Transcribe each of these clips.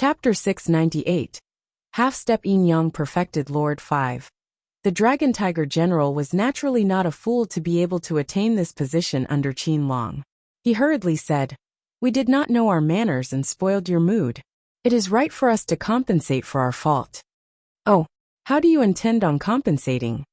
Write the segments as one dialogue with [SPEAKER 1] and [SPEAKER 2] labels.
[SPEAKER 1] Chapter 698. Half-Step Yin Yang Perfected Lord 5. The Dragon Tiger General was naturally not a fool to be able to attain this position under Qin Long. He hurriedly said, "We did not know our manners and spoiled your mood. It is right for us to compensate for our fault." "Oh, how do you intend on compensating?"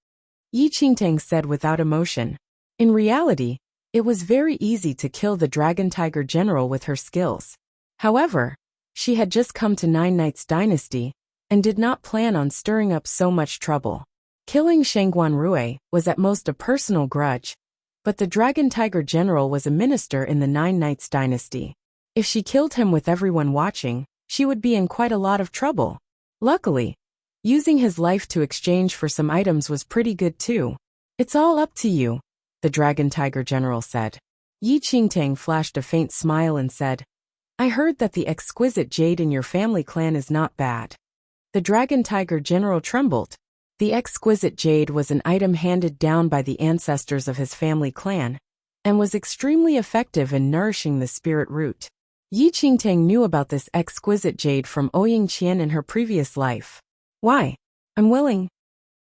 [SPEAKER 1] Yi Qingtang said without emotion. In reality, it was very easy to kill the Dragon Tiger General with her skills. However, she had just come to Nine Knights Dynasty and did not plan on stirring up so much trouble. Killing Shangguan Rui was at most a personal grudge, but the Dragon Tiger General was a minister in the Nine Knights Dynasty. If she killed him with everyone watching, she would be in quite a lot of trouble. Luckily, using his life to exchange for some items was pretty good too. "It's all up to you," the Dragon Tiger General said. Yi Qingtang flashed a faint smile and said, "I heard that the exquisite jade in your family clan is not bad." The Dragon Tiger General trembled. The exquisite jade was an item handed down by the ancestors of his family clan, and was extremely effective in nourishing the spirit root. Yi Qingtang knew about this exquisite jade from Ouying Qian in her previous life. "Why? I'm willing."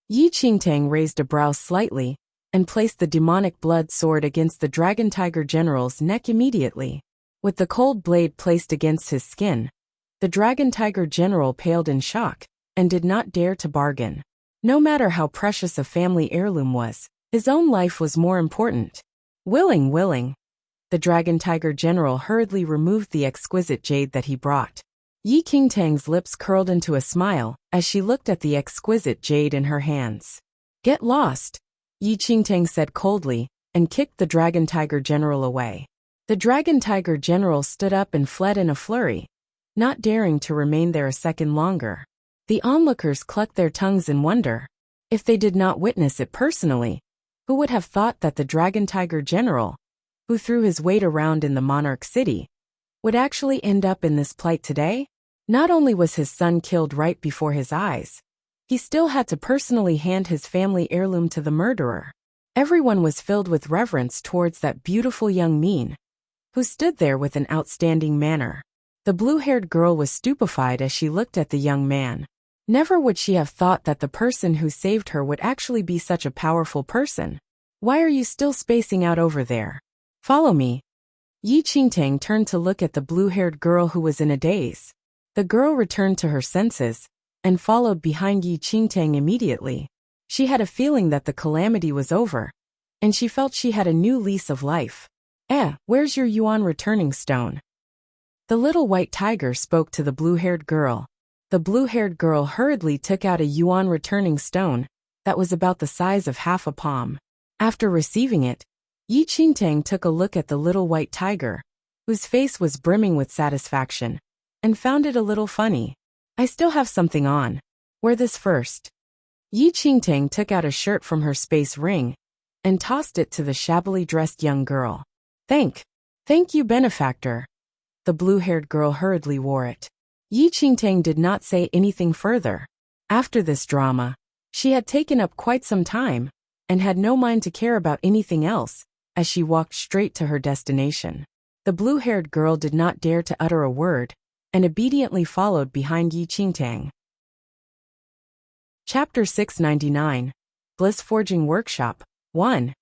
[SPEAKER 1] Yi Qingtang raised a brow slightly, and placed the demonic blood sword against the Dragon Tiger General's neck immediately. With the cold blade placed against his skin, the Dragon Tiger General paled in shock, and did not dare to bargain. No matter how precious a family heirloom was, his own life was more important. Willing. The Dragon Tiger General hurriedly removed the exquisite jade that he brought. Yi Qingtang's lips curled into a smile as she looked at the exquisite jade in her hands. "Get lost," Yi Qingtang said coldly, and kicked the Dragon Tiger General away. The Dragon Tiger General stood up and fled in a flurry, not daring to remain there a second longer. The onlookers clucked their tongues in wonder. If they did not witness it personally, who would have thought that the Dragon Tiger General, who threw his weight around in the monarch city, would actually end up in this plight today? Not only was his son killed right before his eyes, he still had to personally hand his family heirloom to the murderer. Everyone was filled with reverence towards that beautiful young Min, who stood there with an outstanding manner. The blue-haired girl was stupefied as she looked at the young man. Never would she have thought that the person who saved her would actually be such a powerful person. "Why are you still spacing out over there? Follow me." Yi Qingtang turned to look at the blue-haired girl who was in a daze. The girl returned to her senses, and followed behind Yi Qingtang immediately. She had a feeling that the calamity was over, and she felt she had a new lease of life. Where's your yuan returning stone?" The little white tiger spoke to the blue-haired girl. The blue-haired girl hurriedly took out a yuan returning stone that was about the size of half a palm. After receiving it, Yi Qingtang took a look at the little white tiger, whose face was brimming with satisfaction, and found it a little funny. "I still have something on. Wear this first." Yi Qingtang took out a shirt from her space ring and tossed it to the shabbily dressed young girl. Thank you, benefactor." The blue-haired girl hurriedly wore it. Yi Qingtang did not say anything further. After this drama, she had taken up quite some time, and had no mind to care about anything else, as she walked straight to her destination. The blue-haired girl did not dare to utter a word, and obediently followed behind Yi Qingtang. Chapter 699. Bliss Forging Workshop 1.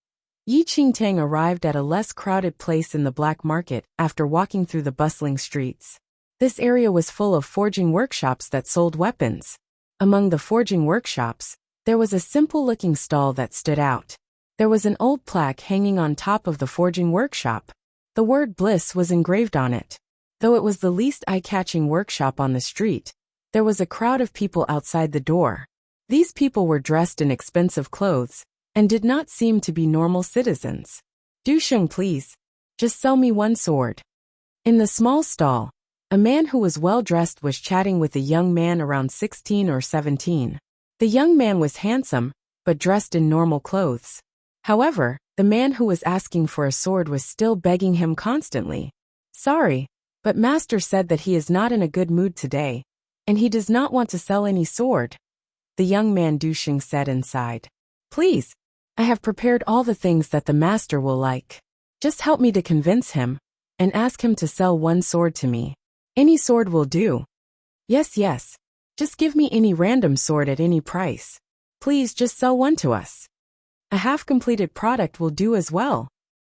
[SPEAKER 1] Yi Qingtang arrived at a less crowded place in the black market after walking through the bustling streets. This area was full of forging workshops that sold weapons. Among the forging workshops, there was a simple-looking stall that stood out. There was an old plaque hanging on top of the forging workshop. The word Bliss was engraved on it. Though it was the least eye-catching workshop on the street, there was a crowd of people outside the door. These people were dressed in expensive clothes, and did not seem to be normal citizens. "Du sheng, please. Just sell me one sword." In the small stall, a man who was well-dressed was chatting with a young man around 16 or 17. The young man was handsome, but dressed in normal clothes. However, the man who was asking for a sword was still begging him constantly. "Sorry, but master said that he is not in a good mood today, and he does not want to sell any sword," the young man Du Sheng said inside. "Please, I have prepared all the things that the master will like. Just help me to convince him, and ask him to sell one sword to me. Any sword will do." Yes, yes. Just give me any random sword at any price. Please just sell one to us. A half-completed product will do as well.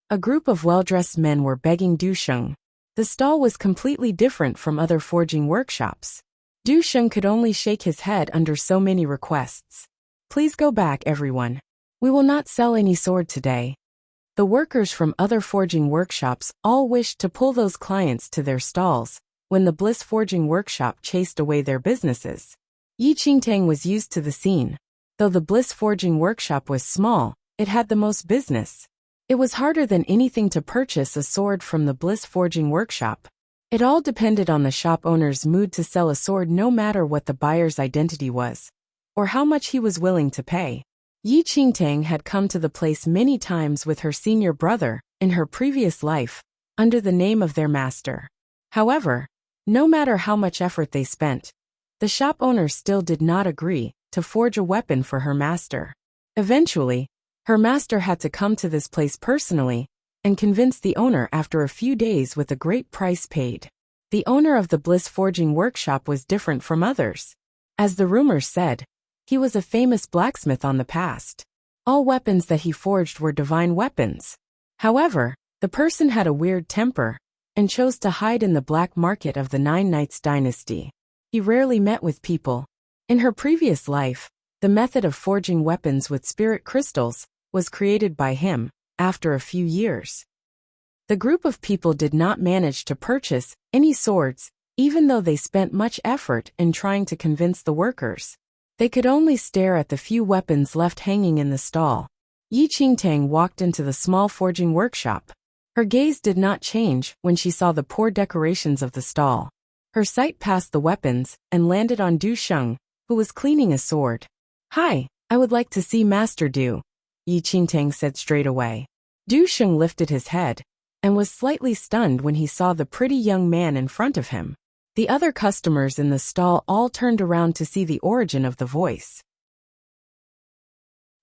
[SPEAKER 1] A group of well-dressed men were begging Du Sheng. The stall was completely different from other forging workshops. Du Sheng could only shake his head under so many requests. Please go back, everyone. We will not sell any sword today. The workers from other forging workshops all wished to pull those clients to their stalls, when the Bliss Forging Workshop chased away their businesses. Yi Qingtang was used to the scene. Though the Bliss Forging Workshop was small, it had the most business. It was harder than anything to purchase a sword from the Bliss Forging Workshop. It all depended on the shop owner's mood to sell a sword, no matter what the buyer's identity was, or how much he was willing to pay. Yi Qingtang had come to the place many times with her senior brother, in her previous life, under the name of their master. However, no matter how much effort they spent, the shop owner still did not agree to forge a weapon for her master. Eventually, her master had to come to this place personally and convince the owner after a few days with a great price paid. The owner of the Bliss Forging Workshop was different from others. As the rumors said, he was a famous blacksmith on the past. All weapons that he forged were divine weapons. However, the person had a weird temper and chose to hide in the black market of the Nine Knights dynasty. He rarely met with people. In her previous life, the method of forging weapons with spirit crystals was created by him after a few years. The group of people did not manage to purchase any swords, even though they spent much effort in trying to convince the workers. They could only stare at the few weapons left hanging in the stall. Yi Qingtang walked into the small forging workshop. Her gaze did not change when she saw the poor decorations of the stall. Her sight passed the weapons and landed on Du Sheng, who was cleaning a sword. Hi, I would like to see Master Du, Yi Qingtang said straight away. Du Sheng lifted his head and was slightly stunned when he saw the pretty young man in front of him. The other customers in the stall all turned around to see the origin of the voice.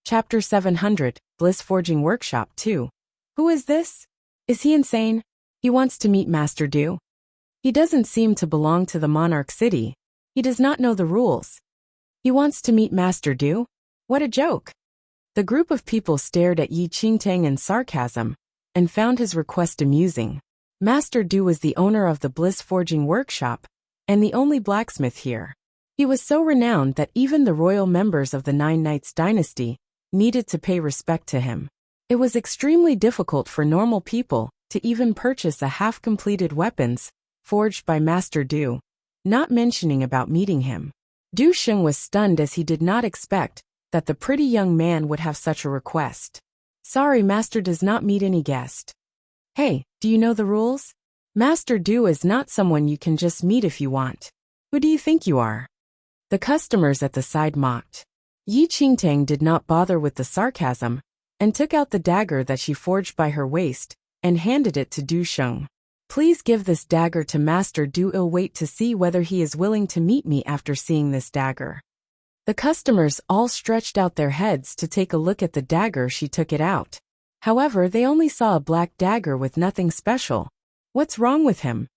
[SPEAKER 1] Chapter 700, Bliss Forging Workshop 2. Who is this? Is he insane? He wants to meet Master Du. He doesn't seem to belong to the Monarch City. He does not know the rules. He wants to meet Master Du? What a joke! The group of people stared at Yi Qingtang in sarcasm and found his request amusing. Master Du was the owner of the Bliss Forging Workshop and the only blacksmith here. He was so renowned that even the royal members of the Nine Knights dynasty needed to pay respect to him. It was extremely difficult for normal people to even purchase a half-completed weapons forged by Master Du, not mentioning about meeting him. Du Sheng was stunned as he did not expect that the pretty young man would have such a request. Sorry, Master does not meet any guest. Hey, do you know the rules? Master Du is not someone you can just meet if you want. Who do you think you are? The customers at the side mocked. Yi Qingtang did not bother with the sarcasm and took out the dagger that she forged by her waist and handed it to Du Sheng. Please give this dagger to Master Du. I'll wait to see whether he is willing to meet me after seeing this dagger. The customers all stretched out their heads to take a look at the dagger. She took it out. However, they only saw a black dagger with nothing special. What's wrong with him?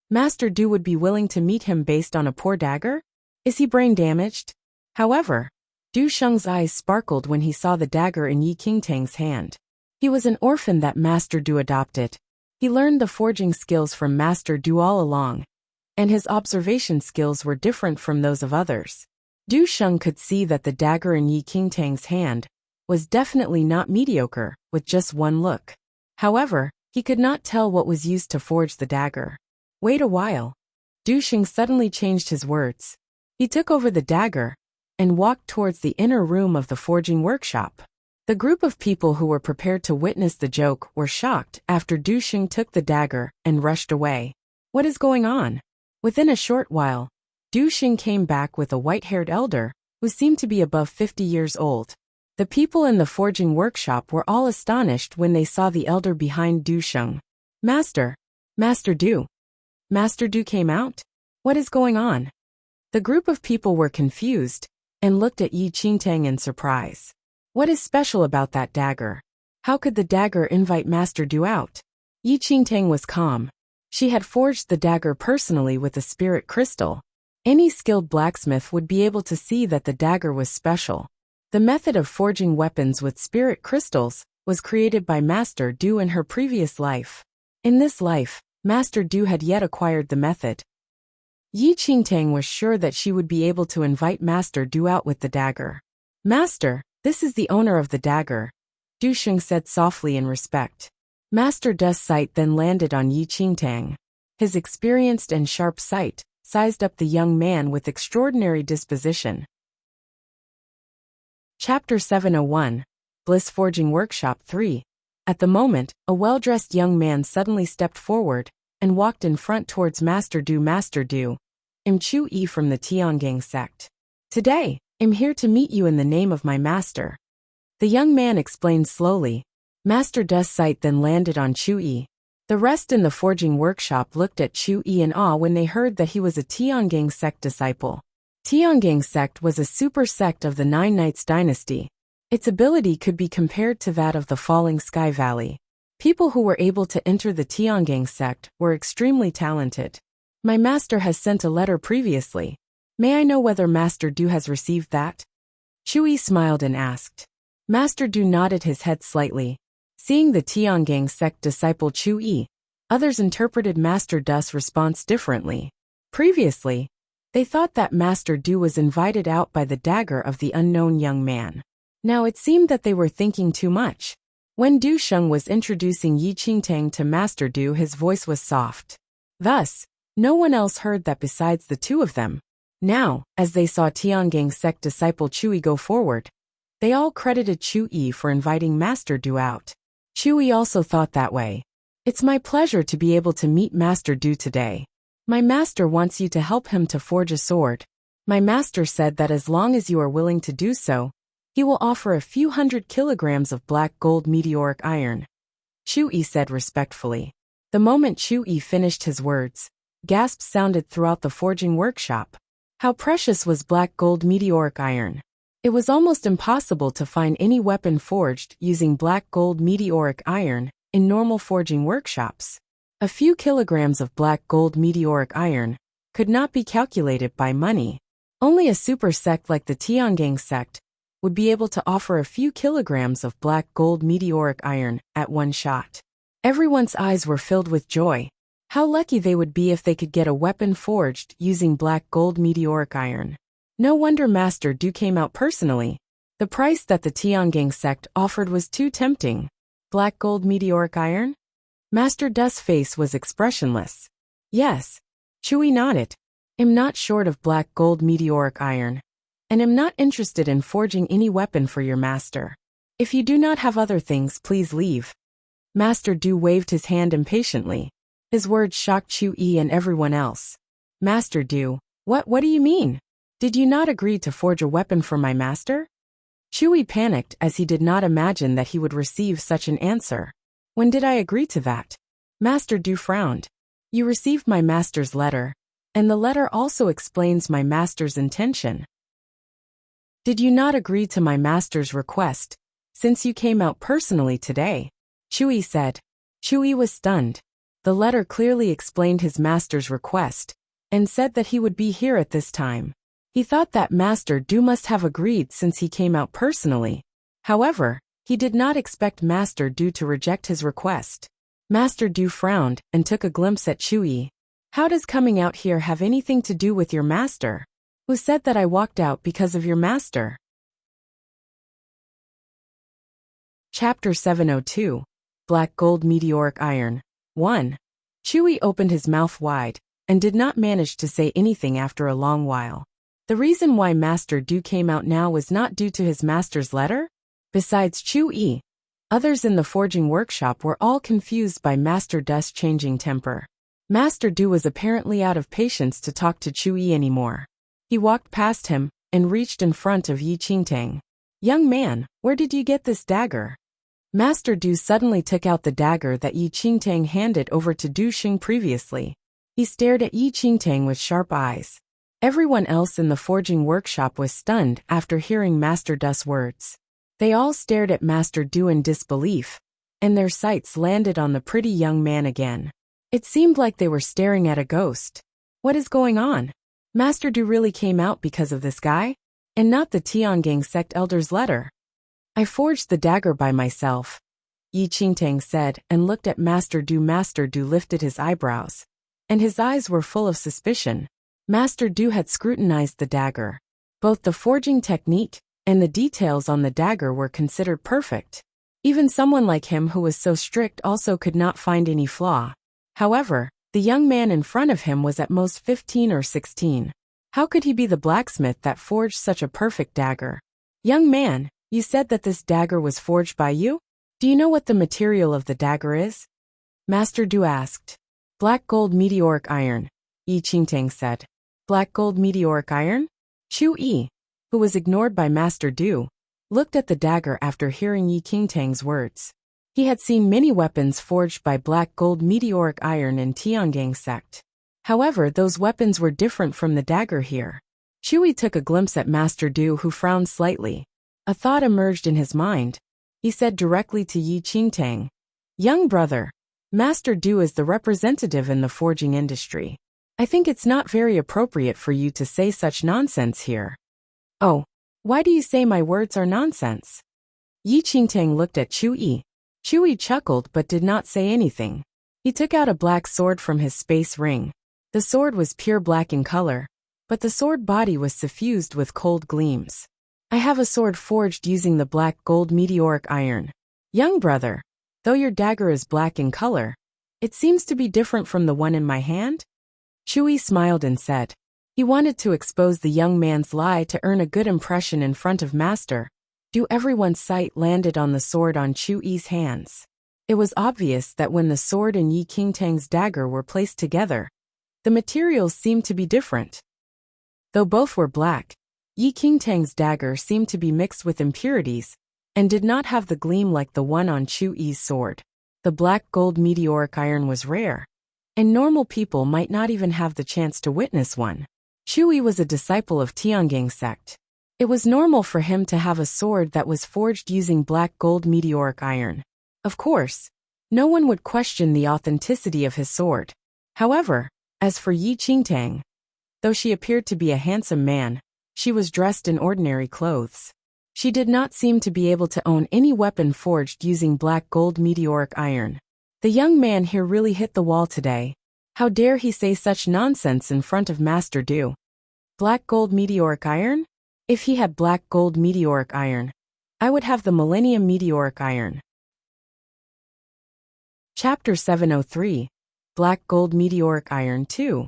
[SPEAKER 1] Master Du would be willing to meet him based on a poor dagger? Is he brain damaged? However, Du Sheng's eyes sparkled when he saw the dagger in Yi Qingtang's hand. He was an orphan that Master Du adopted. He learned the forging skills from Master Du all along, and his observation skills were different from those of others. Du Sheng could see that the dagger in Yi Qingtang's hand was definitely not mediocre with just one look. However, he could not tell what was used to forge the dagger. Wait a while. Du Sheng suddenly changed his words. He took over the dagger and walked towards the inner room of the forging workshop. The group of people who were prepared to witness the joke were shocked after Du Sheng took the dagger and rushed away. What is going on? Within a short while, Du Sheng came back with a white-haired elder who seemed to be above 50 years old. The people in the forging workshop were all astonished when they saw the elder behind Du Sheng. Master Du. Master Du came out? What is going on? The group of people were confused and looked at Yi Qingtang in surprise. What is special about that dagger? How could the dagger invite Master Du out? Yi Qingtang was calm. She had forged the dagger personally with a spirit crystal. Any skilled blacksmith would be able to see that the dagger was special. The method of forging weapons with spirit crystals was created by Master Du in her previous life. In this life, Master Du had yet acquired the method. Yi Qingtang was sure that she would be able to invite Master Du out with the dagger. "Master, this is the owner of the dagger," Du Sheng said softly in respect. Master Du's sight then landed on Yi Qingtang. His experienced and sharp sight sized up the young man with extraordinary disposition. Chapter 701, Bliss Forging Workshop 3. At the moment, a well-dressed young man suddenly stepped forward and walked in front towards Master Du. "Master Du, I'm Chu Yi from the Tiangang sect. Today, I'm here to meet you in the name of my master," the young man explained slowly. Master Du's sight then landed on Chu Yi. The rest in the forging workshop looked at Chu Yi in awe when they heard that he was a Tiangang sect disciple. Tiangang sect was a super sect of the Nine Knights dynasty. Its ability could be compared to that of the Falling Sky Valley. People who were able to enter the Tiangang sect were extremely talented. "My master has sent a letter previously. May I know whether Master Du has received that?" Chu Yi smiled and asked. Master Du nodded his head slightly. Seeing the Tiangang sect disciple Chu Yi, others interpreted Master Du's response differently. Previously, they thought that Master Du was invited out by the dagger of the unknown young man. Now it seemed that they were thinking too much. When Du Sheng was introducing Yi Qingtang to Master Du, his voice was soft. Thus, no one else heard that besides the two of them. Now, as they saw Tiangang sect disciple Chu Yi go forward, they all credited Chu Yi for inviting Master Du out. Chu Yi also thought that way. "It's my pleasure to be able to meet Master Du today. My master wants you to help him to forge a sword. My master said that as long as you are willing to do so, he will offer a few 100 kilograms of black gold meteoric iron," Chu Yi said respectfully. The moment Chu Yi finished his words, gasps sounded throughout the forging workshop. How precious was black gold meteoric iron! It was almost impossible to find any weapon forged using black gold meteoric iron in normal forging workshops. A few kilograms of black gold meteoric iron could not be calculated by money. Only a super sect like the Tiangang sect would be able to offer a few kilograms of black gold meteoric iron at one shot. Everyone's eyes were filled with joy. How lucky they would be if they could get a weapon forged using black gold meteoric iron. No wonder Master Du came out personally. The price that the Tiangang sect offered was too tempting. Black gold meteoric iron? Master Du's face was expressionless. "Yes," Chu Yi nodded. "I'm not short of black gold meteoric iron, and am not interested in forging any weapon for your master. If you do not have other things, please leave." Master Du waved his hand impatiently. His words shocked Chu Yi and everyone else. "Master Du, what do you mean? Did you not agree to forge a weapon for my master?" Chu Yi panicked as he did not imagine that he would receive such an answer. "When did I agree to that?" Master Du frowned. "You received my master's letter, and the letter also explains my master's intention. Did you not agree to my master's request, since you came out personally today?" Chu Yi said. Chu Yi was stunned. The letter clearly explained his master's request, and said that he would be here at this time. He thought that Master Du must have agreed since he came out personally. However, he did not expect Master Du to reject his request. Master Du frowned and took a glimpse at Chu Yi. "How does coming out here have anything to do with your master? Who said that I walked out because of your master?" Chapter 702, Black Gold Meteoric Iron 1. Chu Yi opened his mouth wide, and did not manage to say anything after a long while. The reason why Master Du came out now was not due to his master's letter? Besides Chu Yi, others in the forging workshop were all confused by Master Du's changing temper. Master Du was apparently out of patience to talk to Chu Yi anymore. He walked past him and reached in front of Yi Qingtang. "Young man, where did you get this dagger?" Master Du suddenly took out the dagger that Yi Qingtang handed over to Du Sheng previously. He stared at Yi Qingtang with sharp eyes. Everyone else in the forging workshop was stunned after hearing Master Du's words. They all stared at Master Du in disbelief, and their sights landed on the pretty young man again. It seemed like they were staring at a ghost. "What is going on?" Master Du really came out because of this guy? And not the Tiangang sect elder's letter? I forged the dagger by myself, Yi Qingtang said and looked at Master Du. Master Du lifted his eyebrows, and his eyes were full of suspicion. Master Du had scrutinized the dagger. Both the forging technique and the details on the dagger were considered perfect. Even someone like him who was so strict also could not find any flaw. However, the young man in front of him was at most 15 or 16. How could he be the blacksmith that forged such a perfect dagger? Young man, you said that this dagger was forged by you? Do you know what the material of the dagger is? Master Du asked. Black gold meteoric iron, Yi Qingtang said. Black gold meteoric iron? Chu Yi, who was ignored by Master Du, looked at the dagger after hearing Yi Qingtang's words. He had seen many weapons forged by black gold meteoric iron in Tiangang sect. However, those weapons were different from the dagger here. Chu Yi took a glimpse at Master Du, who frowned slightly. A thought emerged in his mind. He said directly to Yi Qingtang, Young brother, Master Du is the representative in the forging industry. I think it's not very appropriate for you to say such nonsense here. Oh, why do you say my words are nonsense? Yi Qingtang looked at Chu Yi. Chu Yi chuckled but did not say anything. He took out a black sword from his space ring. The sword was pure black in color, but the sword body was suffused with cold gleams. I have a sword forged using the black gold meteoric iron. Young brother, though your dagger is black in color, it seems to be different from the one in my hand? Chu Yi smiled and said. He wanted to expose the young man's lie to earn a good impression in front of Master Du. Everyone's sight landed on the sword on Chu Yi's hands. It was obvious that when the sword and Yi Qingtang's dagger were placed together, the materials seemed to be different. Though both were black, Yi Qingtang's dagger seemed to be mixed with impurities, and did not have the gleam like the one on Chu Yi's sword. The black gold meteoric iron was rare, and normal people might not even have the chance to witness one. Chu Yi was a disciple of Tiangang sect. It was normal for him to have a sword that was forged using black gold meteoric iron. Of course, no one would question the authenticity of his sword. However, as for Yi Qingtang, though she appeared to be a handsome man, she was dressed in ordinary clothes. She did not seem to be able to own any weapon forged using black gold meteoric iron. The young man here really hit the wall today. How dare he say such nonsense in front of Master Du? Black gold meteoric iron? If he had black gold meteoric iron, I would have the Millennium meteoric iron. Chapter 703. Black gold meteoric iron 2.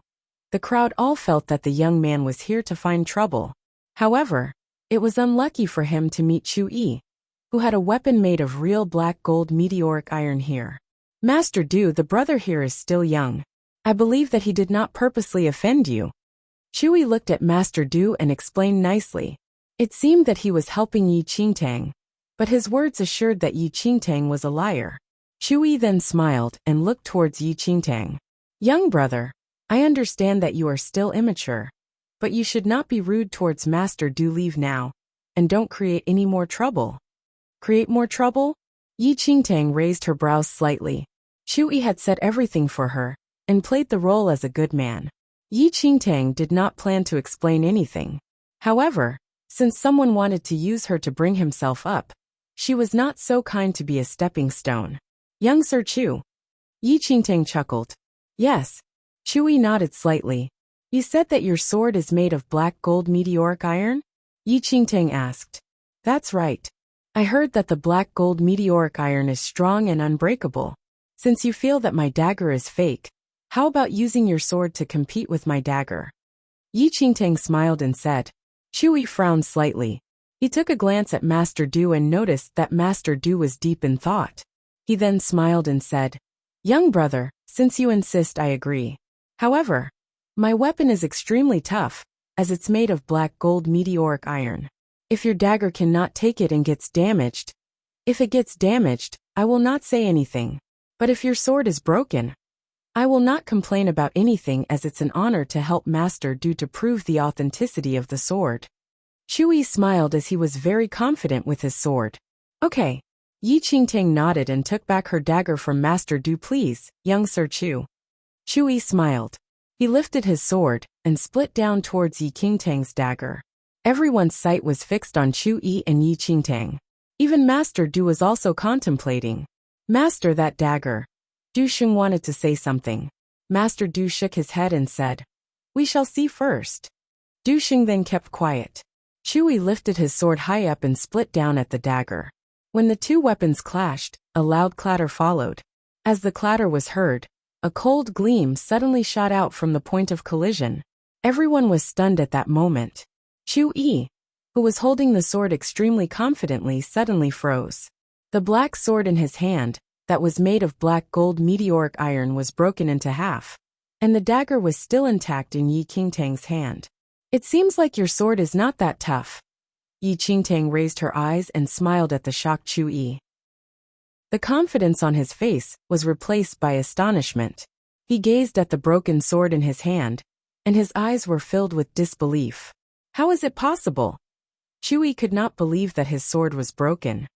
[SPEAKER 1] The crowd all felt that the young man was here to find trouble. However, it was unlucky for him to meet Chu Yi, who had a weapon made of real black gold meteoric iron here. Master Du, the brother here is still young. I believe that he did not purposely offend you. Chu Yi looked at Master Du and explained nicely. It seemed that he was helping Yi Qingtang, but his words assured that Yi Qingtang was a liar. Chu Yi then smiled and looked towards Yi Qingtang. Young brother, I understand that you are still immature, but you should not be rude towards Master Du. Leave now, and don't create any more trouble. Create more trouble? Yi Qingtang raised her brows slightly. Chu Yi had said everything for her, and played the role as a good man. Yi Qingtang did not plan to explain anything. However, since someone wanted to use her to bring himself up, she was not so kind to be a stepping stone. Young Sir Chu. Yi Qingtang chuckled. Yes. Chu Yi nodded slightly. You said that your sword is made of black gold meteoric iron? Yi Qingtang asked. That's right. I heard that the black gold meteoric iron is strong and unbreakable. Since you feel that my dagger is fake, how about using your sword to compete with my dagger? Yi Qingtang smiled and said. Chu Yi frowned slightly. He took a glance at Master Du and noticed that Master Du was deep in thought. He then smiled and said, Young brother, since you insist, I agree. However, my weapon is extremely tough, as it's made of black gold meteoric iron. If your dagger cannot take it and gets damaged, I will not say anything. But if your sword is broken, I will not complain about anything, as it's an honor to help Master Du to prove the authenticity of the sword. Chu Yi smiled as he was very confident with his sword. Okay. Yi Qingtang nodded and took back her dagger from Master Du. Please, young Sir Chu. Chu Yi smiled. He lifted his sword and split down towards Yi Qingtang's dagger. Everyone's sight was fixed on Chu Yi and Yi Qingtang. Even Master Du was also contemplating. Master, that dagger. Du Sheng wanted to say something. Master Du shook his head and said, "We shall see first." Du Sheng then kept quiet. Chu Yi lifted his sword high up and split down at the dagger. When the two weapons clashed, a loud clatter followed. As the clatter was heard, a cold gleam suddenly shot out from the point of collision. Everyone was stunned at that moment. Chu Yi, who was holding the sword extremely confidently, suddenly froze. The black sword in his hand, that was made of black gold meteoric iron, was broken into half, and the dagger was still intact in Yi Qingtang's hand. "It seems like your sword is not that tough." Yi Qingtang raised her eyes and smiled at the shocked Chu Yi. The confidence on his face was replaced by astonishment. He gazed at the broken sword in his hand, and his eyes were filled with disbelief. How is it possible? Chu Yi could not believe that his sword was broken.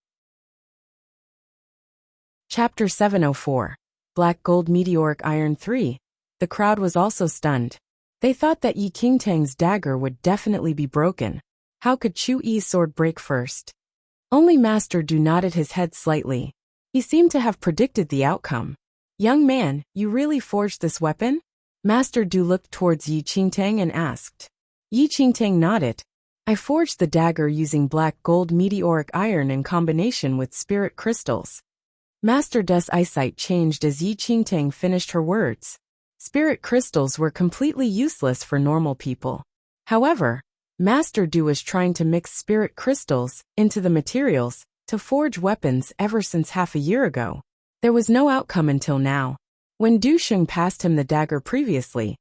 [SPEAKER 1] Chapter 704. Black Gold Meteoric Iron 3. The crowd was also stunned. They thought that Yi Qingtang's dagger would definitely be broken. How could Chu Yi's sword break first? Only Master Du nodded his head slightly. He seemed to have predicted the outcome. "Young man, you really forged this weapon?" Master Du looked towards Yi Qingtang and asked. Yi Qingtang nodded. "I forged the dagger using black gold meteoric iron in combination with spirit crystals." Master Du's eyesight changed as Yi Qingtang finished her words. Spirit crystals were completely useless for normal people. However, Master Du was trying to mix spirit crystals into the materials to forge weapons ever since half a year ago. There was no outcome until now. When Du Sheng passed him the dagger previously,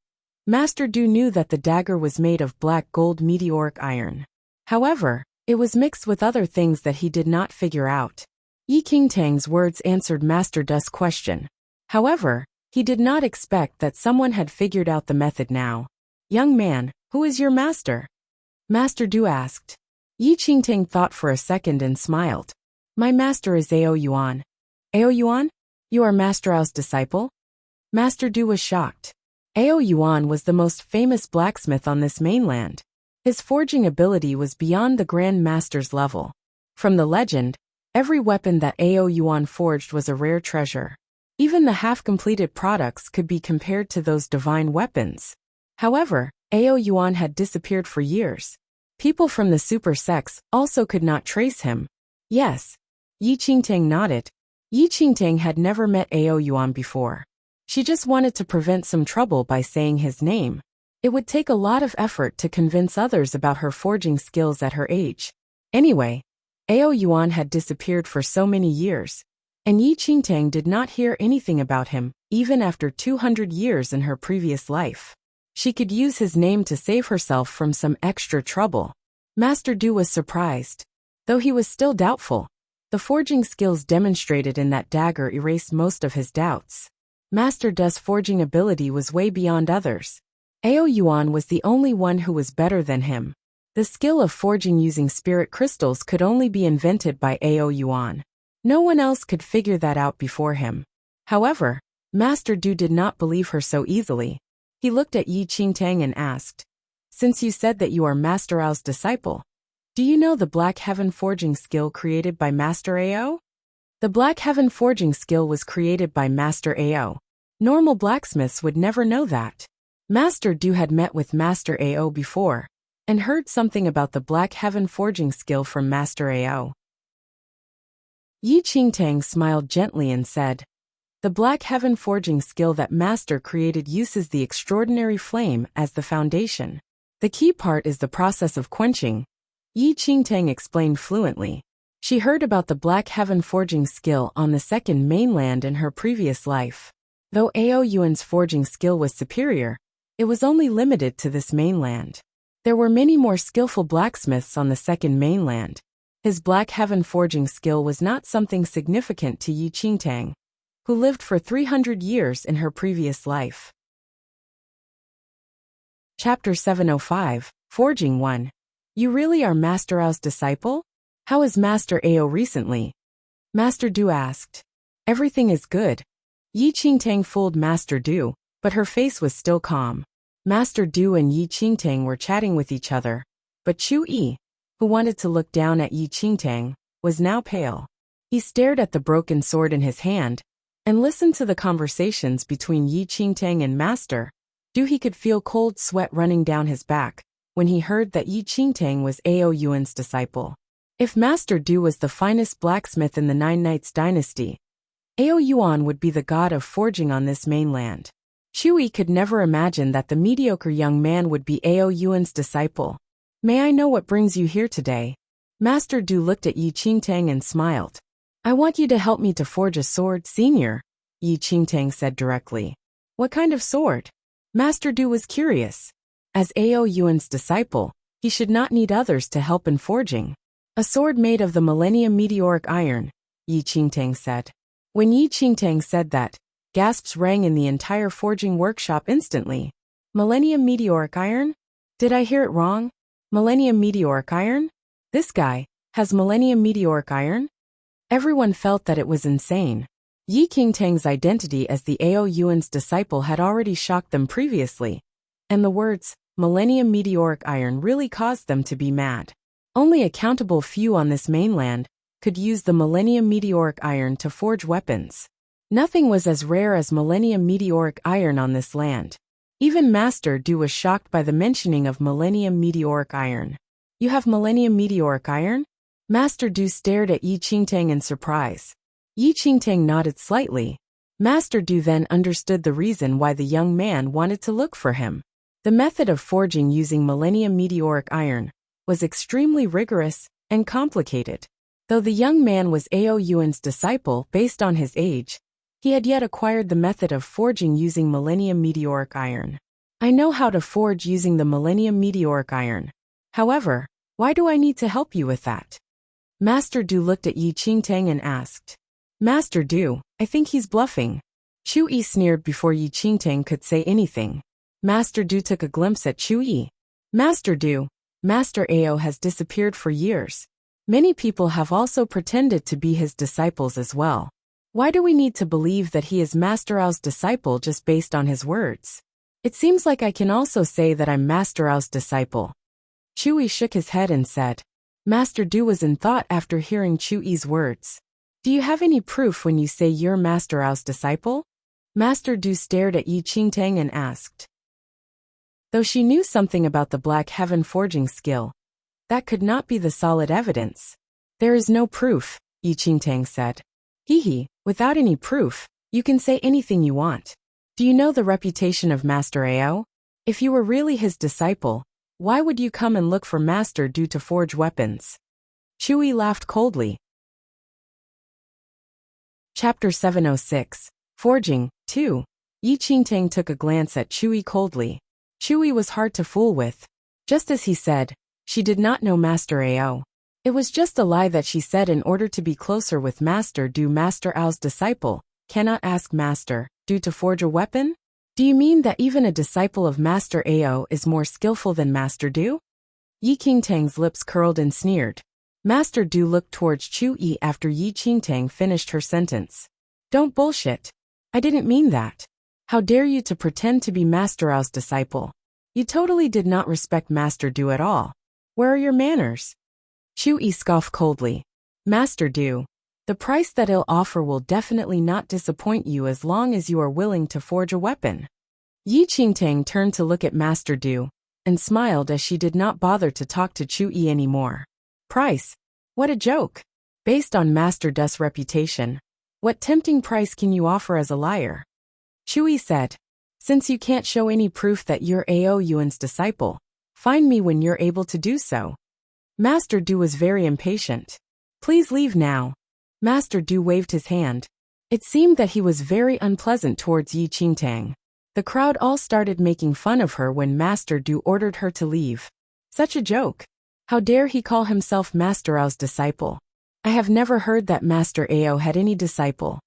[SPEAKER 1] Master Du knew that the dagger was made of black gold meteoric iron. However, it was mixed with other things that he did not figure out. Yi Qingtang's words answered Master Du's question. However, he did not expect that someone had figured out the method now. "Young man, who is your master?" Master Du asked. Yi Qingtang thought for a second and smiled. "My master is Ao Yuan." "Ao Yuan? You are Master Ao's disciple?" Master Du was shocked. Ao Yuan was the most famous blacksmith on this mainland. His forging ability was beyond the Grand Master's level. From the legend, every weapon that Ao Yuan forged was a rare treasure. Even the half-completed products could be compared to those divine weapons. However, Ao Yuan had disappeared for years. People from the super sects also could not trace him. Yes. Yi Qingtang nodded. Yi Qingtang had never met Ao Yuan before. She just wanted to prevent some trouble by saying his name. It would take a lot of effort to convince others about her forging skills at her age. Anyway, Ao Yuan had disappeared for so many years, and Yi Qingtang did not hear anything about him, even after 200 years in her previous life. She could use his name to save herself from some extra trouble. Master Du was surprised. Though he was still doubtful, the forging skills demonstrated in that dagger erased most of his doubts. Master Du's forging ability was way beyond others. Ao Yuan was the only one who was better than him. The skill of forging using spirit crystals could only be invented by Ao Yuan. No one else could figure that out before him. However, Master Du did not believe her so easily. He looked at Yi Qingtang and asked, "Since you said that you are Master Ao's disciple, do you know the Black Heaven forging skill created by Master Ao?" The Black Heaven forging skill was created by Master Ao. Normal blacksmiths would never know that. Master Du had met with Master Ao before, and heard something about the Black Heaven forging skill from Master Ao. Yi Qingtang smiled gently and said, "The Black Heaven forging skill that Master created uses the extraordinary flame as the foundation. The key part is the process of quenching." Yi Qingtang explained fluently. She heard about the Black Heaven forging skill on the second mainland in her previous life. Though Ao Yuan's forging skill was superior, it was only limited to this mainland. There were many more skillful blacksmiths on the second mainland. His Black Heaven forging skill was not something significant to Yi Qingtang, who lived for 300 years in her previous life. Chapter 705, Forging 1. You really are Master Ao's disciple? How is Master Ao recently? Master Du asked. Everything is good. Yi Qingtang fooled Master Du, but her face was still calm. Master Du and Yi Qingtang were chatting with each other, but Chu Yi, who wanted to look down at Yi Qingtang, was now pale. He stared at the broken sword in his hand and listened to the conversations between Yi Qingtang and Master Du. He could feel cold sweat running down his back when he heard that Yi Qingtang was Ao Yuan's disciple. If Master Du was the finest blacksmith in the Nine Knights dynasty, Ao Yuan would be the god of forging on this mainland. Chu Yi could never imagine that the mediocre young man would be Ao Yuan's disciple. May I know what brings you here today? Master Du looked at Yi Qingtang and smiled. I want you to help me to forge a sword, senior, Yi Qingtang said directly. What kind of sword? Master Du was curious. As Ao Yuan's disciple, he should not need others to help in forging. A sword made of the Millennium Meteoric Iron, Yi Qingtang said. When Yi Qingtang said that, gasps rang in the entire forging workshop instantly. Millennium Meteoric Iron? Did I hear it wrong? Millennium Meteoric Iron? This guy has Millennium Meteoric Iron? Everyone felt that it was insane. Yi Qingtang's identity as the Ao Yuan's disciple had already shocked them previously, and the words, Millennium Meteoric Iron, really caused them to be mad. Only a countable few on this mainland could use the Millennium Meteoric Iron to forge weapons. Nothing was as rare as Millennium Meteoric Iron on this land. Even Master Du was shocked by the mentioning of Millennium Meteoric Iron. You have Millennium Meteoric Iron? Master Du stared at Yi Qingtang in surprise. Yi Qingtang nodded slightly. Master Du then understood the reason why the young man wanted to look for him. The method of forging using Millennium Meteoric Iron was extremely rigorous and complicated. Though the young man was Ao Yuan's disciple based on his age, he had yet acquired the method of forging using Millennium Meteoric Iron. I know how to forge using the Millennium Meteoric Iron. However, why do I need to help you with that? Master Du looked at Yi Qingtang and asked. Master Du, I think he's bluffing. Chu Yi sneered before Yi Qingtang could say anything. Master Du took a glimpse at Chu Yi. Master Du, Master Ao has disappeared for years. Many people have also pretended to be his disciples as well. Why do we need to believe that he is Master Ao's disciple just based on his words? It seems like I can also say that I'm Master Ao's disciple. Chu Yi shook his head and said. Master Du was in thought after hearing Chu Yi's words. Do you have any proof when you say you're Master Ao's disciple? Master Du stared at Yi Qingtang and asked. Though she knew something about the Black Heaven forging skill, that could not be the solid evidence. There is no proof, Yi Qingtang said. Hee, without any proof, you can say anything you want. Do you know the reputation of Master Ao? If you were really his disciple, why would you come and look for Master Du to forge weapons? Chu Yi laughed coldly. Chapter 706. Forging, 2. Yi Qingtang took a glance at Chu Yi coldly. Chu Yi was hard to fool with. Just as he said, she did not know Master Ao. It was just a lie that she said in order to be closer with Master Du. Master Ao's disciple cannot ask Master Du to forge a weapon? Do you mean that even a disciple of Master Ao is more skillful than Master Du? Yi Qingtang's lips curled and sneered. Master Du looked towards Chu Yi after Yi Qingtang finished her sentence. Don't bullshit. I didn't mean that. How dare you to pretend to be Master Ao's disciple? You totally did not respect Master Du at all. Where are your manners? Chu Yi scoffed coldly. Master Du, the price that I'll offer will definitely not disappoint you as long as you are willing to forge a weapon. Yi Qingtang turned to look at Master Du and smiled as she did not bother to talk to Chu Yi anymore. Price? What a joke. Based on Master Du's reputation, what tempting price can you offer as a liar? Chu Yi said. Since you can't show any proof that you're Ao Yuan's disciple, find me when you're able to do so. Master Du was very impatient. Please leave now. Master Du waved his hand. It seemed that he was very unpleasant towards Yi Qingtang. The crowd all started making fun of her when Master Du ordered her to leave. Such a joke. How dare he call himself Master Ao's disciple? I have never heard that Master Ao had any disciple.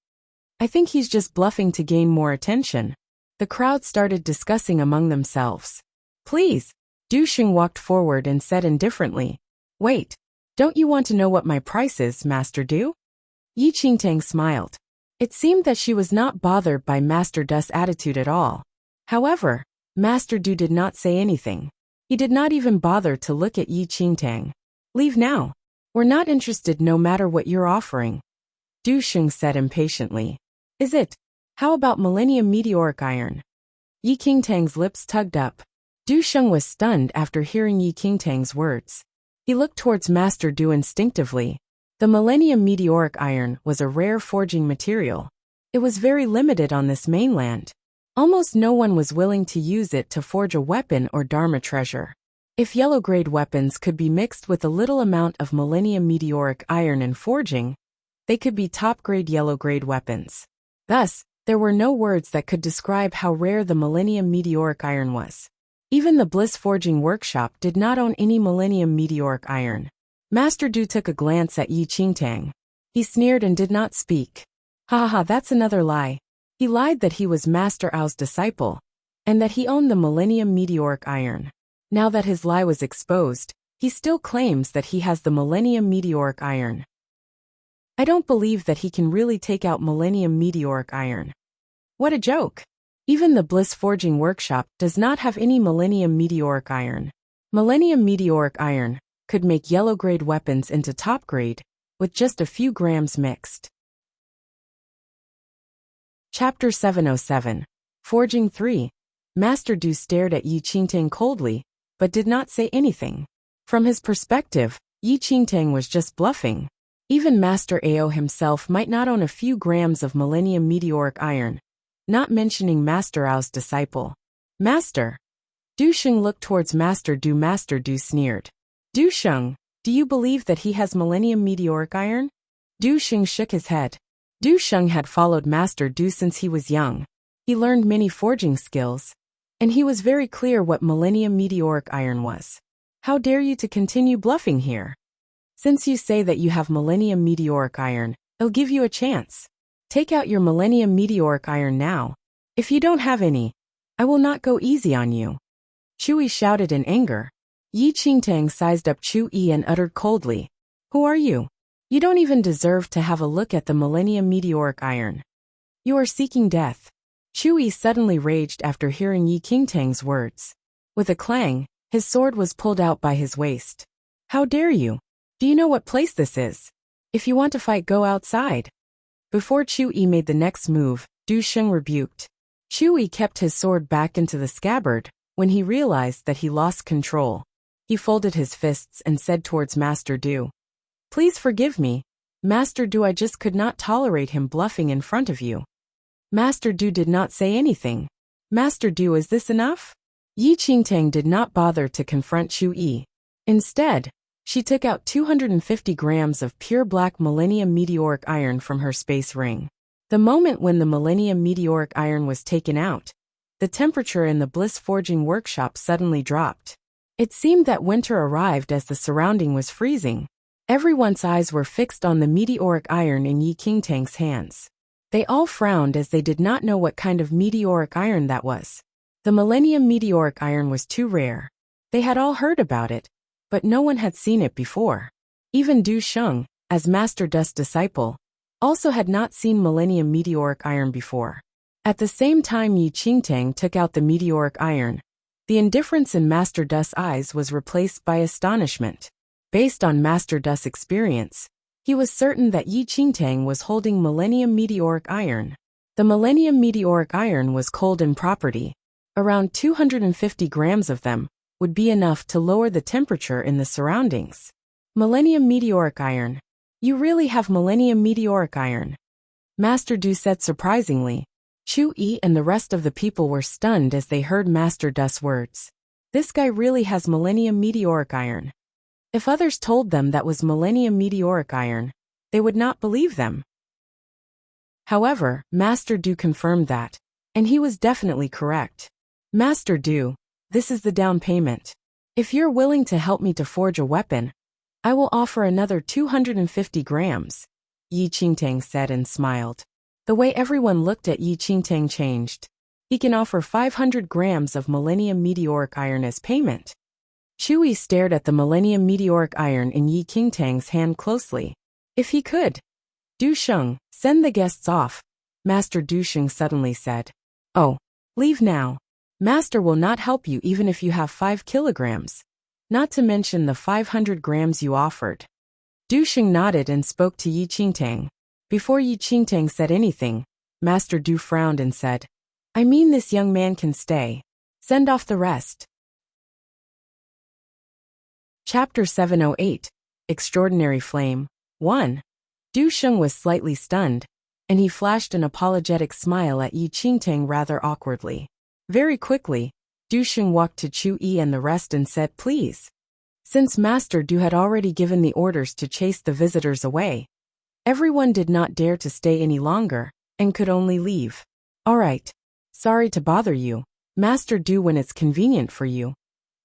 [SPEAKER 1] I think he's just bluffing to gain more attention. The crowd started discussing among themselves. Please. Du Xing walked forward and said indifferently. Wait. Don't you want to know what my price is, Master Du? Yi Qingtang smiled. It seemed that she was not bothered by Master Du's attitude at all. However, Master Du did not say anything. He did not even bother to look at Yi Qingtang. Leave now. We're not interested no matter what you're offering, Du Sheng said impatiently. Is it? How about Millennium Meteoric Iron? Yi Qingtang's lips tugged up. Du Sheng was stunned after hearing Yi Qingtang's words. He looked towards Master Du instinctively. The Millennium Meteoric Iron was a rare forging material. It was very limited on this mainland. Almost no one was willing to use it to forge a weapon or Dharma treasure. If yellow-grade weapons could be mixed with a little amount of Millennium Meteoric Iron in forging, they could be top-grade yellow-grade weapons. Thus, there were no words that could describe how rare the Millennium Meteoric Iron was. Even the Bliss Forging Workshop did not own any Millennium Meteoric Iron. Master Du took a glance at Yi Qingtang. He sneered and did not speak. Ha ha ha, that's another lie. He lied that he was Master Ao's disciple, and that he owned the Millennium Meteoric Iron. Now that his lie was exposed, he still claims that he has the Millennium Meteoric Iron. I don't believe that he can really take out Millennium Meteoric Iron. What a joke! Even the Bliss Forging Workshop does not have any Millennium Meteoric Iron. Millennium Meteoric Iron could make yellow-grade weapons into top-grade, with just a few grams mixed. Chapter 707. Forging 3. Master Du stared at Yi Qingtang coldly, but did not say anything. From his perspective, Yi Qingtang was just bluffing. Even Master Ao himself might not own a few grams of Millennium Meteoric Iron, not mentioning Master Ao's disciple. Master! Du Sheng looked towards Master Du. Master Du sneered. Du Sheng, do you believe that he has Millennium Meteoric Iron? Du Sheng shook his head. Du Sheng had followed Master Du since he was young. He learned many forging skills, and he was very clear what Millennium Meteoric Iron was. How dare you to continue bluffing here? Since you say that you have Millennium Meteoric Iron, I'll give you a chance. Take out your Millennium Meteoric Iron now. If you don't have any, I will not go easy on you. Chui shouted in anger. Yi Qingtang sized up Chui and uttered coldly. Who are you? You don't even deserve to have a look at the Millennium Meteoric Iron. You are seeking death. Chui suddenly raged after hearing Yi Qingtang's words. With a clang, his sword was pulled out by his waist. How dare you? Do you know what place this is? If you want to fight, go outside. Before Chui made the next move, Du Sheng rebuked. Chui kept his sword back into the scabbard when he realized that he lost control. He folded his fists and said towards Master Du. Please forgive me, Master Du, I just could not tolerate him bluffing in front of you. Master Du did not say anything. Master Du, is this enough? Yi Qingtang did not bother to confront Chui. Instead, she took out 250 grams of pure black Millennium Meteoric Iron from her space ring. The moment when the Millennium Meteoric Iron was taken out, the temperature in the Bliss Forging Workshop suddenly dropped. It seemed that winter arrived as the surrounding was freezing. Everyone's eyes were fixed on the meteoric iron in Yi Qingtang's hands. They all frowned as they did not know what kind of meteoric iron that was. The Millennium Meteoric Iron was too rare. They had all heard about it, but no one had seen it before. Even Du Sheng, as Master Du's disciple, also had not seen Millennium Meteoric Iron before. At the same time Yi Qingtang took out the meteoric iron, the indifference in Master Du's eyes was replaced by astonishment. Based on Master Du's experience, he was certain that Yi Qingtang was holding Millennium Meteoric Iron. The Millennium Meteoric Iron was cold in property. Around 250 grams of them would be enough to lower the temperature in the surroundings. Millennium Meteoric Iron. You really have Millennium Meteoric Iron? Master Du said surprisingly. Chui and the rest of the people were stunned as they heard Master Du's words. This guy really has Millennium Meteoric Iron. If others told them that was Millennium Meteoric Iron, they would not believe them. However, Master Du confirmed that, and he was definitely correct. Master Du, this is the down payment. If you're willing to help me to forge a weapon, I will offer another 250 grams, Yi Qingtang said and smiled. The way everyone looked at Yi Qingtang changed. He can offer 500 grams of Millennium Meteoric Iron as payment. Chui stared at the Millennium Meteoric Iron in Yi Qingtang's hand closely. If he could. Du Sheng, send the guests off, Master Du Sheng suddenly said. Oh, leave now. Master will not help you even if you have 5 kilograms, not to mention the 500 grams you offered. Du Xing nodded and spoke to Yi Qingtang. Before Yi Qingtang said anything, Master Du frowned and said, I mean this young man can stay. Send off the rest. Chapter 708. Extraordinary Flame. 1. Du Xing was slightly stunned, and he flashed an apologetic smile at Yi Qingtang rather awkwardly. Very quickly, Du Xing walked to Chu Yi and the rest and said, Please. Since Master Du had already given the orders to chase the visitors away, everyone did not dare to stay any longer, and could only leave. All right. Sorry to bother you, Master Du, when it's convenient for you.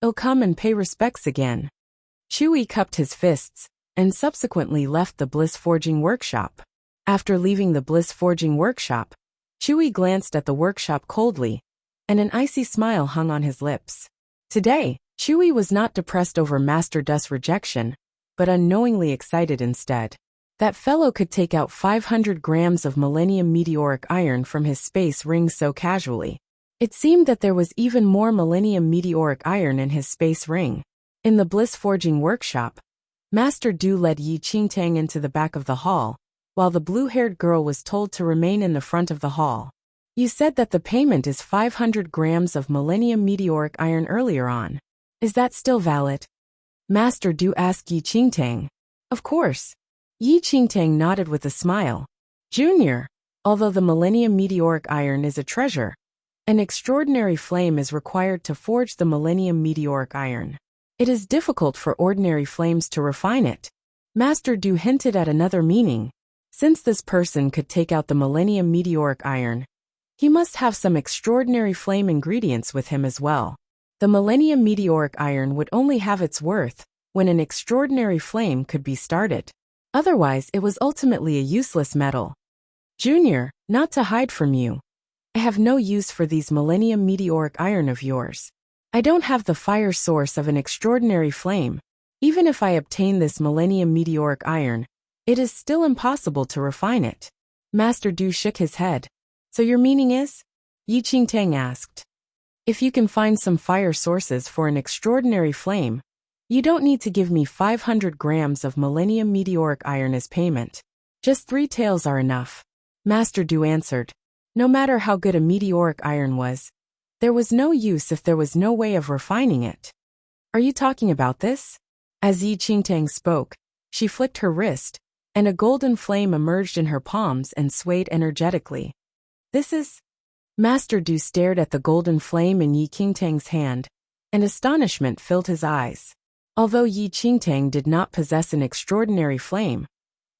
[SPEAKER 1] I'll come and pay respects again. Chu Yi cupped his fists, and subsequently left the Bliss Forging Workshop. After leaving the Bliss Forging Workshop, Chu Yi glanced at the workshop coldly, and an icy smile hung on his lips. Today, Chu Yi was not depressed over Master Du's rejection, but unknowingly excited instead. That fellow could take out 500 grams of Millennium Meteoric Iron from his space ring so casually. It seemed that there was even more Millennium Meteoric Iron in his space ring. In the Bliss Forging Workshop, Master Du led Yi Qingtang into the back of the hall, while the blue-haired girl was told to remain in the front of the hall. You said that the payment is 500 grams of Millennium Meteoric Iron earlier on. Is that still valid? Master Du asked Yi Qingtang. Of course. Yi Qingtang nodded with a smile. Junior, although the Millennium Meteoric Iron is a treasure, an extraordinary flame is required to forge the Millennium Meteoric Iron. It is difficult for ordinary flames to refine it. Master Du hinted at another meaning. Since this person could take out the Millennium Meteoric Iron, he must have some extraordinary flame ingredients with him as well. The Millennium Meteoric Iron would only have its worth when an extraordinary flame could be started. Otherwise, it was ultimately a useless metal. Junior, not to hide from you, I have no use for these Millennium Meteoric Iron of yours. I don't have the fire source of an extraordinary flame. Even if I obtain this Millennium Meteoric Iron, it is still impossible to refine it. Master Du shook his head. So your meaning is? Yi Qingtang asked. If you can find some fire sources for an extraordinary flame, you don't need to give me 500 grams of Millennium Meteoric Iron as payment. Just 3 taels are enough. Master Du answered. No matter how good a meteoric iron was, there was no use if there was no way of refining it. Are you talking about this? As Yi Qingtang spoke, she flicked her wrist, and a golden flame emerged in her palms and swayed energetically. This is... Master Du stared at the golden flame in Yi Qingtang's hand, and astonishment filled his eyes. Although Yi Qingtang did not possess an extraordinary flame,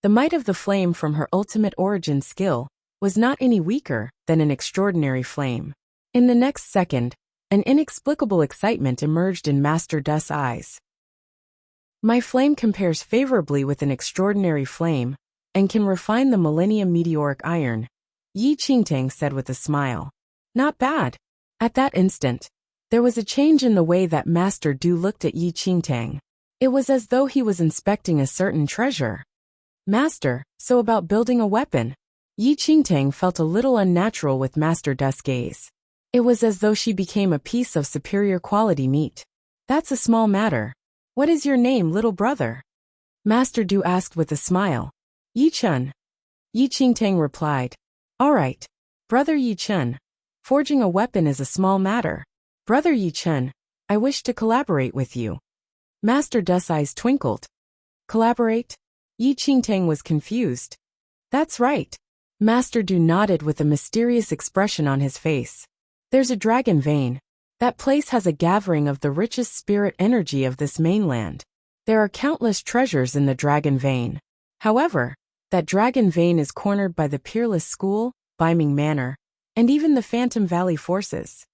[SPEAKER 1] the might of the flame from her ultimate origin skill was not any weaker than an extraordinary flame. In the next second, an inexplicable excitement emerged in Master Du's eyes. My flame compares favorably with an extraordinary flame, and can refine the Millennium Meteoric Iron, Yi Qingtang said with a smile. Not bad. At that instant, there was a change in the way that Master Du looked at Yi Qingtang. It was as though he was inspecting a certain treasure. Master, so about building a weapon? Yi Qingtang felt a little unnatural with Master Du's gaze. It was as though she became a piece of superior quality meat. That's a small matter. What is your name, little brother? Master Du asked with a smile. Yi Chun. Yi Qingtang replied. All right. Brother Yi Chun. Forging a weapon is a small matter. Brother Yi Chun, I wish to collaborate with you. Master Du's eyes twinkled. Collaborate? Yi Qingtang was confused. That's right. Master Du nodded with a mysterious expression on his face. There's a dragon vein. That place has a gathering of the richest spirit energy of this mainland. There are countless treasures in the dragon vein. However, that dragon vein is cornered by the Peerless School, Biming Manor, and even the Phantom Valley forces.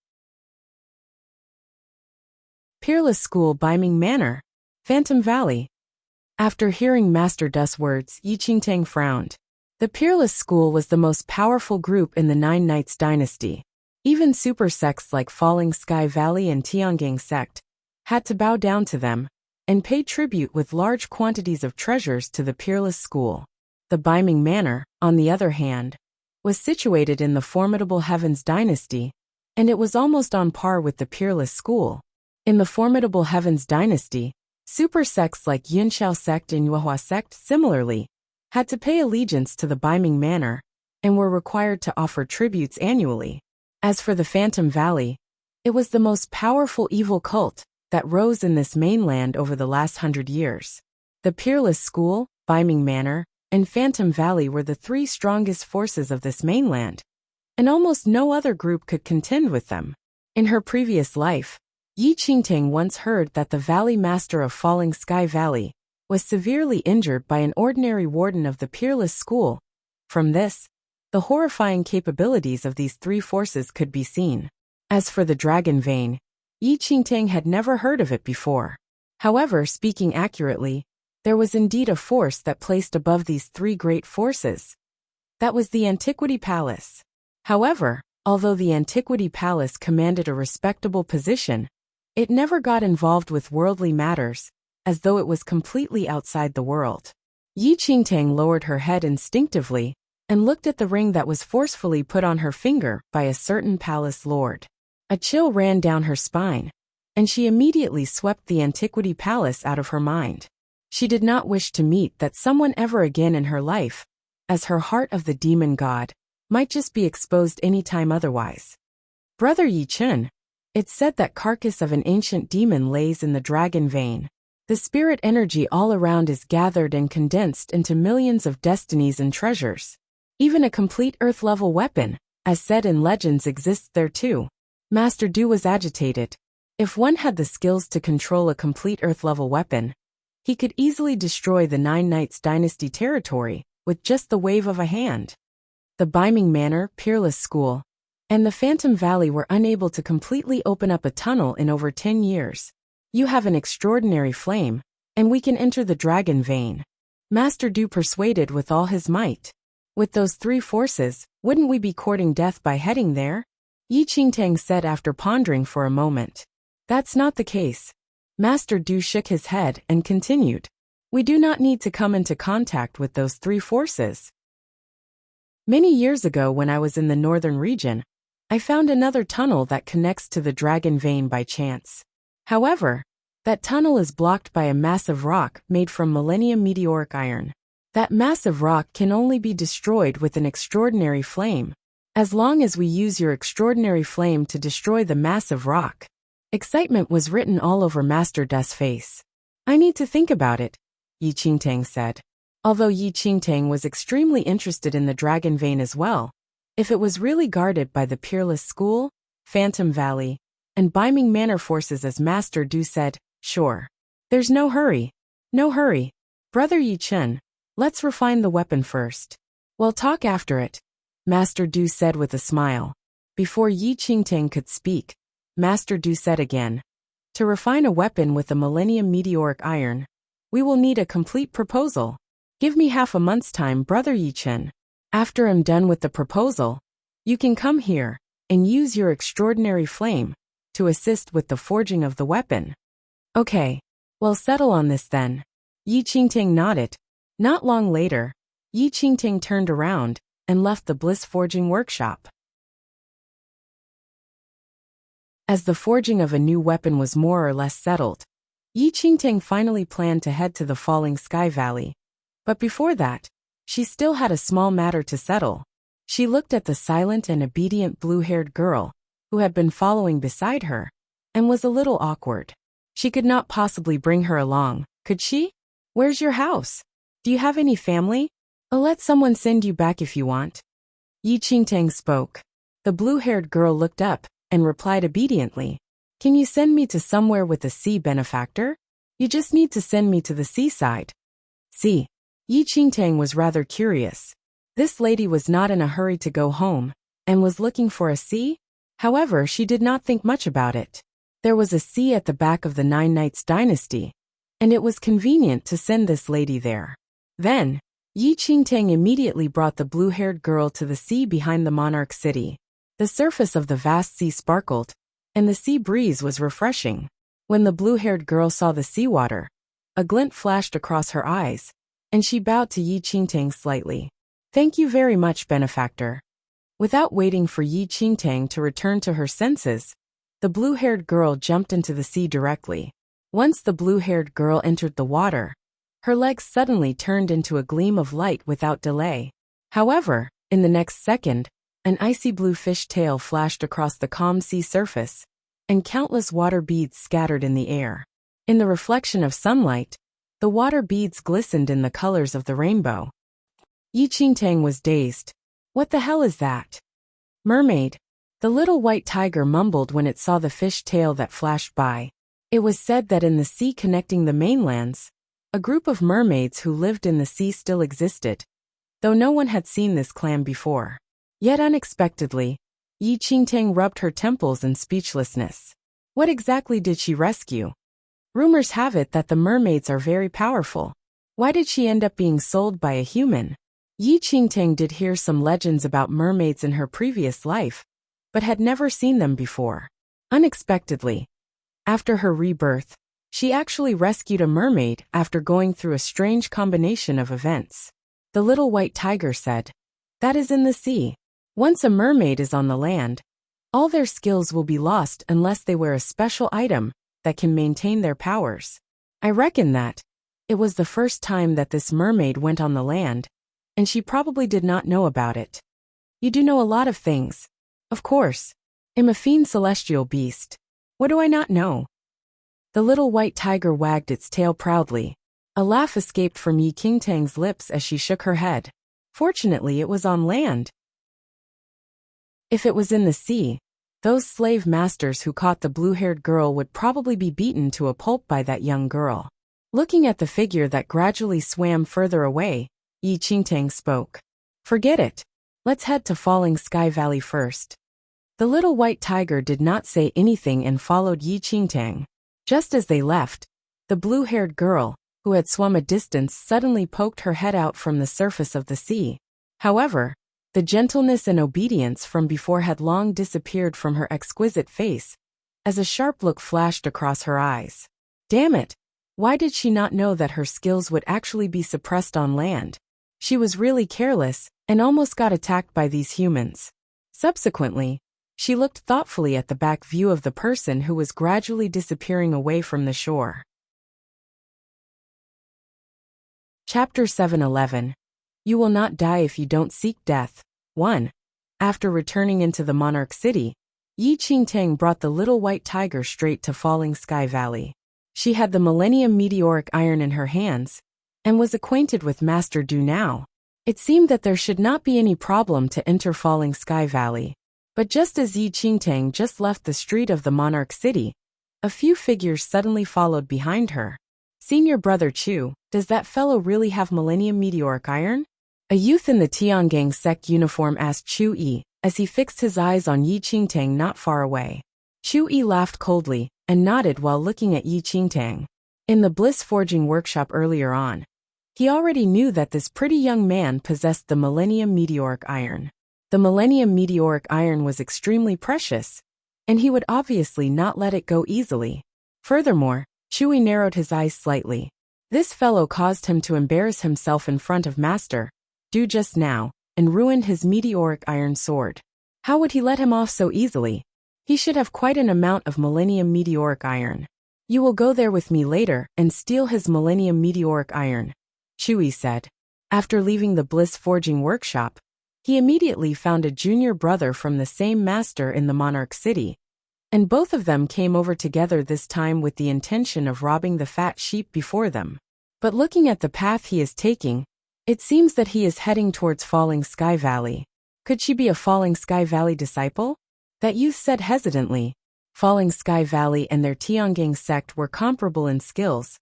[SPEAKER 1] Peerless School, Biming Manor, Phantom Valley. After hearing Master Du's words, Yi Qingtang frowned. The Peerless School was the most powerful group in the Nine Knights dynasty. Even super sects like Falling Sky Valley and Tiangang sect had to bow down to them and pay tribute with large quantities of treasures to the Peerless School. The Biming Manor, on the other hand, was situated in the formidable Heavens dynasty and it was almost on par with the peerless school. In the formidable Heavens dynasty, super sects like Yunxiao sect and Yuehua sect similarly had to pay allegiance to the Baiming Manor and were required to offer tributes annually. As for the Phantom Valley, it was the most powerful evil cult that rose in this mainland over the last 100 years. The Peerless School, Baiming Manor, and Phantom Valley were the three strongest forces of this mainland, and almost no other group could contend with them. In her previous life, Yi Qingtang once heard that the Valley Master of Falling Sky Valley was severely injured by an ordinary warden of the Peerless School. From this, the horrifying capabilities of these three forces could be seen. As for the Dragon Vein, Yi Qingtang had never heard of it before. However, speaking accurately, there was indeed a force that placed above these three great forces. That was the Antiquity Palace. However, although the Antiquity Palace commanded a respectable position, it never got involved with worldly matters, as though it was completely outside the world. Yi Qingtang lowered her head instinctively and looked at the ring that was forcefully put on her finger by a certain palace lord. A chill ran down her spine, and she immediately swept the Antiquity Palace out of her mind. She did not wish to meet that someone ever again in her life, as her heart of the demon god might just be exposed any time otherwise. Brother Yi Chun, it's said that carcass of an ancient demon lays in the dragon vein. The spirit energy all around is gathered and condensed into millions of destinies and treasures. Even a complete earth-level weapon, as said in legends, exists there too. Master Du was agitated. If one had the skills to control a complete earth-level weapon, he could easily destroy the Nine Knights Dynasty territory with just the wave of a hand. The Baiming Manor, Peerless School, and the Phantom Valley were unable to completely open up a tunnel in over 10 years. You have an extraordinary flame, and we can enter the Dragon Vein. Master Du persuaded with all his might. With those three forces, wouldn't we be courting death by heading there? Yi Qingtang said after pondering for a moment. That's not the case. Master Du shook his head and continued. We do not need to come into contact with those three forces. Many years ago when I was in the northern region, I found another tunnel that connects to the Dragon Vein by chance. However, that tunnel is blocked by a massive rock made from millennium meteoric iron. That massive rock can only be destroyed with an extraordinary flame. As long as we use your extraordinary flame to destroy the massive rock. Excitement was written all over Master Du's face. I need to think about it, Yi Qingtang said. Although Yi Qingtang was extremely interested in the Dragon Vein as well, if it was really guarded by the Peerless School, Phantom Valley, and Baiming Manor forces as Master Du said, sure. There's no hurry. No hurry. Brother Yi Chun, let's refine the weapon first. We'll talk after it, Master Du said with a smile. Before Yi Qingtang could speak, Master Du said again. To refine a weapon with a millennium meteoric iron, we will need a complete proposal. Give me half a month's time, Brother Yi Chun. After I'm done with the proposal, you can come here and use your extraordinary flame to assist with the forging of the weapon. Okay, we'll settle on this then. Yi Qingtang nodded. Not long later, Yi Qingtang turned around and left the Bliss Forging workshop. As the forging of a new weapon was more or less settled, Yi Qingtang finally planned to head to the Falling Sky Valley. But before that, she still had a small matter to settle. She looked at the silent and obedient blue-haired girl, who had been following beside her, and was a little awkward. She could not possibly bring her along, could she? Where's your house? Do you have any family? I'll let someone send you back if you want. Yi Qingtang spoke. The blue-haired girl looked up and replied obediently. Can you send me to somewhere with a sea, benefactor? You just need to send me to the seaside. See, Yi Qingtang was rather curious. This lady was not in a hurry to go home, and was looking for a sea? However, she did not think much about it. There was a sea at the back of the Nine Knights Dynasty, and it was convenient to send this lady there. Then, Yi Qingtang immediately brought the blue-haired girl to the sea behind the monarch city. The surface of the vast sea sparkled, and the sea breeze was refreshing. When the blue-haired girl saw the seawater, a glint flashed across her eyes, and she bowed to Yi Qingtang slightly. Thank you very much, benefactor. Without waiting for Yi Qingtang to return to her senses, the blue-haired girl jumped into the sea directly. Once the blue-haired girl entered the water, her legs suddenly turned into a gleam of light without delay. However, in the next second, an icy blue fish tail flashed across the calm sea surface, and countless water beads scattered in the air. In the reflection of sunlight, the water beads glistened in the colors of the rainbow. Yi Qingtang was dazed. What the hell is that? Mermaid. The little white tiger mumbled when it saw the fish tail that flashed by. It was said that in the sea connecting the mainlands, a group of mermaids who lived in the sea still existed, though no one had seen this clan before. Yet unexpectedly, Yi Qingtang rubbed her temples in speechlessness. What exactly did she rescue? Rumors have it that the mermaids are very powerful. Why did she end up being sold by a human? Yi Qingtang did hear some legends about mermaids in her previous life, but had never seen them before. Unexpectedly, after her rebirth, she actually rescued a mermaid after going through a strange combination of events. The little white tiger said, "That is in the sea. Once a mermaid is on the land, all their skills will be lost unless they wear a special item that can maintain their powers. I reckon that it was the first time that this mermaid went on the land, and she probably did not know about it." You do know a lot of things. Of course. I'm a fiend celestial beast. What do I not know? The little white tiger wagged its tail proudly. A laugh escaped from Yi Qingtang's lips as she shook her head. Fortunately, it was on land. If it was in the sea, those slave masters who caught the blue-haired girl would probably be beaten to a pulp by that young girl. Looking at the figure that gradually swam further away, Yi Qingtang spoke. "Forget it. Let's head to Falling Sky Valley first." The little white tiger did not say anything and followed Yi Qingtang. Just as they left, the blue-haired girl, who had swum a distance, suddenly poked her head out from the surface of the sea. However, the gentleness and obedience from before had long disappeared from her exquisite face, as a sharp look flashed across her eyes. Damn it! Why did she not know that her skills would actually be suppressed on land? She was really careless, and almost got attacked by these humans. Subsequently, she looked thoughtfully at the back view of the person who was gradually disappearing away from the shore. Chapter 7:11. You will not die if you don't seek death. 1. After returning into the Monarch City, Yi Qingtang brought the little white tiger straight to Falling Sky Valley. She had the Millennium Meteoric Iron in her hands, and was acquainted with Master Du now. It seemed that there should not be any problem to enter Falling Sky Valley. But just as Yi Qingtang just left the street of the Monarch City, a few figures suddenly followed behind her. "Senior Brother Chu, does that fellow really have Millennium Meteoric Iron?" A youth in the Tiangang sect uniform asked Chu Yi, as he fixed his eyes on Yi Qingtang not far away. Chu Yi laughed coldly, and nodded while looking at Yi Qingtang. In the Bliss Forging workshop earlier on, he already knew that this pretty young man possessed the Millennium Meteoric Iron. The Millennium Meteoric Iron was extremely precious, and he would obviously not let it go easily. Furthermore, Chewie narrowed his eyes slightly. This fellow caused him to embarrass himself in front of Master Du just now, and ruined his meteoric iron sword. How would he let him off so easily? He should have quite an amount of Millennium Meteoric Iron. "You will go there with me later and steal his Millennium Meteoric Iron," Chewie said. After leaving the Bliss Forging workshop, he immediately found a junior brother from the same master in the Monarch City, and both of them came over together this time with the intention of robbing the fat sheep before them. But looking at the path he is taking, it seems that he is heading towards Falling Sky Valley. Could she be a Falling Sky Valley disciple? That youth said hesitantly. Falling Sky Valley and their Tiangang sect were comparable in skills,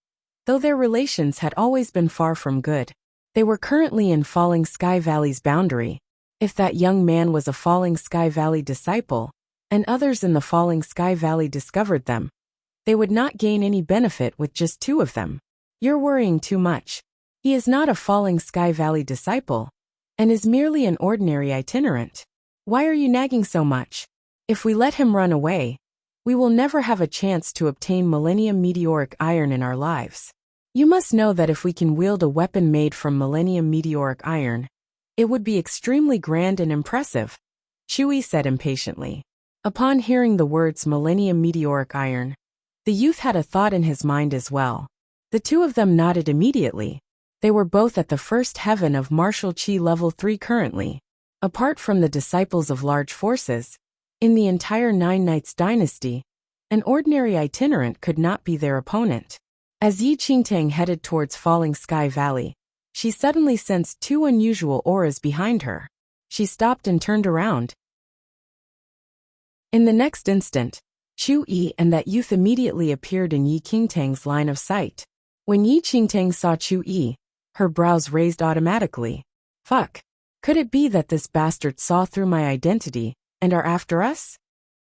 [SPEAKER 1] though their relations had always been far from good. They were currently in Falling Sky Valley's boundary. If that young man was a Falling Sky Valley disciple, and others in the Falling Sky Valley discovered them, they would not gain any benefit with just two of them. "You're worrying too much. He is not a Falling Sky Valley disciple, and is merely an ordinary itinerant. Why are you nagging so much? If we let him run away, we will never have a chance to obtain Millennium Meteoric Iron in our lives. You must know that if we can wield a weapon made from Millennium Meteoric Iron, it would be extremely grand and impressive. Shui said impatiently. Upon hearing the words Millennium Meteoric Iron, the youth had a thought in his mind as well. The two of them nodded immediately. They were both at the first heaven of martial chi level 3 currently. Apart from the disciples of large forces, in the entire Nine Knights dynasty, an ordinary itinerant could not be their opponent. As Yi Qingtang headed towards Falling Sky Valley, she suddenly sensed two unusual auras behind her. She stopped and turned around. In the next instant, Chu Yi and that youth immediately appeared in Yi Qingtang's line of sight. When Yi Qingtang saw Chu Yi, her brows raised automatically. Fuck. Could it be that this bastard saw through my identity and are after us?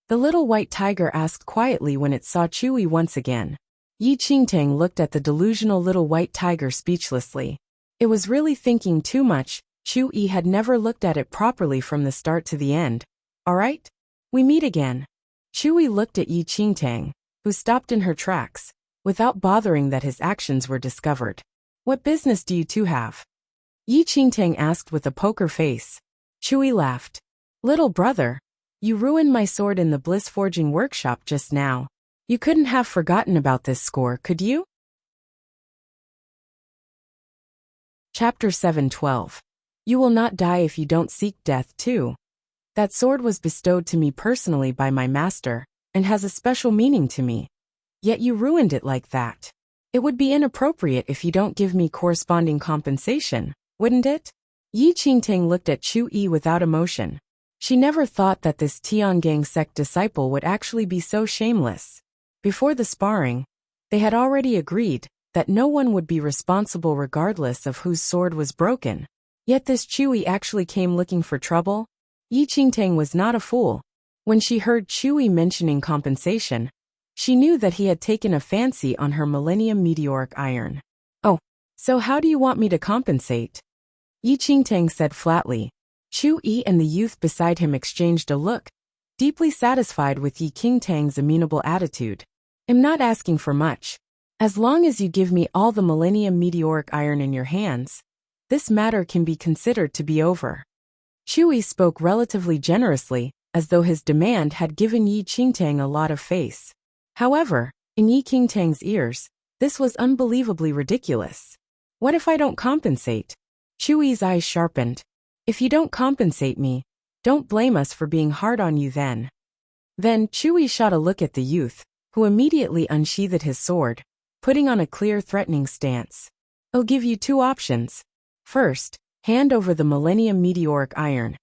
[SPEAKER 1] The little white tiger asked quietly when it saw Chu Yi once again. Yi Qingtang looked at the delusional little white tiger speechlessly. It was really thinking too much. Chu Yi had never looked at it properly from the start to the end. All right? We meet again. Chu Yi looked at Yi Qingtang, who stopped in her tracks, without bothering that his actions were discovered. What business do you two have? Yi Qingtang asked with a poker face. Chu Yi laughed. Little brother, you ruined my sword in the Bliss Forging workshop just now. You couldn't have forgotten about this score, could you? Chapter 7:12. You will not die if you don't seek death too. That sword was bestowed to me personally by my master, and has a special meaning to me. Yet you ruined it like that. It would be inappropriate if you don't give me corresponding compensation, wouldn't it? Yi Qingtang looked at Chu Yi without emotion. She never thought that this Tiangang sect disciple would actually be so shameless. Before the sparring, they had already agreed that no one would be responsible regardless of whose sword was broken. Yet this Chu Yi actually came looking for trouble. Yi Qingtang was not a fool. When she heard Chu Yi mentioning compensation, she knew that he had taken a fancy on her Millennium Meteoric Iron. Oh, so how do you want me to compensate? Yi Qingtang said flatly. Chu Yi and the youth beside him exchanged a look, deeply satisfied with Yi Qingtang's amenable attitude. I'm not asking for much. As long as you give me all the Millennium Meteoric Iron in your hands, this matter can be considered to be over. Chu Yi spoke relatively generously, as though his demand had given Yi Qingtang a lot of face. However, in Yi Qingtang's ears, this was unbelievably ridiculous. What if I don't compensate? Chu Yi's eyes sharpened. If you don't compensate me, don't blame us for being hard on you then. Then Chu Yi shot a look at the youth, who immediately unsheathed his sword, putting on a clear threatening stance. I'll give you two options. First, hand over the Millennium Meteoric Iron,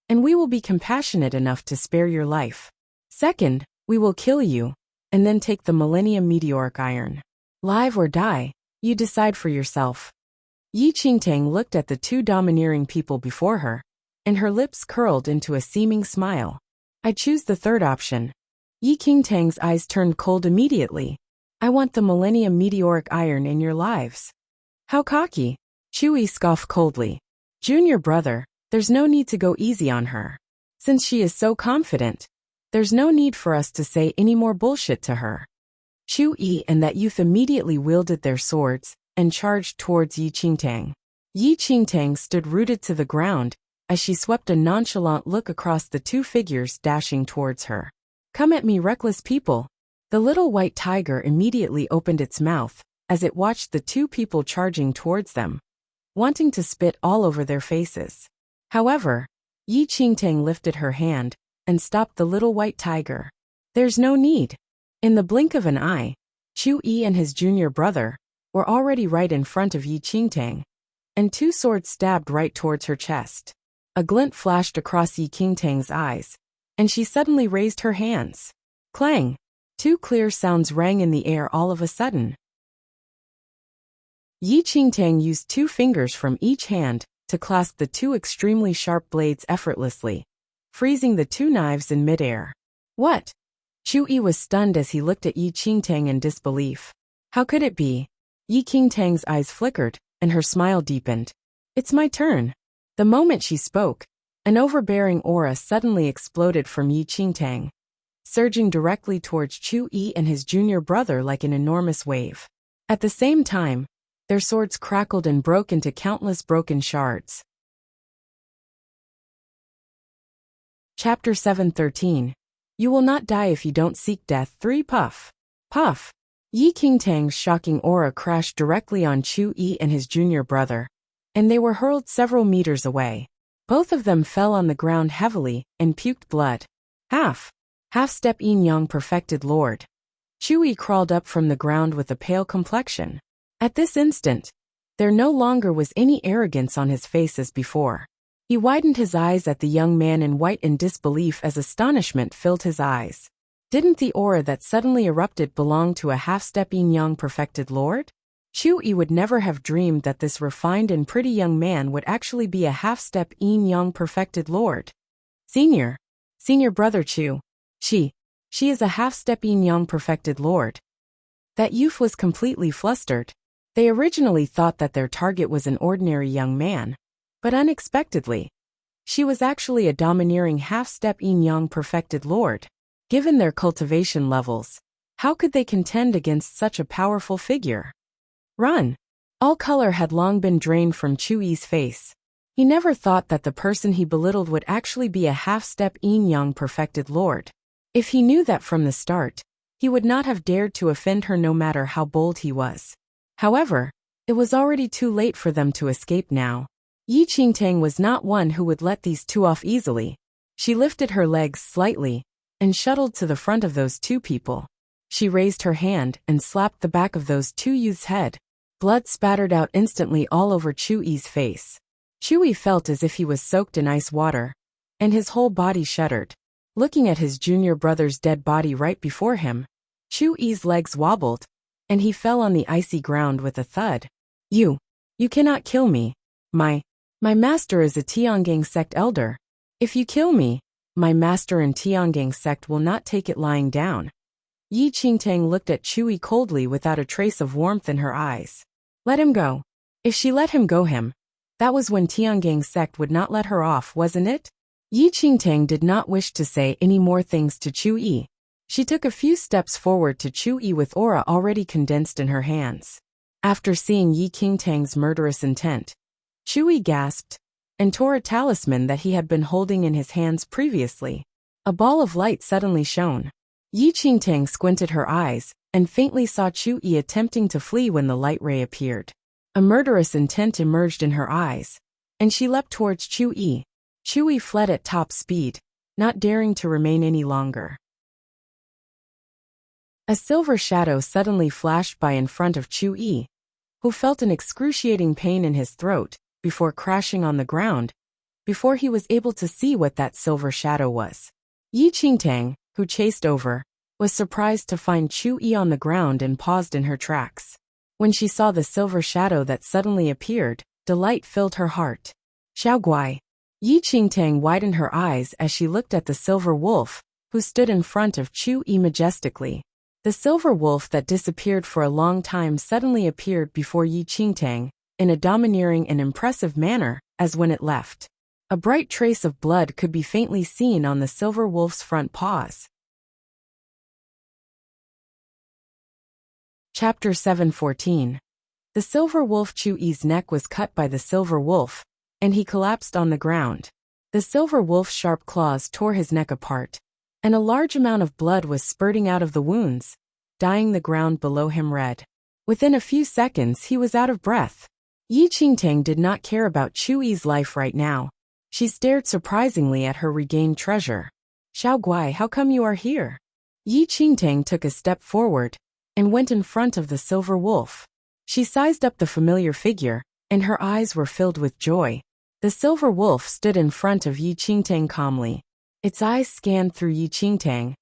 [SPEAKER 1] and we will be compassionate enough to spare your life. Second, we will kill you, and then take the Millennium Meteoric Iron. Live or die, you decide for yourself. Yi Qingtang looked at the two domineering people before her, and her lips curled into a seeming smile. I choose the third option. Yi Qingtang's eyes turned cold immediately. I want the Millennium Meteoric Iron in your lives. How cocky. Chu Yi scoffed coldly. Junior brother, there's no need to go easy on her. Since she is so confident, there's no need for us to say any more bullshit to her. Chu Yi and that youth immediately wielded their swords and charged towards Yi Qingtang. Yi Qingtang stood rooted to the ground as she swept a nonchalant look across the two figures dashing towards her. Come at me, reckless people. The little white tiger immediately opened its mouth as it watched the two people charging towards them, wanting to spit all over their faces. However, Yi Qingtang lifted her hand and stopped the little white tiger. There's no need. In the blink of an eye, Chu Yi and his junior brother were already right in front of Yi Qingtang, and two swords stabbed right towards her chest. A glint flashed across Yi Qingtang's eyes, and she suddenly raised her hands. Clang! Two clear sounds rang in the air all of a sudden. Yi Qingtang used two fingers from each hand to clasp the two extremely sharp blades effortlessly, freezing the two knives in midair. What? Chu Yi was stunned as he looked at Yi Qingtang in disbelief. How could it be? Yi Qingtang's eyes flickered, and her smile deepened. It's my turn. The moment she spoke, an overbearing aura suddenly exploded from Yi Qingtang, surging directly towards Chu Yi and his junior brother like an enormous wave. At the same time, their swords crackled and broke into countless broken shards. Chapter 713. You will not die if you don't seek death. 3 Puff. Puff. Yi Qingtang's shocking aura crashed directly on Chu Yi and his junior brother, and they were hurled several meters away. Both of them fell on the ground heavily and puked blood. Half-step Yin Yang perfected lord. Chu Yi crawled up from the ground with a pale complexion. At this instant, there no longer was any arrogance on his face as before. He widened his eyes at the young man in white in disbelief as astonishment filled his eyes. Didn't the aura that suddenly erupted belong to a half-step Yin Yang perfected lord? Chu Yi would never have dreamed that this refined and pretty young man would actually be a half-step Yin Yang perfected lord. Senior brother Chu. She is a half-step Yin Yang perfected lord. That youth was completely flustered. They originally thought that their target was an ordinary young man, but unexpectedly, she was actually a domineering half-step Yin Yang perfected lord. Given their cultivation levels, how could they contend against such a powerful figure? Run! All color had long been drained from Chu Yi's face. He never thought that the person he belittled would actually be a half-step Yin Yang perfected lord. If he knew that from the start, he would not have dared to offend her no matter how bold he was. However, it was already too late for them to escape now. Yi Qingtang was not one who would let these two off easily. She lifted her legs slightly and shuttled to the front of those two people. She raised her hand and slapped the back of those two youths' head. Blood spattered out instantly all over Chu Yi's face. Chu Yi felt as if he was soaked in ice water, and his whole body shuddered. Looking at his junior brother's dead body right before him, Chu Yi's legs wobbled, and he fell on the icy ground with a thud. You cannot kill me. My master is a Tiangang sect elder. If you kill me, my master and Tiangang sect will not take it lying down. Yi Qingtang looked at Chu Yi coldly without a trace of warmth in her eyes. Let him go. If she let him go that was when Tiangang sect would not let her off, wasn't it? Yi Qingtang did not wish to say any more things to Chu Yi. She took a few steps forward to Chu Yi with aura already condensed in her hands. After seeing Yi Qingtang's murderous intent, Chu Yi gasped and tore a talisman that he had been holding in his hands previously. A ball of light suddenly shone. Yi Qingtang squinted her eyes and faintly saw Chu Yi attempting to flee when the light ray appeared. A murderous intent emerged in her eyes, and she leapt towards Chu Yi. Chu Yi fled at top speed, not daring to remain any longer. A silver shadow suddenly flashed by in front of Chu Yi, who felt an excruciating pain in his throat before crashing on the ground, before he was able to see what that silver shadow was. Yi Qingtang, who chased over, was surprised to find Chu Yi on the ground and paused in her tracks. When she saw the silver shadow that suddenly appeared, delight filled her heart. Xiaoguai. Yi Qingtang widened her eyes as she looked at the silver wolf, who stood in front of Chu Yi majestically. The silver wolf that disappeared for a long time suddenly appeared before Yi Qingtang, in a domineering and impressive manner, as when it left. A bright trace of blood could be faintly seen on the silver wolf's front paws. Chapter 714. The silver wolf. Chu Yi's neck was cut by the silver wolf, and he collapsed on the ground. The silver wolf's sharp claws tore his neck apart, and a large amount of blood was spurting out of the wounds, dyeing the ground below him red. Within a few seconds he was out of breath. Yi Qingtang did not care about Chu Yi's life right now. She stared surprisingly at her regained treasure. Xiaoguai, how come you are here? Yi Qingtang took a step forward and went in front of the silver wolf. She sized up the familiar figure, and her eyes were filled with joy. The silver wolf stood in front of Yi Qingtang calmly. Its eyes scanned through Yi Qingtang,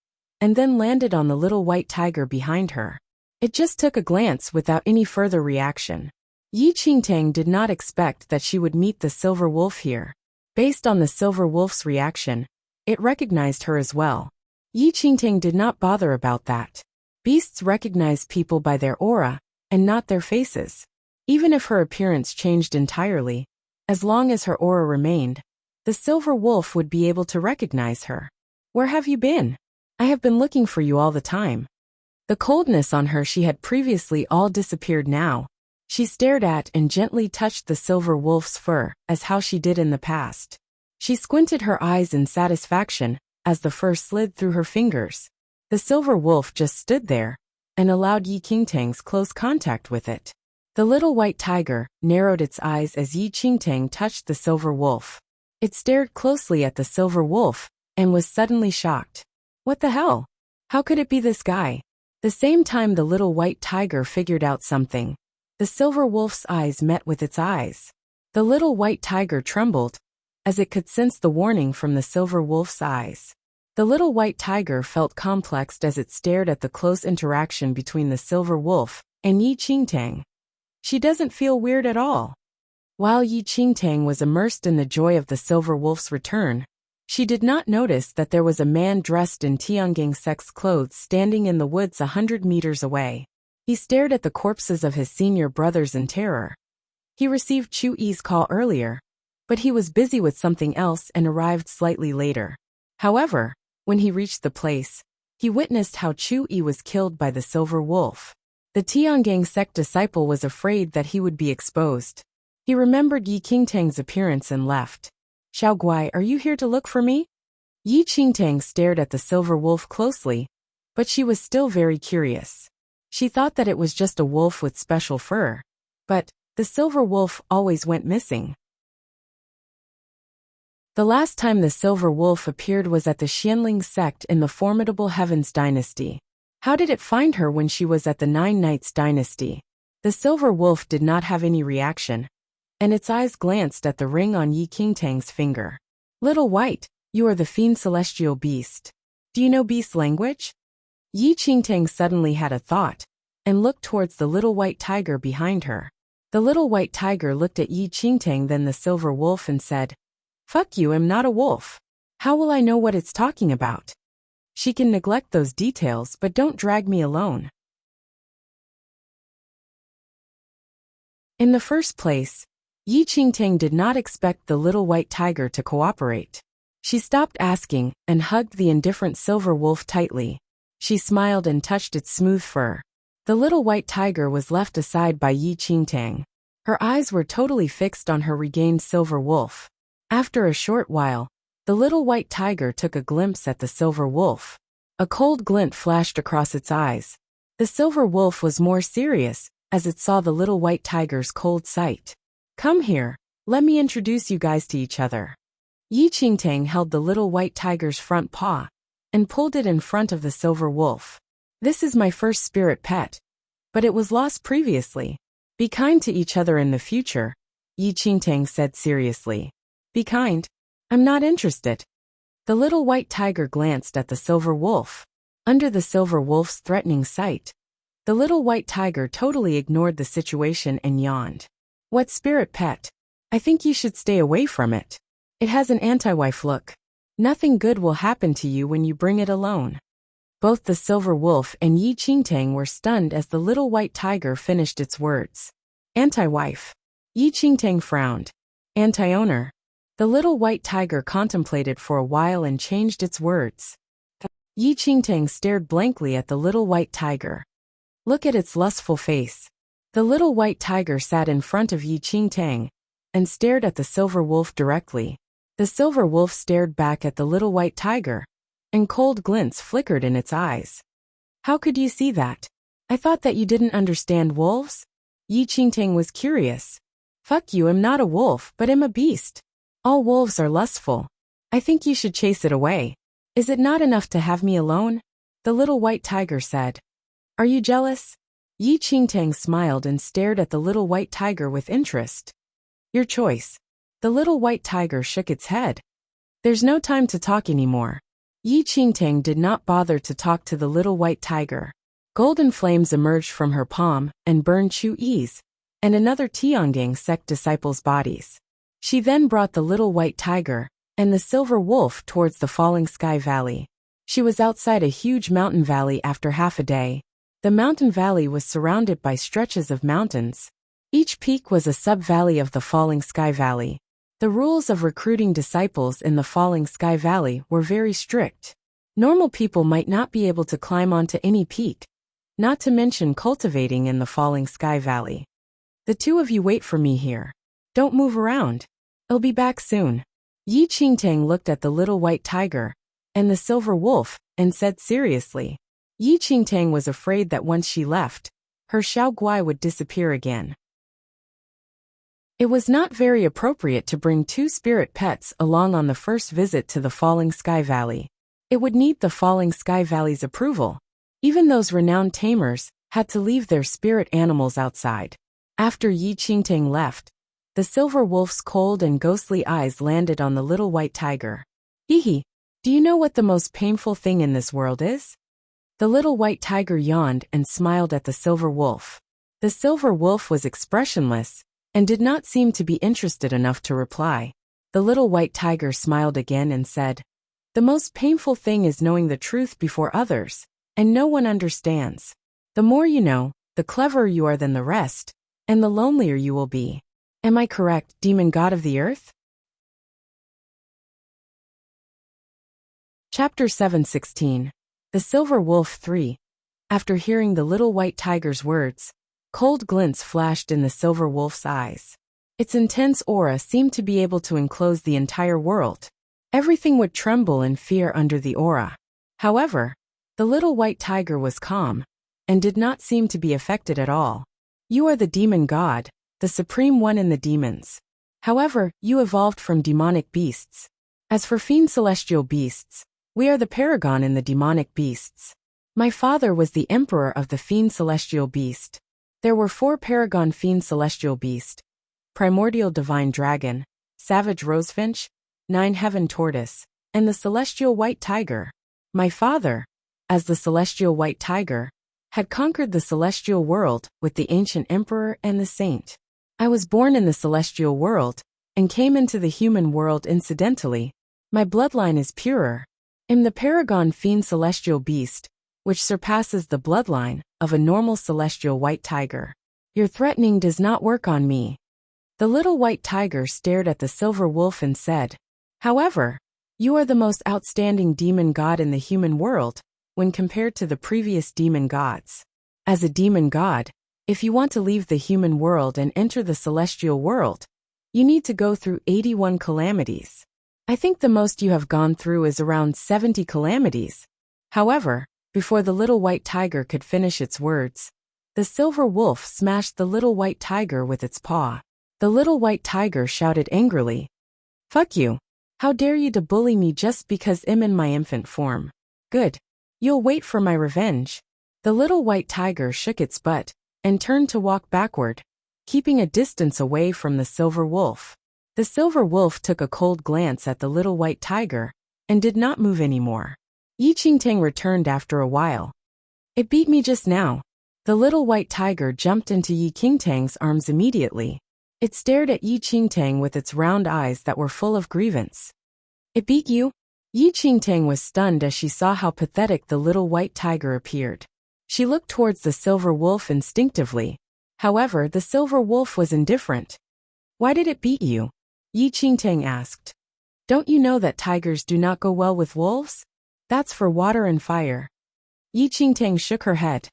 [SPEAKER 1] and then landed on the little white tiger behind her. It just took a glance without any further reaction. Yi Qingtang did not expect that she would meet the silver wolf here. Based on the silver wolf's reaction, it recognized her as well. Yi Qingtang did not bother about that. Beasts recognize people by their aura, and not their faces. Even if her appearance changed entirely, as long as her aura remained, the silver wolf would be able to recognize her. Where have you been? I have been looking for you all the time. The coldness on her she had previously all disappeared now. She stared at and gently touched the silver wolf's fur, as how she did in the past. She squinted her eyes in satisfaction as the fur slid through her fingers. The silver wolf just stood there and allowed Yi Qingtang's close contact with it. The little white tiger narrowed its eyes as Yi Qingtang touched the silver wolf. It stared closely at the silver wolf and was suddenly shocked. What the hell? How could it be this guy? The same time the little white tiger figured out something, the silver wolf's eyes met with its eyes. The little white tiger trembled as it could sense the warning from the silver wolf's eyes. The little white tiger felt complexed as it stared at the close interaction between the silver wolf and Yi Qingtang. She doesn't feel weird at all. While Yi Qingtang was immersed in the joy of the silver wolf's return, she did not notice that there was a man dressed in Tiangang sect's clothes standing in the woods 100 meters away. He stared at the corpses of his senior brothers in terror. He received Chu Yi's call earlier, but he was busy with something else and arrived slightly later. However, when he reached the place, he witnessed how Chu Yi was killed by the silver wolf. The Tiangang sect disciple was afraid that he would be exposed. He remembered Yi Qingtang's appearance and left. Xiao Guai, are you here to look for me? Yi Qingtang stared at the silver wolf closely, but she was still very curious. She thought that it was just a wolf with special fur. But the silver wolf always went missing. The last time the silver wolf appeared was at the Xianling sect in the formidable Heavens dynasty. How did it find her when she was at the Nine Knights dynasty? The silver wolf did not have any reaction, and its eyes glanced at the ring on Yi Qingtang's finger. Little White, you are the fiend celestial beast. Do you know beast language? Yi Qingtang suddenly had a thought, and looked towards the little white tiger behind her. The little white tiger looked at Yi Qingtang then the silver wolf and said, "Fuck you, I'm not a wolf. How will I know what it's talking about? She can neglect those details but don't drag me alone." In the first place, Yi Qingtang did not expect the little white tiger to cooperate. She stopped asking and hugged the indifferent silver wolf tightly. She smiled and touched its smooth fur. The little white tiger was left aside by Yi Qingtang. Her eyes were totally fixed on her regained silver wolf. After a short while, the little white tiger took a glimpse at the silver wolf. A cold glint flashed across its eyes. The silver wolf was more serious as it saw the little white tiger's cold sight. "Come here, let me introduce you guys to each other." Yi Qingtang held the little white tiger's front paw and pulled it in front of the silver wolf. "This is my first spirit pet, but it was lost previously. Be kind to each other in the future," Yi Qingtang said seriously. "Be kind? I'm not interested." The little white tiger glanced at the silver wolf. Under the silver wolf's threatening sight, the little white tiger totally ignored the situation and yawned. "What spirit pet? I think you should stay away from it. It has an anti-wife look. Nothing good will happen to you when you bring it alone." Both the silver wolf and Yi Qingtang were stunned as the little white tiger finished its words. "Anti-wife." Yi Qingtang frowned. "Anti-owner." The little white tiger contemplated for a while and changed its words. Yi Qingtang stared blankly at the little white tiger. Look at its lustful face. The little white tiger sat in front of Yi Qingtang and stared at the silver wolf directly. The silver wolf stared back at the little white tiger, and cold glints flickered in its eyes. "How could you see that? I thought that you didn't understand wolves?" Yi Qingtang was curious. "Fuck you, I'm not a wolf, but I'm a beast. All wolves are lustful. I think you should chase it away. Is it not enough to have me alone?" The little white tiger said. "Are you jealous?" Yi Qingtang smiled and stared at the little white tiger with interest. "Your choice." The little white tiger shook its head. "There's no time to talk anymore." Yi Qingtang did not bother to talk to the little white tiger. Golden flames emerged from her palm and burned Chu Yi's and another Tiangang sect disciples' bodies. She then brought the little white tiger and the silver wolf towards the falling sky valley. She was outside a huge mountain valley after half a day. The mountain valley was surrounded by stretches of mountains. Each peak was a sub-valley of the falling sky valley. The rules of recruiting disciples in the falling sky valley were very strict. Normal people might not be able to climb onto any peak, not to mention cultivating in the falling sky valley. "The two of you wait for me here. Don't move around. I'll be back soon." Yi Qingtang looked at the little white tiger and the silver wolf and said seriously. Yi Qingtang was afraid that once she left, her Xiao Guai would disappear again. It was not very appropriate to bring two spirit pets along on the first visit to the Falling Sky Valley. It would need the Falling Sky Valley's approval. Even those renowned tamers had to leave their spirit animals outside. After Yi Qingtang left, the silver wolf's cold and ghostly eyes landed on the little white tiger. Hee, do you know what the most painful thing in this world is? The little white tiger yawned and smiled at the silver wolf. The silver wolf was expressionless and did not seem to be interested enough to reply. The little white tiger smiled again and said, "The most painful thing is knowing the truth before others, and no one understands. The more you know, the cleverer you are than the rest, and the lonelier you will be. Am I correct, demon god of the earth?" Chapter 7:16. The Silver Wolf 3. After hearing the little white tiger's words, cold glints flashed in the silver wolf's eyes. Its intense aura seemed to be able to enclose the entire world. Everything would tremble in fear under the aura. However, the little white tiger was calm and did not seem to be affected at all. You are the demon god, the supreme one in the demons. However, you evolved from demonic beasts. As for fiend celestial beasts, we are the paragon in the demonic beasts. My father was the emperor of the fiend celestial beast. There were 4 paragon fiend celestial beast: primordial divine dragon, savage rosefinch, 9 heaven tortoise, and the celestial white tiger. My father, as the celestial white tiger, had conquered the celestial world with the ancient emperor and the saint. I was born in the celestial world and came into the human world incidentally. My bloodline is purer. I'm the paragon fiend celestial beast, which surpasses the bloodline of a normal celestial white tiger. Your threatening does not work on me. The little white tiger stared at the silver wolf and said, "However, you are the most outstanding demon god in the human world when compared to the previous demon gods. As a demon god, if you want to leave the human world and enter the celestial world, you need to go through 81 calamities. I think the most you have gone through is around 70 calamities." However, before the little white tiger could finish its words, the silver wolf smashed the little white tiger with its paw. The little white tiger shouted angrily, "Fuck you! How dare you to bully me just because I'm in my infant form? Good. You'll wait for my revenge." The little white tiger shook its butt and turned to walk backward, keeping a distance away from the silver wolf. The silver wolf took a cold glance at the little white tiger and did not move anymore. Yi Qingtang returned after a while. "It beat me just now." The little white tiger jumped into Yi Qingtang's arms immediately. It stared at Yi Qingtang with its round eyes that were full of grievance. "It beat you?" Yi Qingtang was stunned as she saw how pathetic the little white tiger appeared. She looked towards the silver wolf instinctively. However, the silver wolf was indifferent. "Why did it beat you?" Yi Qingtang asked. "Don't you know that tigers do not go well with wolves? That's for water and fire." Yi Qingtang shook her head.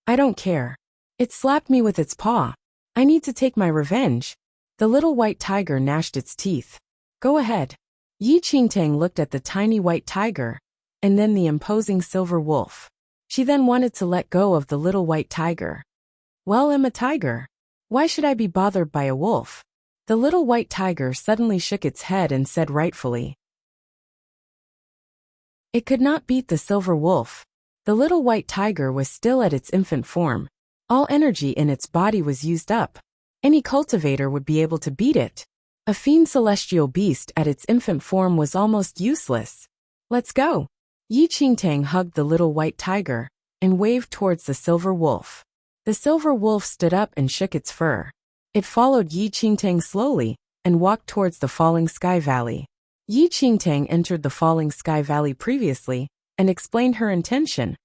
[SPEAKER 1] "I don't care. It slapped me with its paw. I need to take my revenge." The little white tiger gnashed its teeth. "Go ahead." Yi Qingtang looked at the tiny white tiger, and then the imposing silver wolf. She then wanted to let go of the little white tiger. "Well, I'm a tiger. Why should I be bothered by a wolf?" The little white tiger suddenly shook its head and said rightfully. It could not beat the silver wolf. The little white tiger was still at its infant form. All energy in its body was used up. Any cultivator would be able to beat it. A fiend celestial beast at its infant form was almost useless. "Let's go." Yi Qingtang hugged the little white tiger and waved towards the silver wolf. The silver wolf stood up and shook its fur. It followed Yi Qingtang slowly and walked towards the Falling Sky Valley. Yi Qingtang entered the Falling Sky Valley previously and explained her intention,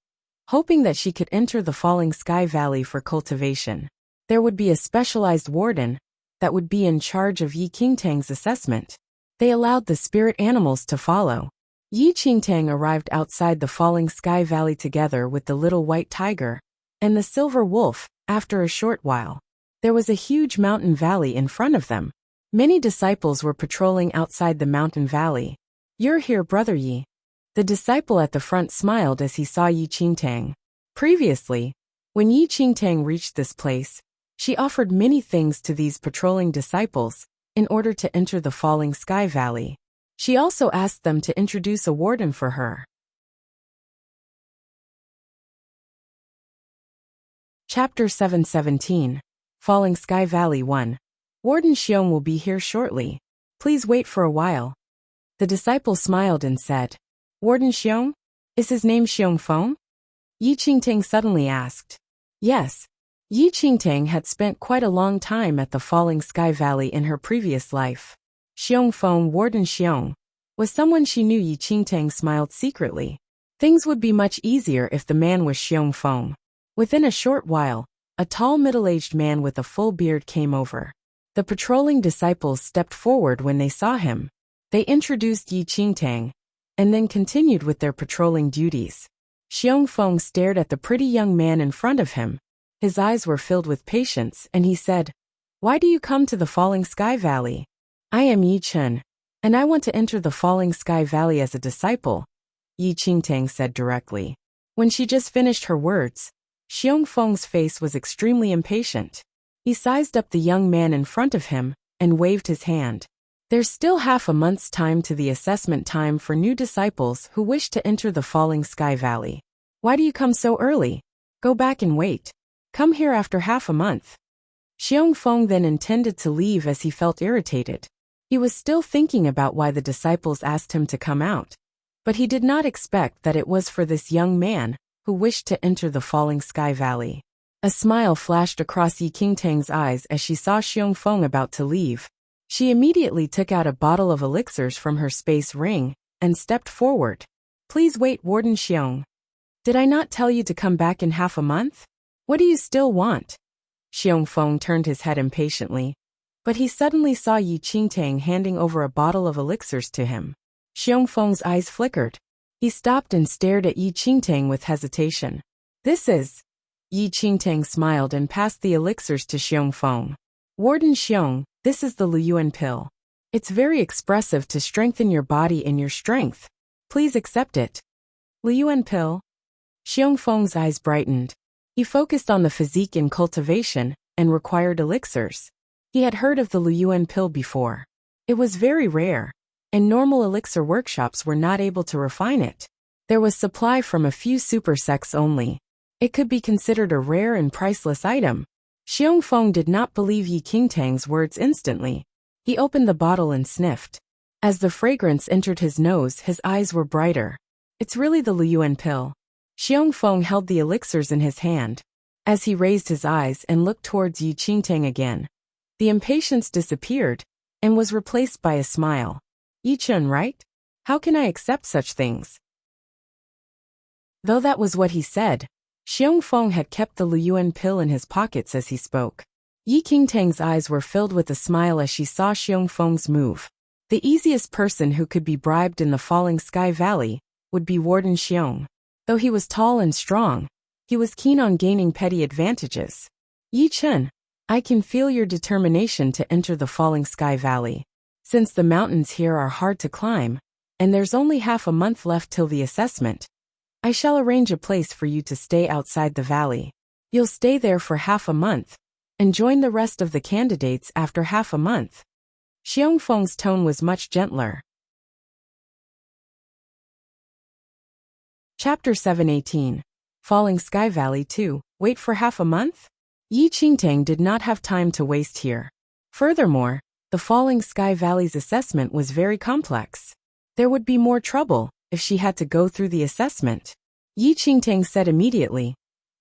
[SPEAKER 1] hoping that she could enter the Falling Sky Valley for cultivation. There would be a specialized warden that would be in charge of Yi Qingtang's assessment. They allowed the spirit animals to follow. Yi Qingtang arrived outside the Falling Sky Valley together with the little white tiger and the silver wolf. After a short while, there was a huge mountain valley in front of them. Many disciples were patrolling outside the mountain valley. "You're here, Brother Yi." The disciple at the front smiled as he saw Yi Qingtang. Previously, when Yi Qingtang reached this place, she offered many things to these patrolling disciples in order to enter the Falling Sky Valley. She also asked them to introduce a warden for her. Chapter 717. Falling Sky Valley 1. Warden Xiong will be here shortly. Please wait for a while. The disciple smiled and said, "Warden Xiong? Is his name Xiong Feng?" Yi Qingtang suddenly asked. Yes. Yi Qingtang had spent quite a long time at the Falling Sky Valley in her previous life. Xiong Feng, Warden Xiong, was someone she knew. Yi Qingtang smiled secretly. Things would be much easier if the man was Xiong Feng. Within a short while, a tall middle-aged man with a full beard came over. The patrolling disciples stepped forward when they saw him. They introduced Yi Qingtang, and then continued with their patrolling duties. Xiong Feng stared at the pretty young man in front of him. His eyes were filled with patience, and he said, "Why do you come to the Falling Sky Valley?" "I am Yi Chen, and I want to enter the Falling Sky Valley as a disciple," Yi Qingtang said directly. When she just finished her words, Xiong Feng's face was extremely impatient. He sized up the young man in front of him and waved his hand. There's still half a month's time to the assessment time for new disciples who wish to enter the Falling Sky Valley. Why do you come so early? Go back and wait. Come here after half a month. Xiong Feng then intended to leave as he felt irritated. He was still thinking about why the disciples asked him to come out. But he did not expect that it was for this young man who wished to enter the Falling Sky Valley. A smile flashed across Yi Qingtang's eyes as she saw Xiong Feng about to leave. She immediately took out a bottle of elixirs from her space ring and stepped forward. "Please wait, Warden Xiong. Did I not tell you to come back in half a month? What do you still want?" Xiong Feng turned his head impatiently, but he suddenly saw Yi Qingtang handing over a bottle of elixirs to him. Xiong Feng's eyes flickered. He stopped and stared at Yi Qingtang with hesitation. "This is..." Yi Qingtang smiled and passed the elixirs to Xiong Feng. "Warden Xiong, this is the Liyuan pill. It's very expressive to strengthen your body and your strength. Please accept it." Liyuan pill? Xiong Feng's eyes brightened. He focused on the physique and cultivation and required elixirs. He had heard of the Liyuan pill before. It was very rare, and normal elixir workshops were not able to refine it. There was supply from a few super sects only. It could be considered a rare and priceless item. Xiong Feng did not believe Yi Qingtang's words instantly. He opened the bottle and sniffed. As the fragrance entered his nose, his eyes were brighter. It's really the Liyuan pill. Xiong Feng held the elixirs in his hand. As he raised his eyes and looked towards Yi Qingtang again, the impatience disappeared and was replaced by a smile. "Yi Chen, right? How can I accept such things?" Though that was what he said, Xiong Feng had kept the Liyuan pill in his pockets as he spoke. Yi Qingtang's eyes were filled with a smile as she saw Xiong Feng's move. The easiest person who could be bribed in the Falling Sky Valley would be Warden Xiong. Though he was tall and strong, he was keen on gaining petty advantages. "Yi Chen, I can feel your determination to enter the Falling Sky Valley. Since the mountains here are hard to climb, and there's only half a month left till the assessment, I shall arrange a place for you to stay outside the valley. You'll stay there for half a month, and join the rest of the candidates after half a month." Xiong Feng's tone was much gentler. Chapter 718. Falling Sky Valley 2. Wait for half a month? Yi Qingtang did not have time to waste here. Furthermore, the Falling Sky Valley's assessment was very complex. There would be more trouble if she had to go through the assessment. Yi Qingtang said immediately,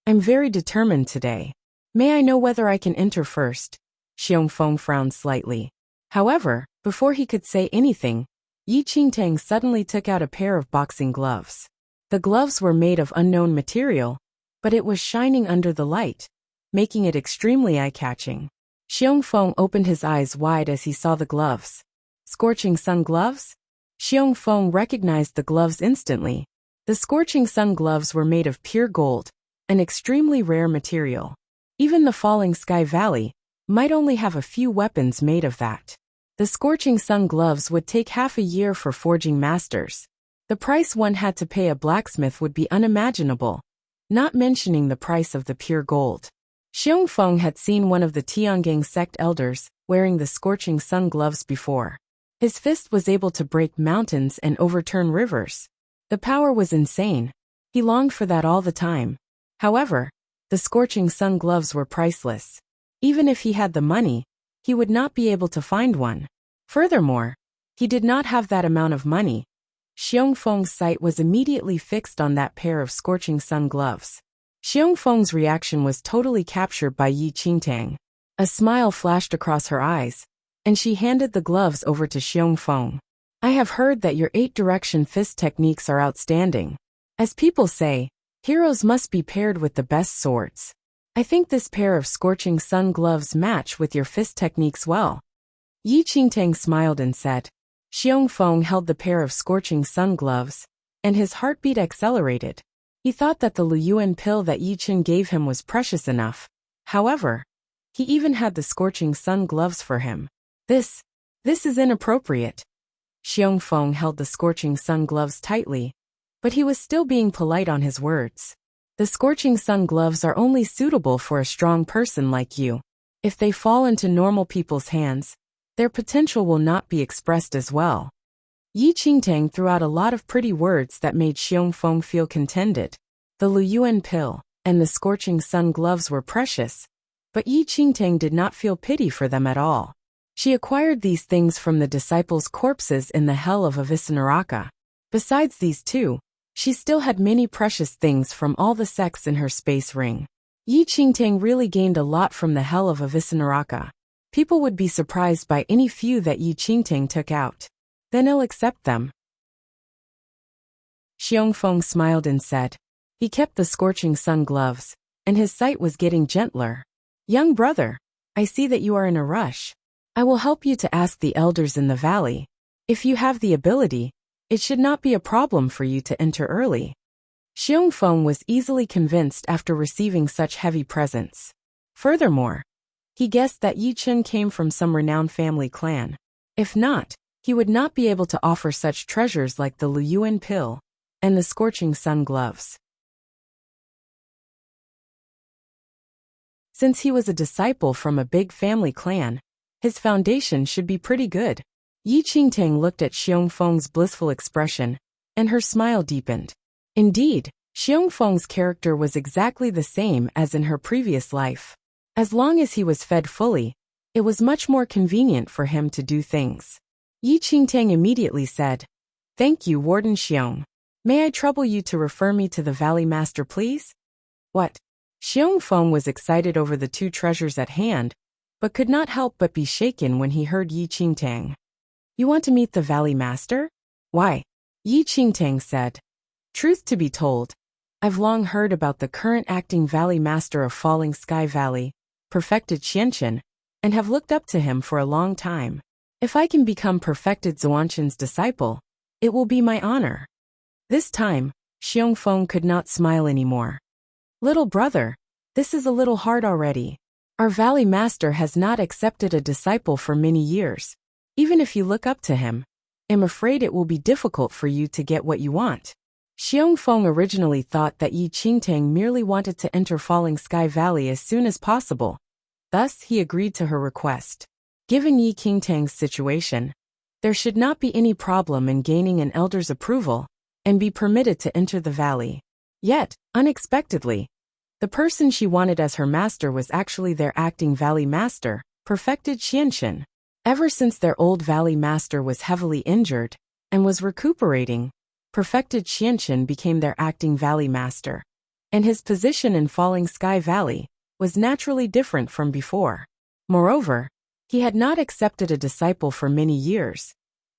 [SPEAKER 1] "I'm very determined today. May I know whether I can enter first?" Xiong Feng frowned slightly. However, before he could say anything, Yi Qingtang suddenly took out a pair of boxing gloves. The gloves were made of unknown material, but it was shining under the light, making it extremely eye-catching. Xiong Feng opened his eyes wide as he saw the gloves. Scorching sun gloves? Xiong Feng recognized the gloves instantly. The scorching sun gloves were made of pure gold, an extremely rare material. Even the Falling Sky Valley might only have a few weapons made of that. The Scorching Sun gloves would take half a year for forging masters. The price one had to pay a blacksmith would be unimaginable, not mentioning the price of the pure gold. Xiong Feng had seen one of the Tiangang sect elders wearing the Scorching Sun gloves before. His fist was able to break mountains and overturn rivers. The power was insane. He longed for that all the time. However, the Scorching Sun gloves were priceless. Even if he had the money, he would not be able to find one. Furthermore, he did not have that amount of money. Xiong Feng's sight was immediately fixed on that pair of Scorching Sun gloves. Xiong Feng's reaction was totally captured by Yi Qingtang. A smile flashed across her eyes, and she handed the gloves over to Xiong Feng. I have heard that your 8-direction fist techniques are outstanding. As people say, heroes must be paired with the best swords. I think this pair of Scorching Sun gloves match with your fist techniques well. Yi Qingtang smiled and said. Xiong Feng held the pair of Scorching Sun gloves, and his heartbeat accelerated. He thought that the Luyuan pill that Yi Qin gave him was precious enough. However, he even had the Scorching Sun gloves for him. This is inappropriate. Xiong Feng held the Scorching Sun gloves tightly, but he was still being polite on his words. The Scorching Sun gloves are only suitable for a strong person like you. If they fall into normal people's hands, their potential will not be expressed as well. Yi Qingtang threw out a lot of pretty words that made Xiong Feng feel contented. The Luyuan pill and the Scorching Sun gloves were precious, but Yi Qingtang did not feel pity for them at all. She acquired these things from the disciples' corpses in the hell of Avicenaraka. Besides these two, she still had many precious things from all the sects in her space ring. Yi Qingtang really gained a lot from the hell of Avicenaraka. People would be surprised by any few that Yi Qingtang took out. Then he'll accept them. Xiong Feng smiled and said. He kept the Scorching Sun gloves, and his sight was getting gentler. Young brother, I see that you are in a rush. I will help you to ask the elders in the valley. If you have the ability, it should not be a problem for you to enter early. Xiong Feng was easily convinced after receiving such heavy presents. Furthermore, he guessed that Yi Qin came from some renowned family clan. If not, he would not be able to offer such treasures like the Luyuan pill and the Scorching Sun gloves. Since he was a disciple from a big family clan, his foundation should be pretty good. Yi Qingtang looked at Xiong Feng's blissful expression, and her smile deepened. Indeed, Xiong Feng's character was exactly the same as in her previous life. As long as he was fed fully, it was much more convenient for him to do things. Yi Qingtang immediately said, Thank you, Warden Xiong. May I trouble you to refer me to the Valley Master, please? What? Xiong Feng was excited over the two treasures at hand, but could not help but be shaken when he heard Yi Qingtang. You want to meet the Valley Master? Why? Yi Qingtang said. Truth to be told, I've long heard about the current acting Valley Master of Falling Sky Valley, Perfected Qianqian, and have looked up to him for a long time. If I can become Perfected Zuanshan's disciple, it will be my honor. This time, Xiong Feng could not smile anymore. Little brother, this is a little hard already. Our Valley Master has not accepted a disciple for many years. Even if you look up to him, I'm afraid it will be difficult for you to get what you want. Xiong Feng originally thought that Yi Qingtang merely wanted to enter Falling Sky Valley as soon as possible. Thus, he agreed to her request. Given Yi Qingtang's situation, there should not be any problem in gaining an elder's approval and be permitted to enter the valley. Yet, unexpectedly, the person she wanted as her master was actually their acting Valley Master, Perfected Qianqian. Ever since their old Valley Master was heavily injured and was recuperating, Perfected Qianqian became their acting Valley Master, and his position in Falling Sky Valley was naturally different from before. Moreover, he had not accepted a disciple for many years,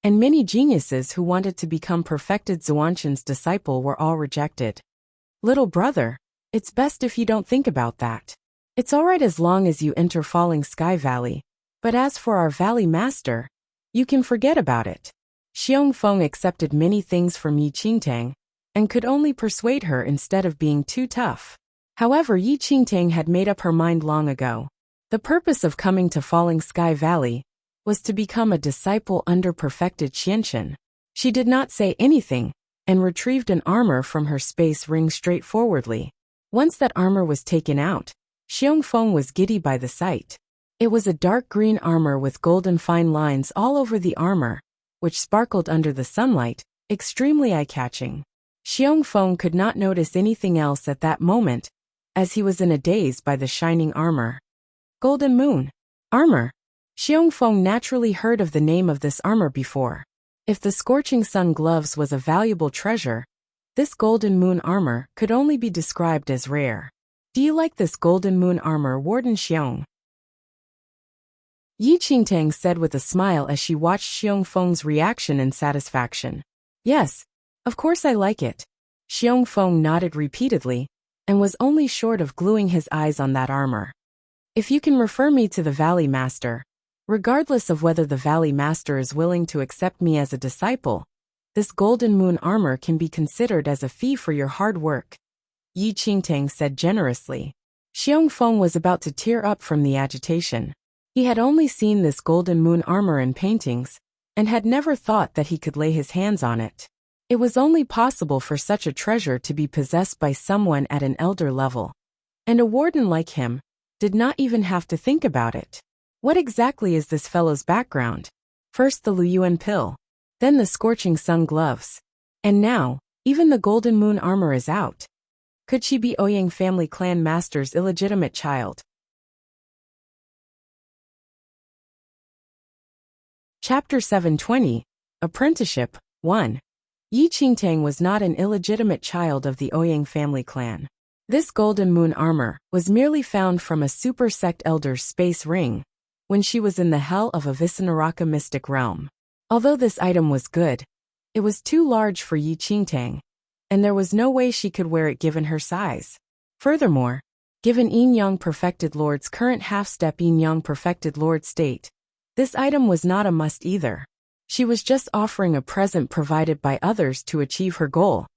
[SPEAKER 1] and many geniuses who wanted to become Perfected Zuanshan's disciple were all rejected. Little brother, it's best if you don't think about that. It's alright as long as you enter Falling Sky Valley, but as for our Valley Master, you can forget about it. Xiong Feng accepted many things from Yi Qingtang, and could only persuade her instead of being too tough. However, Yi Qingtang had made up her mind long ago. The purpose of coming to Falling Sky Valley was to become a disciple under perfected Qianchen. She did not say anything, and retrieved an armor from her space ring straightforwardly. Once that armor was taken out, Xiongfeng was giddy by the sight. It was a dark green armor with golden fine lines all over the armor, which sparkled under the sunlight, extremely eye-catching. Xiongfeng could not notice anything else at that moment, as he was in a daze by the shining armor. Golden Moon armor. Xiongfeng naturally heard of the name of this armor before. If the Scorching Sun gloves was a valuable treasure, this Golden Moon armor could only be described as rare. Do you like this Golden Moon armor, Warden Xiong? Yi Qingtang said with a smile as she watched Xiongfeng's reaction in satisfaction. Yes, of course I like it. Xiongfeng nodded repeatedly, and was only short of gluing his eyes on that armor. If you can refer me to the Valley Master, regardless of whether the Valley Master is willing to accept me as a disciple, this Golden Moon armor can be considered as a fee for your hard work, Yi Qingtang said generously. Xiongfeng was about to tear up from the agitation. He had only seen this Golden Moon armor in paintings, and had never thought that he could lay his hands on it. It was only possible for such a treasure to be possessed by someone at an elder level. And a warden like him did not even have to think about it. What exactly is this fellow's background? First the Luyuan pill, then the Scorching Sun gloves. And now, even the Golden Moon armor is out. Could she be Ouyang family clan master's illegitimate child? Chapter 720, Apprenticeship, 1. Yi Qingtang was not an illegitimate child of the Ouyang family clan. This Golden Moon armor was merely found from a super sect elder's space ring, when she was in the hell of a Visanaraka mystic realm. Although this item was good, it was too large for Yi Qingtang, and there was no way she could wear it given her size. Furthermore, given Yin Yang Perfected Lord's current half-step Yin Yang Perfected Lord state, this item was not a must either. She was just offering a present provided by others to achieve her goal,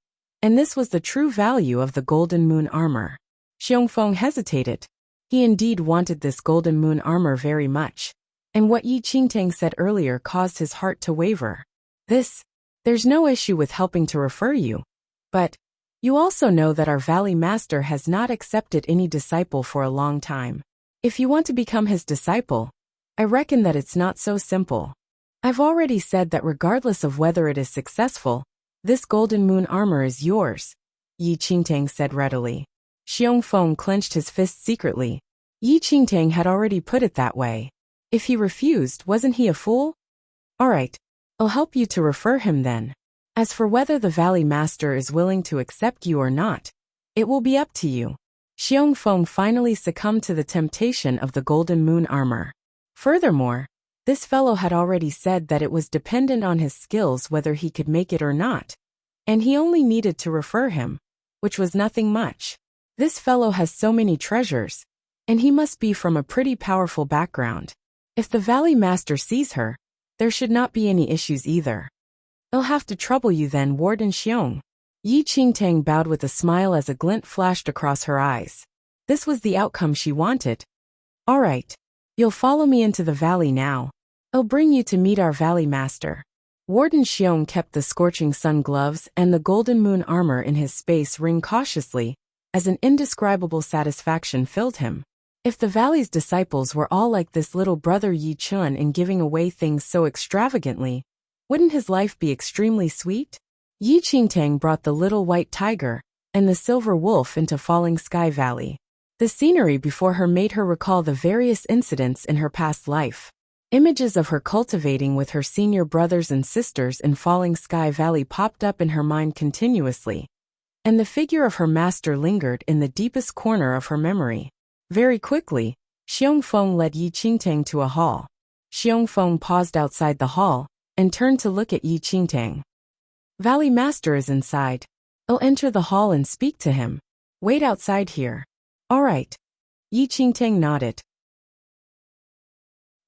[SPEAKER 1] and this was the true value of the Golden Moon armor. Xiongfeng hesitated. He indeed wanted this Golden Moon armor very much, and what Yi Qingtang said earlier caused his heart to waver. There's no issue with helping to refer you, but you also know that our Valley Master has not accepted any disciple for a long time. If you want to become his disciple, I reckon that it's not so simple. I've already said that regardless of whether it is successful, this Golden Moon armor is yours, Yi Qingtang said readily. Xiongfeng clenched his fist secretly. Yi Qingtang had already put it that way. If he refused, wasn't he a fool? All right, I'll help you to refer him then. As for whether the Valley Master is willing to accept you or not, it will be up to you. Xiongfeng finally succumbed to the temptation of the Golden Moon armor. Furthermore, this fellow had already said that it was dependent on his skills whether he could make it or not, and he only needed to refer him, which was nothing much. This fellow has so many treasures, and he must be from a pretty powerful background. If the Valley Master sees her, there should not be any issues either. I'll have to trouble you then, Warden Xiong. Yi Qingtang bowed with a smile as a glint flashed across her eyes. This was the outcome she wanted. All right. You'll follow me into the valley now. I'll bring you to meet our Valley Master. Warden Xiong kept the Scorching Sun gloves and the Golden Moon armor in his space ring cautiously, as an indescribable satisfaction filled him. If the Valley's disciples were all like this little brother Yi Chun in giving away things so extravagantly, wouldn't his life be extremely sweet? Yi Qingtang brought the little white tiger and the silver wolf into Falling Sky Valley. The scenery before her made her recall the various incidents in her past life. Images of her cultivating with her senior brothers and sisters in Falling Sky Valley popped up in her mind continuously, and the figure of her master lingered in the deepest corner of her memory. Very quickly, Xiongfeng led Yi Qingtang to a hall. Xiongfeng paused outside the hall and turned to look at Yi Qingtang. Valley Master is inside. I'll enter the hall and speak to him. Wait outside here. All right. Yi Qingtang nodded.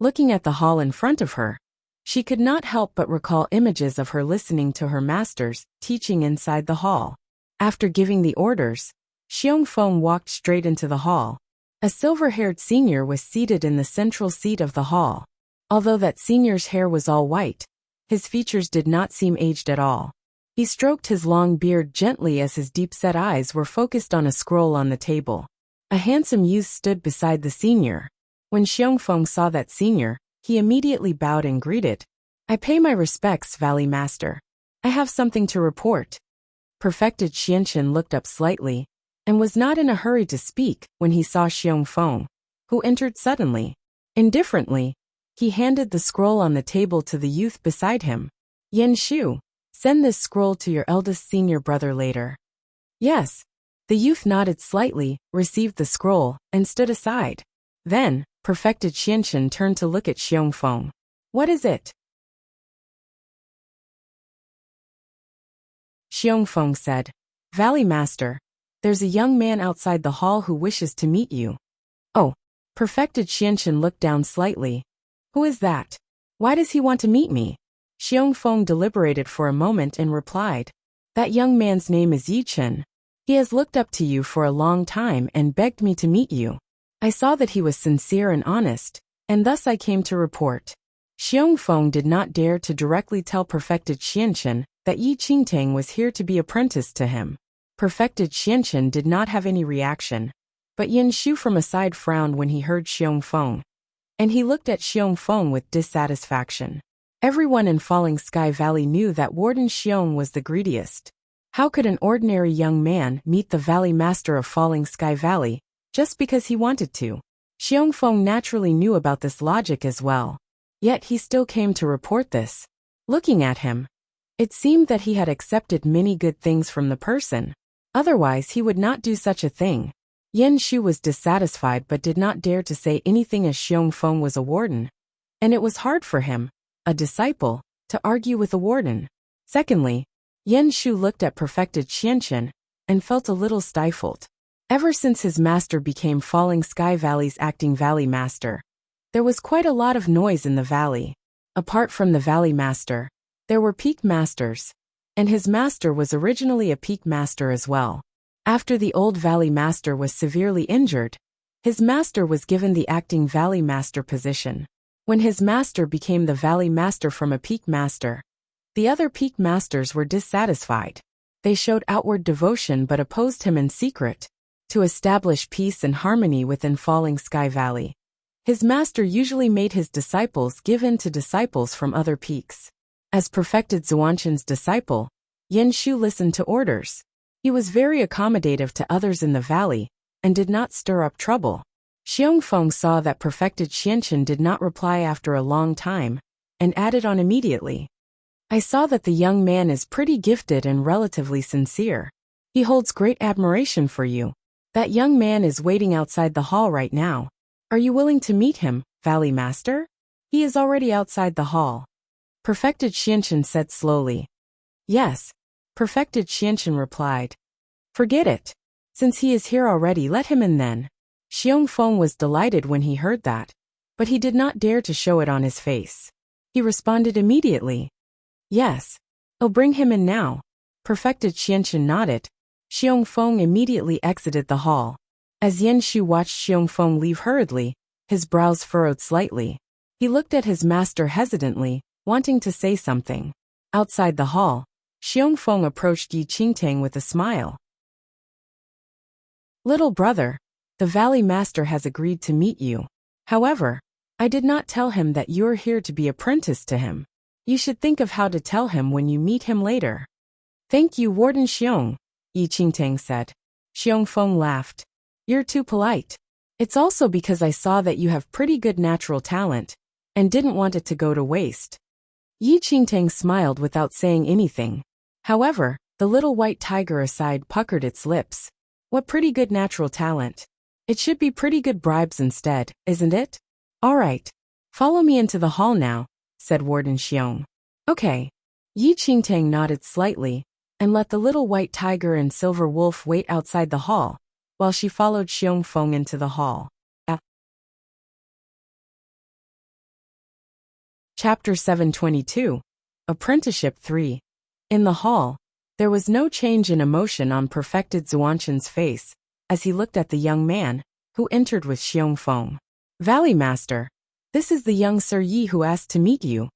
[SPEAKER 1] Looking at the hall in front of her, she could not help but recall images of her listening to her masters teaching inside the hall. After giving the orders, Xiongfeng walked straight into the hall. A silver-haired senior was seated in the central seat of the hall. Although that senior's hair was all white, his features did not seem aged at all. He stroked his long beard gently as his deep-set eyes were focused on a scroll on the table. A handsome youth stood beside the senior. When Xiongfeng saw that senior, he immediately bowed and greeted. "I pay my respects, Valley Master. I have something to report." Perfected Xianqin looked up slightly, and was not in a hurry to speak when he saw Xiongfeng, who entered suddenly. Indifferently, he handed the scroll on the table to the youth beside him. "Yen Shu, send this scroll to your eldest senior brother later." "Yes." The youth nodded slightly, received the scroll, and stood aside. Then, Perfected Xianqin turned to look at Xiongfeng. "What is it?" Xiongfeng said, "Valley Master, there's a young man outside the hall who wishes to meet you." "Oh." Perfected Xianqin looked down slightly. "Who is that? Why does he want to meet me?" Xiongfeng deliberated for a moment and replied, "That young man's name is Yi Chen. He has looked up to you for a long time and begged me to meet you. I saw that he was sincere and honest, and thus I came to report." Xiongfeng did not dare to directly tell Perfected Xianqin that Yi Qingtang was here to be apprenticed to him. Perfected Xianqin did not have any reaction, but Yen Shu from aside frowned when he heard Xiongfeng, and he looked at Xiongfeng with dissatisfaction. Everyone in Falling Sky Valley knew that Warden Xiong was the greediest. How could an ordinary young man meet the Valley Master of Falling Sky Valley just because he wanted to? Xiongfeng naturally knew about this logic as well. Yet he still came to report this. Looking at him, it seemed that he had accepted many good things from the person. Otherwise he would not do such a thing. Yen Shu was dissatisfied but did not dare to say anything as Xiongfeng was a warden, and it was hard for him, a disciple, to argue with a warden. Secondly, Yen Shu looked at Perfected Xianqin and felt a little stifled. Ever since his master became Falling Sky Valley's acting Valley Master, there was quite a lot of noise in the valley. Apart from the Valley Master, there were Peak Masters, and his master was originally a Peak Master as well. After the old Valley Master was severely injured, his master was given the acting Valley Master position. When his master became the Valley Master from a Peak Master, the other Peak Masters were dissatisfied. They showed outward devotion but opposed him in secret. To establish peace and harmony within Falling Sky Valley, his master usually made his disciples give in to disciples from other peaks. As Perfected Zuanshan's disciple, Yen Shu listened to orders. He was very accommodative to others in the valley, and did not stir up trouble. Xiongfeng saw that Perfected Xianqin did not reply after a long time, and added on immediately. "I saw that the young man is pretty gifted and relatively sincere. He holds great admiration for you. That young man is waiting outside the hall right now. Are you willing to meet him, Valley Master?" "He is already outside the hall," Perfected Xianqin said slowly. "Yes," Perfected Xianqin replied. "Forget it. Since he is here already, let him in then." Xiongfeng was delighted when he heard that, but he did not dare to show it on his face. He responded immediately. "Yes. I'll bring him in now." Perfected Xianqin nodded. Xiongfeng immediately exited the hall. As Yen Shu watched Xiongfeng leave hurriedly, his brows furrowed slightly. He looked at his master hesitantly, wanting to say something. Outside the hall, Xiongfeng approached Yi Qingtang with a smile. "Little brother, the Valley Master has agreed to meet you. However, I did not tell him that you're here to be apprenticed to him. You should think of how to tell him when you meet him later." "Thank you, Warden Xiong," Yi Qingtang said. Xiongfeng laughed. "You're too polite. It's also because I saw that you have pretty good natural talent, and didn't want it to go to waste." Yi Qingtang smiled without saying anything. However, the little white tiger aside puckered its lips. "What pretty good natural talent? It should be pretty good bribes instead, isn't it? All right. Follow me into the hall now," said Warden Xiong. "Okay." Yi Qingtang nodded slightly, and let the little white tiger and silver wolf wait outside the hall, while she followed Xiongfeng into the hall. Chapter 722. Apprenticeship 3. In the hall, there was no change in emotion on Perfected Zuanshan's face, as he looked at the young man, who entered with Xiongfeng. "Valley Master, This is the young Sir Yi who asked to meet you,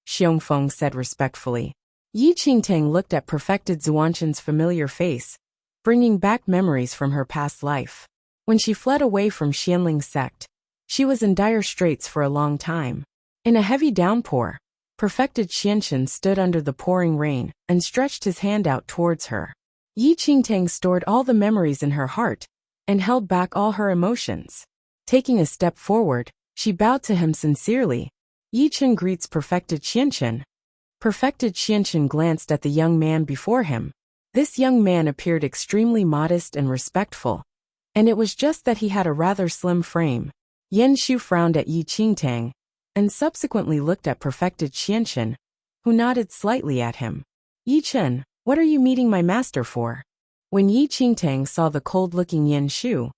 [SPEAKER 1] Xiongfeng said respectfully. Yi Qingtang looked at perfected Zuanshan's familiar face, bringing back memories from her past life. When she fled away from Xianling's sect, she was in dire straits for a long time. In a heavy downpour, perfected Xianshan stood under the pouring rain and stretched his hand out towards her. Yi Qingtang stored all the memories in her heart and held back all her emotions. Taking a step forward, she bowed to him sincerely. Yi Chen greets perfected Xianshan. Perfected Xianshan glanced at the young man before him. This young man appeared extremely modest and respectful, and it was just that he had a rather slim frame. Yan Shu frowned at Yi Qingtang, and subsequently looked at perfected Xianshan, who nodded slightly at him. Yi Chen, what are you meeting my master for? When Yi Qingtang saw the cold-looking Yan Shu,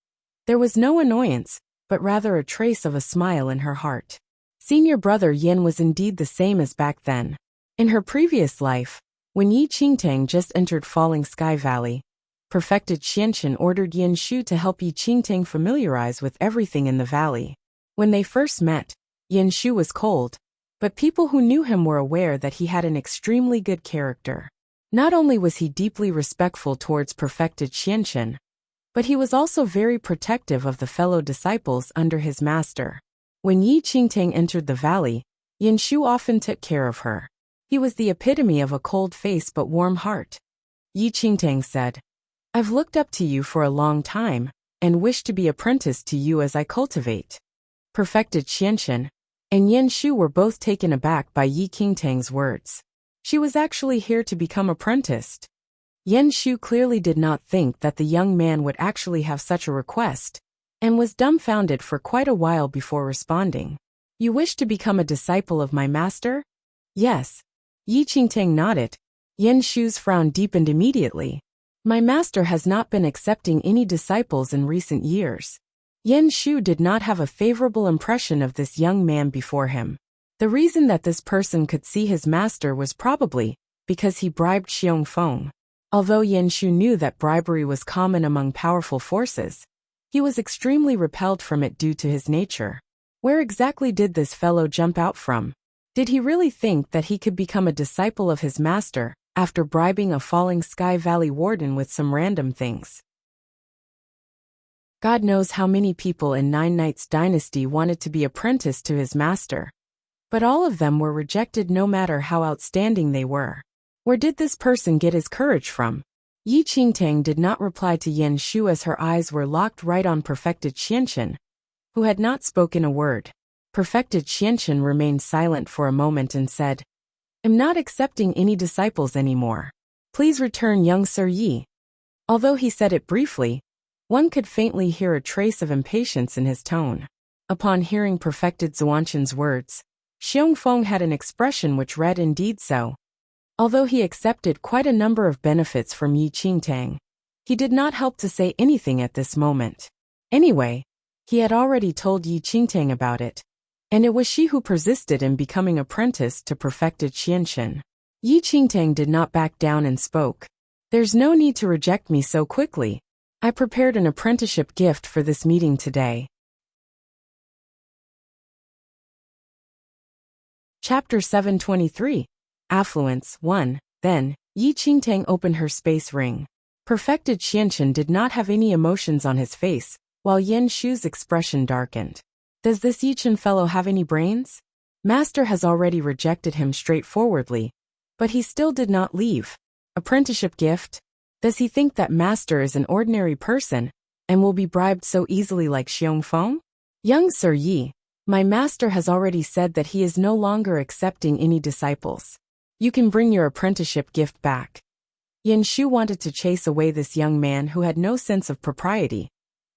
[SPEAKER 1] there was no annoyance, but rather a trace of a smile in her heart. Senior brother Yan was indeed the same as back then. In her previous life, when Yi Qingtang just entered Falling Sky Valley, perfected Xianshan ordered Yan Shu to help Yi Qingtang familiarize with everything in the valley. When they first met, Yan Shu was cold, but people who knew him were aware that he had an extremely good character. Not only was he deeply respectful towards perfected Xianshan, but he was also very protective of the fellow disciples under his master. When Yi Qingtang entered the valley, Yan Shu often took care of her. He was the epitome of a cold face but warm heart. Yi Qingtang said, I've looked up to you for a long time, and wish to be apprenticed to you as I cultivate. Perfected Xianshan and Yan Shu were both taken aback by Yi Qingtang's words. She was actually here to become apprenticed. Yan Shu clearly did not think that the young man would actually have such a request, and was dumbfounded for quite a while before responding. You wish to become a disciple of my master? Yes. Yi Qingtang nodded. Yan Shu's frown deepened immediately. My master has not been accepting any disciples in recent years. Yan Shu did not have a favorable impression of this young man before him. The reason that this person could see his master was probably because he bribed Xiongfeng. Although Yan Shu knew that bribery was common among powerful forces, he was extremely repelled from it due to his nature. Where exactly did this fellow jump out from? Did he really think that he could become a disciple of his master after bribing a Falling Sky Valley warden with some random things? God knows how many people in Nine Knights Dynasty wanted to be apprenticed to his master, but all of them were rejected no matter how outstanding they were. Where did this person get his courage from? Yi Qingtang did not reply to Yan Shu as her eyes were locked right on perfected Xianshan, who had not spoken a word. Perfected Xianshan remained silent for a moment and said, I'm not accepting any disciples anymore. Please return young Sir Yi. Although he said it briefly, one could faintly hear a trace of impatience in his tone. Upon hearing perfected Zuanshan's words, Xiongfeng had an expression which read indeed so. Although he accepted quite a number of benefits from Yi Qingtang, he did not help to say anything at this moment. Anyway, he had already told Yi Qingtang about it, and it was she who persisted in becoming apprenticed to perfected Xianshan. Yi Qingtang did not back down and spoke. There's no need to reject me so quickly. I prepared an apprenticeship gift for this meeting today. Chapter 723. Affluence 1. Then, Yi Qingtang opened her space ring. Perfected Xianshan did not have any emotions on his face, while Yan Shu's expression darkened. Does this Yi Chen fellow have any brains? Master has already rejected him straightforwardly, but he still did not leave. Apprenticeship gift? Does he think that Master is an ordinary person, and will be bribed so easily like Xiongfeng? Young Sir Yi, my master has already said that he is no longer accepting any disciples. You can bring your apprenticeship gift back. Yan Shu wanted to chase away this young man who had no sense of propriety,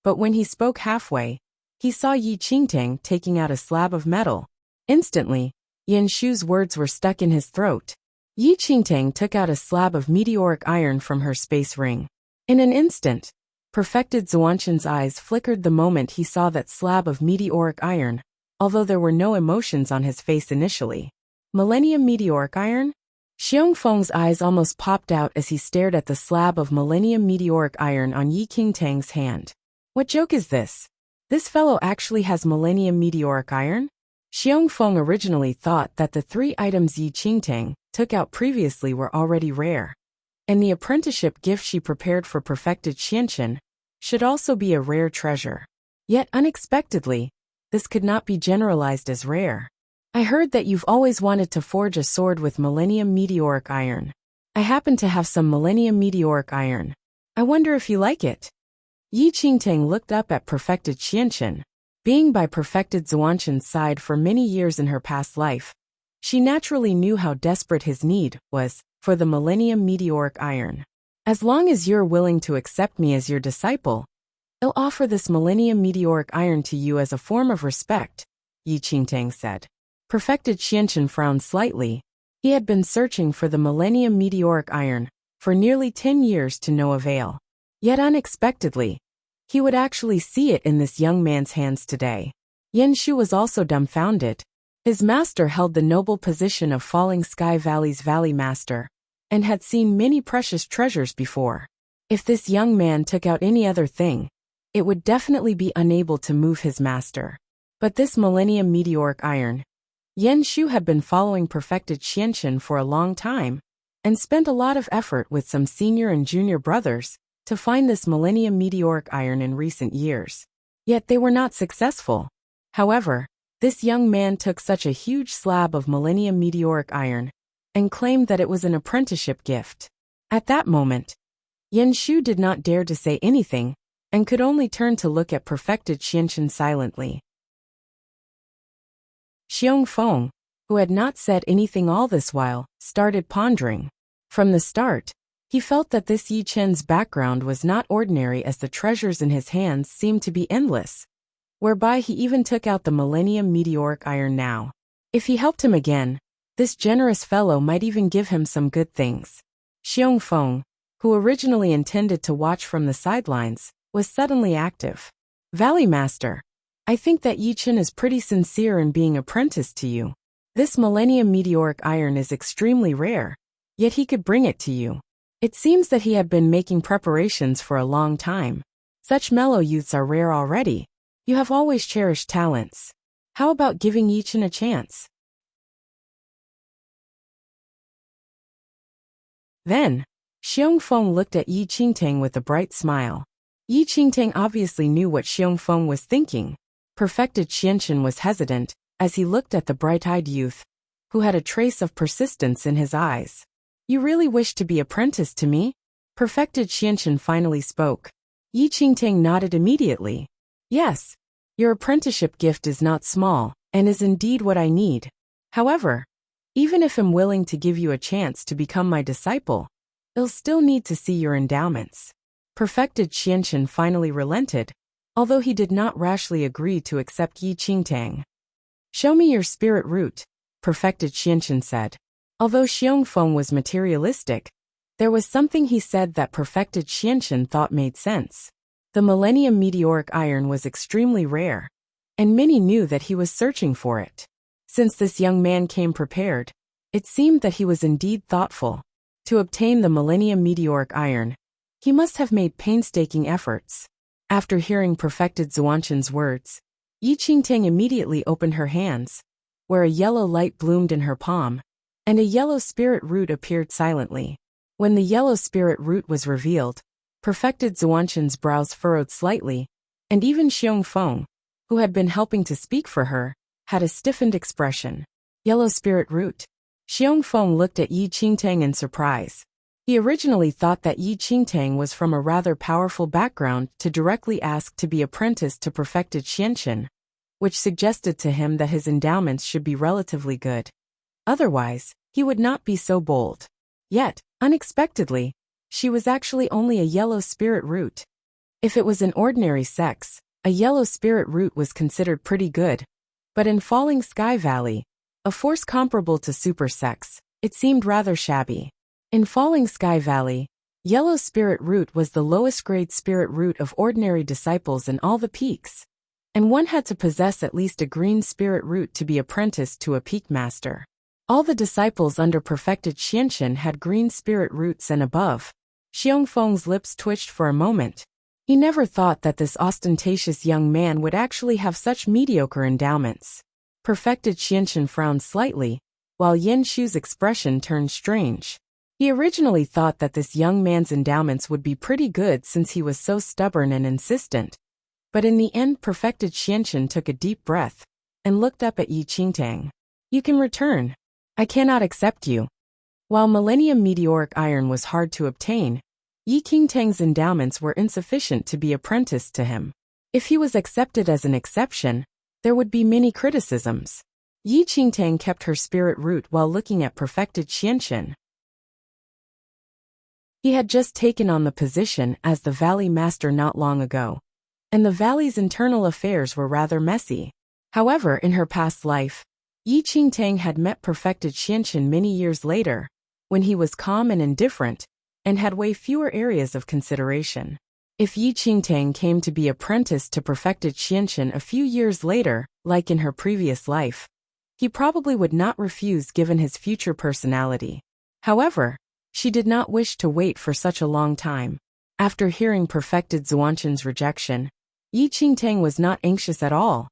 [SPEAKER 1] but when he spoke halfway, he saw Yi Qingtang taking out a slab of metal. Instantly, Yan Shu's words were stuck in his throat. Yi Qingtang took out a slab of meteoric iron from her space ring. In an instant, perfected Zuanshan's eyes flickered the moment he saw that slab of meteoric iron, although there were no emotions on his face initially. Millennium meteoric iron? Xiongfeng's eyes almost popped out as he stared at the slab of millennium meteoric iron on Yi Qingtang's hand. What joke is this? This fellow actually has millennium meteoric iron? Xiongfeng originally thought that the 3 items Yi Qingtang took out previously were already rare, and the apprenticeship gift she prepared for perfected Qianchen should also be a rare treasure. Yet unexpectedly, this could not be generalized as rare. I heard that you've always wanted to forge a sword with Millennium Meteoric Iron. I happen to have some Millennium Meteoric Iron. I wonder if you like it. Yi Qingtang looked up at perfected Qianchen. Being by perfected Zuanshan's side for many years in her past life, she naturally knew how desperate his need was for the Millennium Meteoric Iron. As long as you're willing to accept me as your disciple, I'll offer this Millennium Meteoric Iron to you as a form of respect, Yi Qingtang said. Perfected Qianchen frowned slightly. He had been searching for the Millennium Meteoric Iron for nearly 10 years to no avail. Yet unexpectedly, he would actually see it in this young man's hands today. Yan Shu was also dumbfounded. His master held the noble position of Falling Sky Valley's Valley Master, and had seen many precious treasures before. If this young man took out any other thing, it would definitely be unable to move his master. But this Millennium Meteoric Iron, Yan Shu had been following perfected Qianchen for a long time, and spent a lot of effort with some senior and junior brothers to find this Millennium Meteoric Iron in recent years. Yet they were not successful. However, this young man took such a huge slab of Millennium Meteoric Iron and claimed that it was an apprenticeship gift. At that moment, Yan Shu did not dare to say anything and could only turn to look at perfected Qianchen silently. Xiongfeng, who had not said anything all this while, started pondering. From the start, he felt that this Yi Chen's background was not ordinary, as the treasures in his hands seemed to be endless, whereby he even took out the Millennium Meteoric Iron now. If he helped him again, this generous fellow might even give him some good things. Xiongfeng, who originally intended to watch from the sidelines, was suddenly active. Valley Master, I think that Yi Chen is pretty sincere in being apprenticed to you. This Millennium Meteoric Iron is extremely rare, yet he could bring it to you. It seems that he had been making preparations for a long time. Such mellow youths are rare already. You have always cherished talents. How about giving Yi Chen a chance? Then, Xiongfeng looked at Yi Qingtang with a bright smile. Yi Qingtang obviously knew what Xiongfeng was thinking. Perfected Qianchen was hesitant as he looked at the bright-eyed youth, who had a trace of persistence in his eyes. You really wish to be apprenticed to me? Perfected Qianchen finally spoke. Yi Qingtang nodded immediately. Yes, your apprenticeship gift is not small, and is indeed what I need. However, even if I'm willing to give you a chance to become my disciple, I'll still need to see your endowments. Perfected Qianchen finally relented, although he did not rashly agree to accept Yi Qingtang. Show me your spirit root, Perfected Qianchen said. Although Xiongfeng was materialistic, there was something he said that Perfected Qianchen thought made sense. The Millennium Meteoric Iron was extremely rare, and many knew that he was searching for it. Since this young man came prepared, it seemed that he was indeed thoughtful. To obtain the Millennium Meteoric Iron, he must have made painstaking efforts. After hearing Perfected Zuanshan's words, Yi Qingtang immediately opened her hands, where a yellow light bloomed in her palm, and a yellow spirit root appeared silently. When the yellow spirit root was revealed, Perfected Zuanshan's brows furrowed slightly, and even Xiongfeng, who had been helping to speak for her, had a stiffened expression. Yellow spirit root. Xiongfeng looked at Yi Qingtang in surprise. He originally thought that Yi Qingtang was from a rather powerful background to directly ask to be apprenticed to Perfected Qianchen, which suggested to him that his endowments should be relatively good. Otherwise, he would not be so bold. Yet, unexpectedly, she was actually only a yellow spirit root. If it was an ordinary sex, a yellow spirit root was considered pretty good, but in Falling Sky Valley, a force comparable to super sex, it seemed rather shabby. In Falling Sky Valley, yellow spirit root was the lowest grade spirit root of ordinary disciples in all the peaks, and one had to possess at least a green spirit root to be apprenticed to a peak master. All the disciples under Perfected Qianchen had green spirit roots and above. Xiongfeng's lips twitched for a moment. He never thought that this ostentatious young man would actually have such mediocre endowments. Perfected Qianqian frowned slightly, while Yin Shu's expression turned strange. He originally thought that this young man's endowments would be pretty good since he was so stubborn and insistent. But in the end, Perfected Qianqian took a deep breath and looked up at Yi Qingtang. You can return. I cannot accept you. While Millennium Meteoric Iron was hard to obtain, Yi Qingtang's endowments were insufficient to be apprenticed to him. If he was accepted as an exception, there would be many criticisms. Yi Qingtang kept her spirit root while looking at Perfected Qianqian. He had just taken on the position as the Valley Master not long ago, and the Valley's internal affairs were rather messy. However, in her past life, Yi Qingtang had met Perfected Qianqian many years later, when he was calm and indifferent, and had way fewer areas of consideration. If Yi Qingtang came to be apprenticed to Perfected Qianqian a few years later, like in her previous life, he probably would not refuse given his future personality. However, she did not wish to wait for such a long time. After hearing Perfected Xuanqian's rejection, Yi Qingtang was not anxious at all,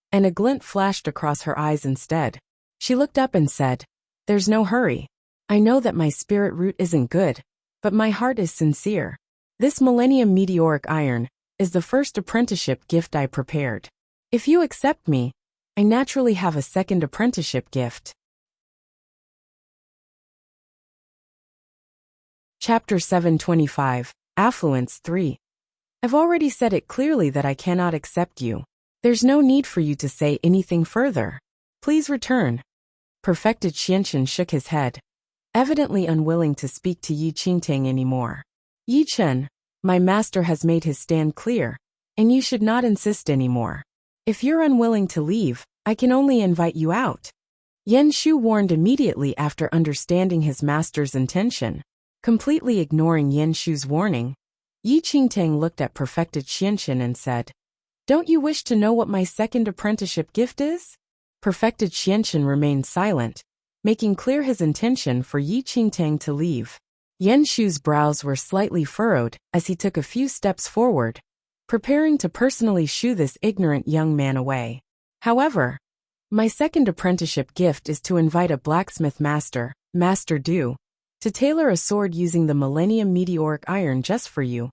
[SPEAKER 1] and a glint flashed across her eyes instead. She looked up and said, "There's no hurry. I know that my spirit root isn't good, but my heart is sincere. This Millennium Meteoric Iron is the first apprenticeship gift I prepared. If you accept me, I naturally have a second apprenticeship gift." Chapter 725, Affluence 3. I've already said it clearly that I cannot accept you. There's no need for you to say anything further. Please return. Perfected Qianqian shook his head, evidently unwilling to speak to Yi Qingtang anymore. Yi Chen, my master has made his stand clear, and you should not insist anymore. If you're unwilling to leave, I can only invite you out. Yen Shu warned immediately after understanding his master's intention. Completely ignoring Yen Shu's warning, Yi Qingtang looked at Perfected Qianqian and said, "Don't you wish to know what my second apprenticeship gift is?" Perfected Qianqian remained silent, making clear his intention for Yi Qingtang to leave. Yen Shu's brows were slightly furrowed as he took a few steps forward, preparing to personally shoo this ignorant young man away. However, my second apprenticeship gift is to invite a blacksmith master, Master Du, to tailor a sword using the Millennium Meteoric Iron just for you,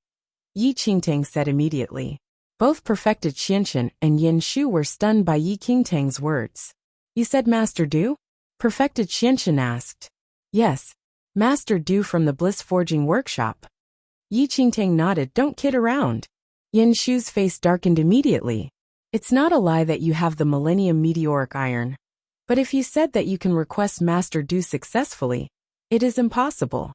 [SPEAKER 1] Yi Qingtang said immediately. Both Perfected Qianqian and Yen Shu were stunned by Yi Qingtang's words. You said Master Du? Perfected Qianqian asked. Yes, Master Du from the Bliss Forging Workshop. Yi Qingtang nodded. Don't kid around. Yen Shu's face darkened immediately. It's not a lie that you have the Millennium Meteoric Iron. But if you said that you can request Master Du successfully, it is impossible.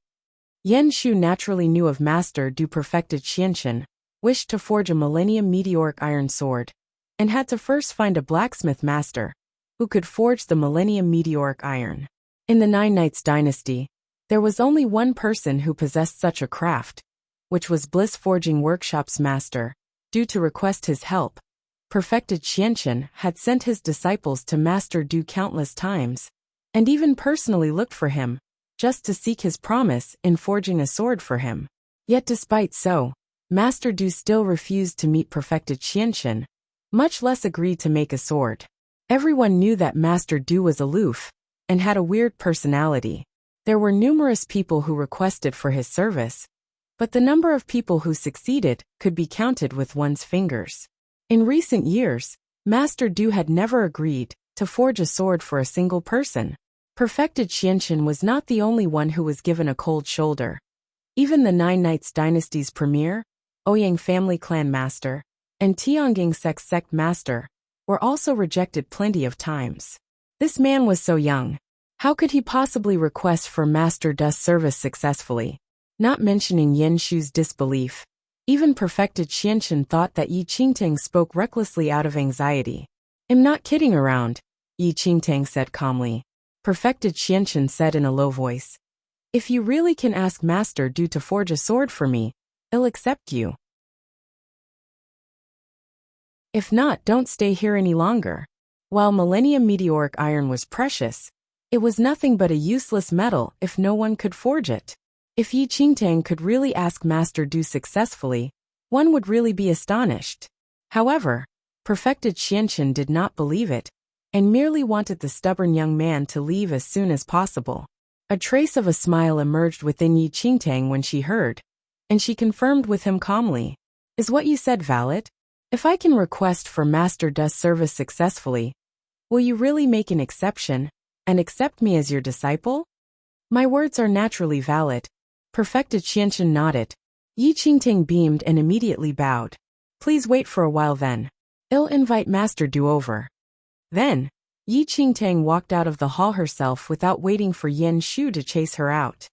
[SPEAKER 1] Yen Shu naturally knew of Master Du. Perfected Qianqian wished to forge a Millennium Meteoric Iron sword, and had to first find a blacksmith master who could forge the Millennium Meteoric Iron. In the Nine Knights dynasty, there was only one person who possessed such a craft, which was Bliss Forging Workshop's master. Due to request his help, Perfected Qianqian had sent his disciples to Master Du countless times, and even personally looked for him, just to seek his promise in forging a sword for him. Yet despite so, Master Du still refused to meet Perfected Qianqian, much less agreed to make a sword. Everyone knew that Master Du was aloof, and had a weird personality. There were numerous people who requested for his service, but the number of people who succeeded could be counted with one's fingers. In recent years, Master Du had never agreed to forge a sword for a single person. Perfected Qianqian was not the only one who was given a cold shoulder. Even the Nine Knights dynasty's premier, Ouyang family clan master, and Tiangang sect master were also rejected plenty of times. This man was so young. How could he possibly request for Master Du's service successfully? Not mentioning Yen Shu's disbelief, even Perfected Qianqian thought that Yi Qingtang spoke recklessly out of anxiety. I'm not kidding around, Yi Qingtang said calmly. Perfected Qianqian said in a low voice. If you really can ask Master Du to forge a sword for me, I'll accept you. If not, don't stay here any longer. While Millennium Meteoric Iron was precious, it was nothing but a useless metal if no one could forge it. If Yi Qingtang could really ask Master Du successfully, one would really be astonished. However, Perfected Qianqian did not believe it, and merely wanted the stubborn young man to leave as soon as possible. A trace of a smile emerged within Yi Qingtang when she heard, and she confirmed with him calmly. Is what you said valid? If I can request for Master Du's service successfully, will you really make an exception, and accept me as your disciple? My words are naturally valid. Perfected Qianchen nodded. Yi Qingtang beamed and immediately bowed. Please wait for a while then. I'll invite Master Du over. Then, Yi Qingtang walked out of the hall herself without waiting for Yan Shu to chase her out.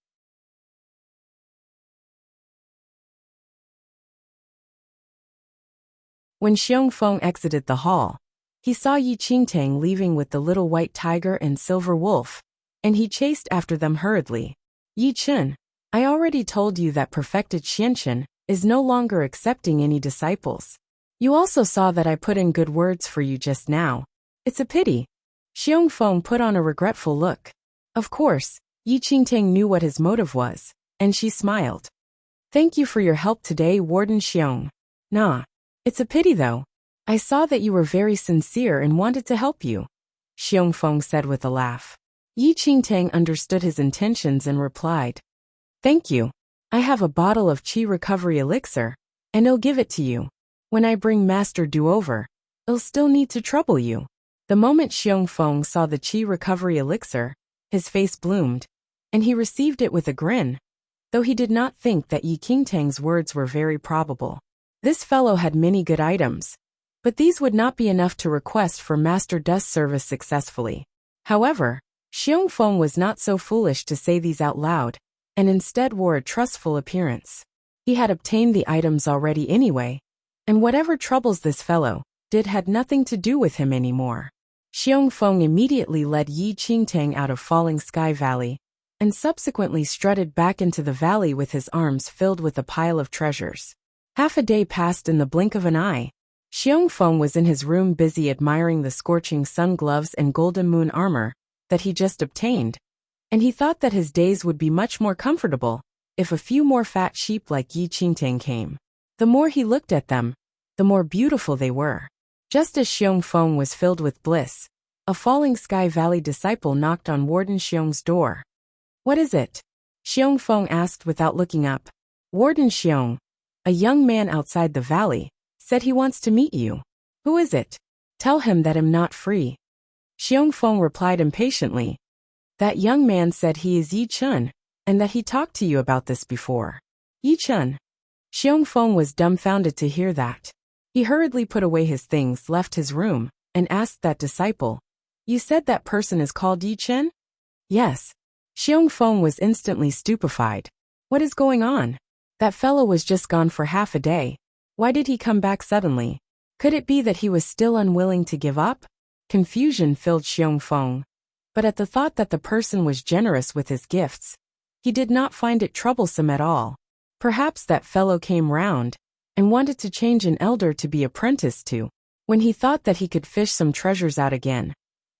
[SPEAKER 1] When Xiong Feng exited the hall, he saw Yi Qingtang leaving with the little white tiger and silver wolf, and he chased after them hurriedly. Yi Chen, I already told you that perfected Qianchen is no longer accepting any disciples. You also saw that I put in good words for you just now. It's a pity. Xiong Feng put on a regretful look. Of course, Yi Qingtang knew what his motive was, and she smiled. Thank you for your help today, Warden Xiong. Nah. It's a pity though. I saw that you were very sincere and wanted to help you, Xiong Feng said with a laugh. Yi Qingtang understood his intentions and replied. Thank you. I have a bottle of Qi recovery elixir, and I'll give it to you. When I bring Master Du over, I'll still need to trouble you. The moment Xiong Feng saw the Qi recovery elixir, his face bloomed, and he received it with a grin, though he did not think that Yi Qingtang's words were very probable. This fellow had many good items, but these would not be enough to request for Master Du's service successfully. However, Xiong Feng was not so foolish to say these out loud, and instead wore a trustful appearance. He had obtained the items already anyway, and whatever troubles this fellow did had nothing to do with him anymore. Xiong Feng immediately led Yi Qingtang out of Falling Sky Valley, and subsequently strutted back into the valley with his arms filled with a pile of treasures. Half a day passed in the blink of an eye. Xiong Feng was in his room busy admiring the scorching sun gloves and golden moon armor that he just obtained, and he thought that his days would be much more comfortable if a few more fat sheep like Yi Qingtang came. The more he looked at them, the more beautiful they were. Just as Xiong Feng was filled with bliss, a Falling Sky Valley disciple knocked on Warden Xiong's door. What is it? Xiong Feng asked without looking up. Warden Xiong, a young man outside the valley, said he wants to meet you. Who is it? Tell him that I'm not free. Xiong Feng replied impatiently. That young man said he is Yi Chen, and that he talked to you about this before. Yi Chen. Xiong Feng was dumbfounded to hear that. He hurriedly put away his things, left his room, and asked that disciple, You said that person is called Yi Chen? Yes. Xiong Feng was instantly stupefied. What is going on? That fellow was just gone for half a day. Why did he come back suddenly? Could it be that he was still unwilling to give up? Confusion filled Xiong Feng. But at the thought that the person was generous with his gifts, he did not find it troublesome at all. Perhaps that fellow came round and wanted to change an elder to be apprenticed to. When he thought that he could fish some treasures out again,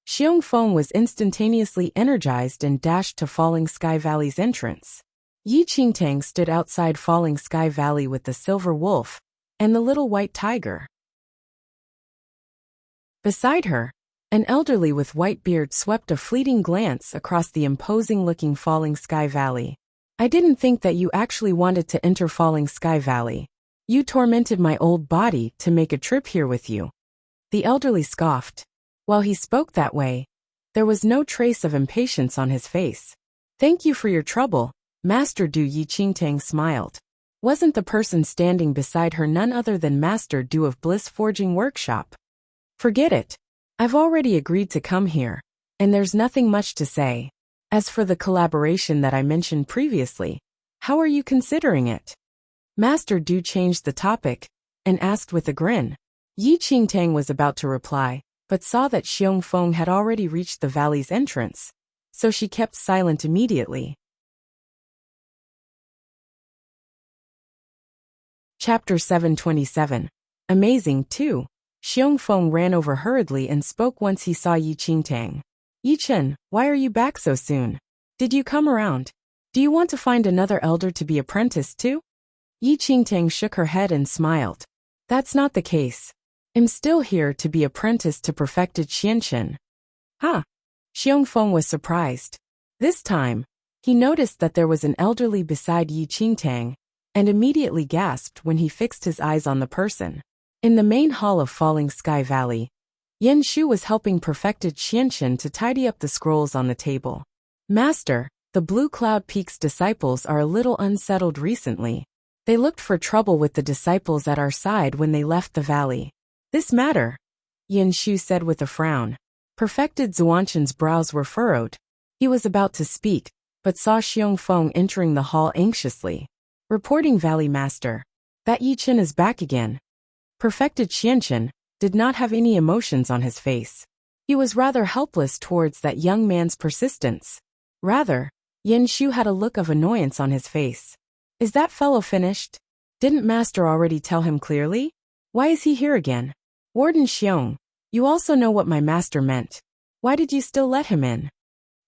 [SPEAKER 1] Xiong Feng was instantaneously energized and dashed to Falling Sky Valley's entrance. Yi Qingtang stood outside Falling Sky Valley with the silver wolf and the little white tiger. Beside her, an elderly with white beard swept a fleeting glance across the imposing-looking Falling Sky Valley. I didn't think that you actually wanted to enter Falling Sky Valley. You tormented my old body to make a trip here with you. The elderly scoffed. While he spoke that way, there was no trace of impatience on his face. Thank you for your trouble, Master Du. Yi Qingtang smiled. Wasn't the person standing beside her none other than Master Du of Bliss Forging Workshop? Forget it. I've already agreed to come here, and there's nothing much to say. As for the collaboration that I mentioned previously, how are you considering it? Master Du changed the topic and asked with a grin. Yi Qingtang was about to reply, but saw that Xiong Feng had already reached the valley's entrance, so she kept silent immediately. Chapter 727. Amazing, too. Xiong Feng ran over hurriedly and spoke once he saw Yi Qingtang. Yi Chen, why are you back so soon? Did you come around? Do you want to find another elder to be apprenticed to? Yi Qingtang shook her head and smiled. That's not the case. I'm still here to be apprenticed to perfected Qianchen. Huh? Xiong Feng was surprised. This time, he noticed that there was an elderly beside Yi Qingtang, and immediately gasped when he fixed his eyes on the person. In the main hall of Falling Sky Valley, Yen Shu was helping perfected Qianqian to tidy up the scrolls on the table. Master, the Blue Cloud Peak's disciples are a little unsettled recently. They looked for trouble with the disciples at our side when they left the valley. This matter? Yen Shu said with a frown. Perfected Zuanshan's brows were furrowed. He was about to speak, but saw Xiong Feng entering the hall anxiously. Reporting Valley Master. That Yi Chen is back again. Perfected Qianqian did not have any emotions on his face. He was rather helpless towards that young man's persistence. Rather, Yen Shu had a look of annoyance on his face. Is that fellow finished? Didn't Master already tell him clearly? Why is he here again? Warden Xiong, you also know what my master meant. Why did you still let him in?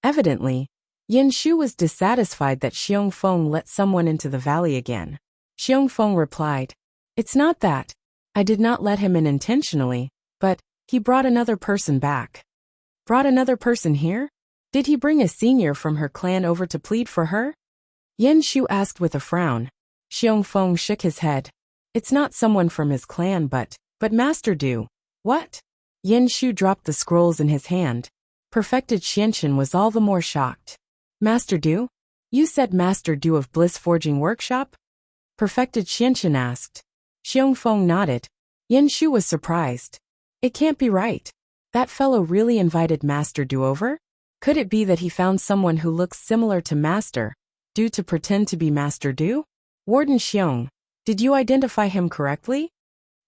[SPEAKER 1] Evidently, Yen Shu was dissatisfied that Xiong Feng let someone into the valley again. Xiong Feng replied, It's not that. I did not let him in intentionally, but he brought another person back. Brought another person here? Did he bring a senior from her clan over to plead for her? Yen Shu asked with a frown. Xiong Feng shook his head. It's not someone from his clan but Master Du. What? Yen Shu dropped the scrolls in his hand. Perfected Qianqian was all the more shocked. Master Du? You said Master Du of Bliss Forging Workshop? Perfected Qianqian asked. Xiong Feng nodded. Yen Shu was surprised. It can't be right. That fellow really invited Master Du over? Could it be that he found someone who looks similar to Master Du to pretend to be Master Du? Warden Xiong, did you identify him correctly?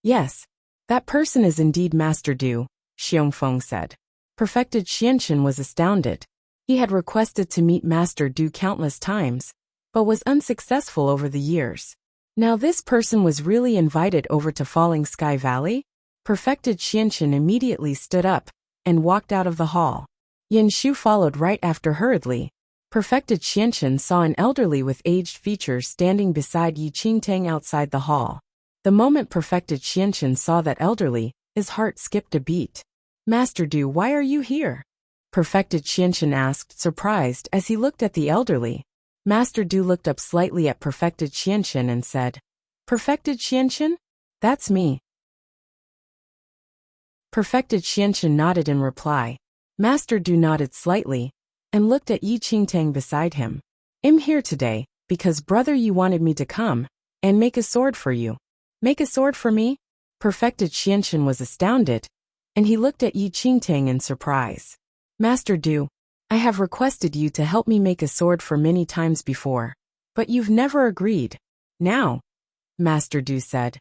[SPEAKER 1] Yes. That person is indeed Master Du, Xiong Feng said. Perfected Qianqian was astounded. He had requested to meet Master Du countless times, but was unsuccessful over the years. Now this person was really invited over to Falling Sky Valley? Perfected Qianqian immediately stood up and walked out of the hall. Yen Shu followed right after hurriedly. Perfected Qianqian saw an elderly with aged features standing beside Yi Qingtang outside the hall. The moment Perfected Qianqian saw that elderly, his heart skipped a beat. Master Du, why are you here? Perfected Qianqian asked, surprised as he looked at the elderly. Master Du looked up slightly at Perfected Qianqian and said, Perfected Qianqian? That's me. Perfected Qianqian nodded in reply. Master Du nodded slightly and looked at Yi Qingtang beside him. I'm here today because brother you wanted me to come and make a sword for you. Make a sword for me? Perfected Qianqian was astounded, and he looked at Yi Qingtang in surprise. Master Du, I have requested you to help me make a sword for many times before, but you've never agreed. Now, Master Du said,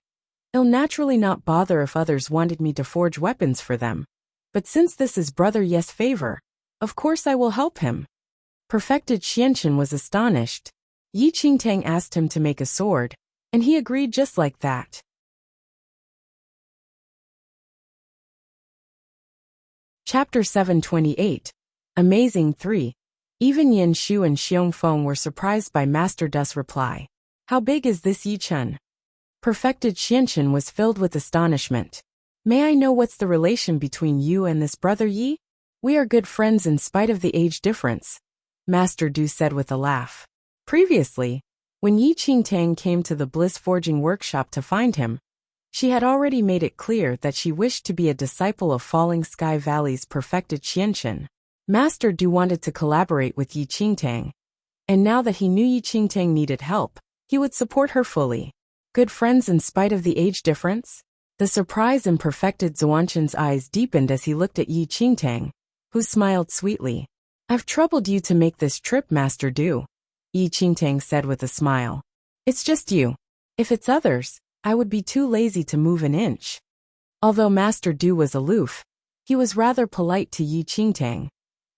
[SPEAKER 1] I'll naturally not bother if others wanted me to forge weapons for them. But since this is Brother Yes' favor, of course I will help him. Perfected Qianqian was astonished. Yi Qingtang asked him to make a sword, and he agreed just like that. Chapter 728. Amazing 3. Even Yen Shu and Xiong Feng were surprised by Master Du's reply. How big is this Yi Chen? Perfected Qianqian was filled with astonishment. May I know what's the relation between you and this brother Yi? We are good friends in spite of the age difference, Master Du said with a laugh. Previously, when Yi Qingtang came to the Bliss Forging Workshop to find him, she had already made it clear that she wished to be a disciple of Falling Sky Valley's Perfected Qianqian. Master Du wanted to collaborate with Yi Qingtang, and now that he knew Yi Qingtang needed help, he would support her fully. Good friends in spite of the age difference? The surprise in Perfected Zuanshan's eyes deepened as he looked at Yi Qingtang, who smiled sweetly. I've troubled you to make this trip, Master Du, Yi Qingtang said with a smile. It's just you. If it's others, I would be too lazy to move an inch. Although Master Du was aloof, he was rather polite to Yi Qingtang,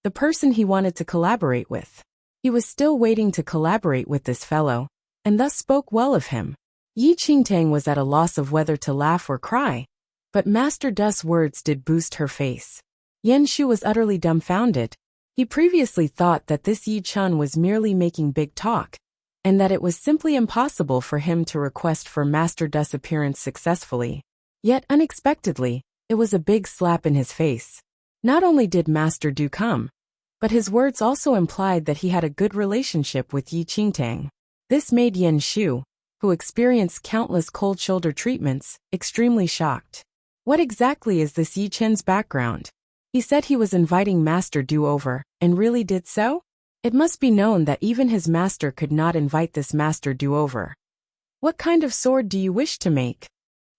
[SPEAKER 1] the person he wanted to collaborate with. He was still waiting to collaborate with this fellow, and thus spoke well of him. Yi Qingtang was at a loss of whether to laugh or cry, but Master Du's words did boost her face. Yen Shu was utterly dumbfounded. He previously thought that this Yi Chen was merely making big talk, and that it was simply impossible for him to request for Master Du's appearance successfully. Yet unexpectedly, it was a big slap in his face. Not only did Master Du come, but his words also implied that he had a good relationship with Yi Qingtang. This made Yan Shu, who experienced countless cold shoulder treatments, extremely shocked. What exactly is this Yi Chen's background? He said he was inviting Master Du over, and really did so? It must be known that even his master could not invite this Master Du over. What kind of sword do you wish to make?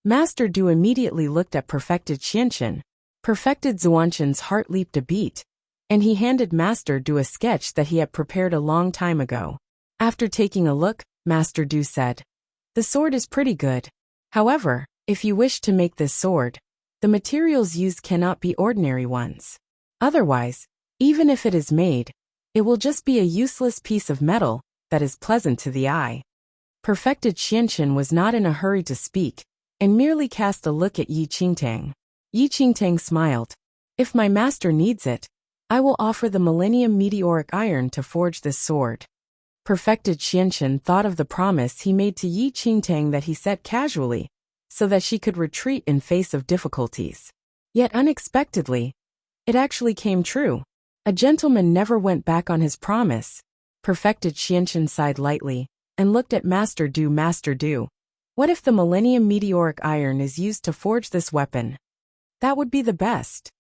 [SPEAKER 1] Master Du immediately looked at perfected Qianchen. Perfected Zuanshan's heart leaped a beat, and he handed Master Du a sketch that he had prepared a long time ago. After taking a look, Master Du said, "The sword is pretty good. However, if you wish to make this sword, the materials used cannot be ordinary ones. Otherwise, even if it is made, it will just be a useless piece of metal that is pleasant to the eye." Perfected Qianchen was not in a hurry to speak, and merely cast a look at Yi Qingtang. Yi Qingtang smiled. "If my master needs it, I will offer the Millennium Meteoric Iron to forge this sword." Perfected Qianchen thought of the promise he made to Yi Qingtang that he said casually, so that she could retreat in face of difficulties. Yet unexpectedly, it actually came true. A gentleman never went back on his promise. Perfected Qianchen sighed lightly, and looked at Master Du. "Master Du, what if the Millennium Meteoric Iron is used to forge this weapon? That would be the best.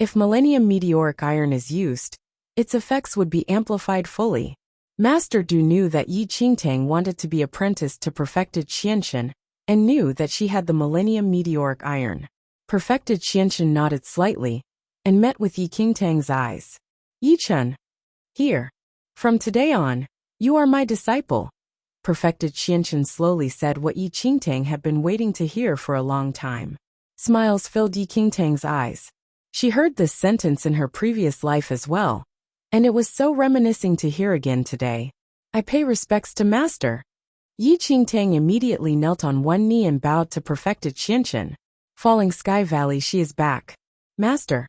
[SPEAKER 1] If Millennium Meteoric Iron is used, its effects would be amplified fully." Master Du knew that Yi Qingtang wanted to be apprenticed to Perfected Qianchen, and knew that she had the Millennium Meteoric Iron. Perfected Qianchen nodded slightly, and met with Yi Qingtang's eyes. "Yi Chen, here. From today on, you are my disciple." Perfected Qianchen slowly said what Yi Qingtang had been waiting to hear for a long time. Smiles filled Yi Qingtang's eyes. She heard this sentence in her previous life as well, and it was so reminiscing to hear again today. "I pay respects to Master." Yi Qingtang immediately knelt on one knee and bowed to Perfected Qianchen. "Falling Sky Valley, she is back. Master.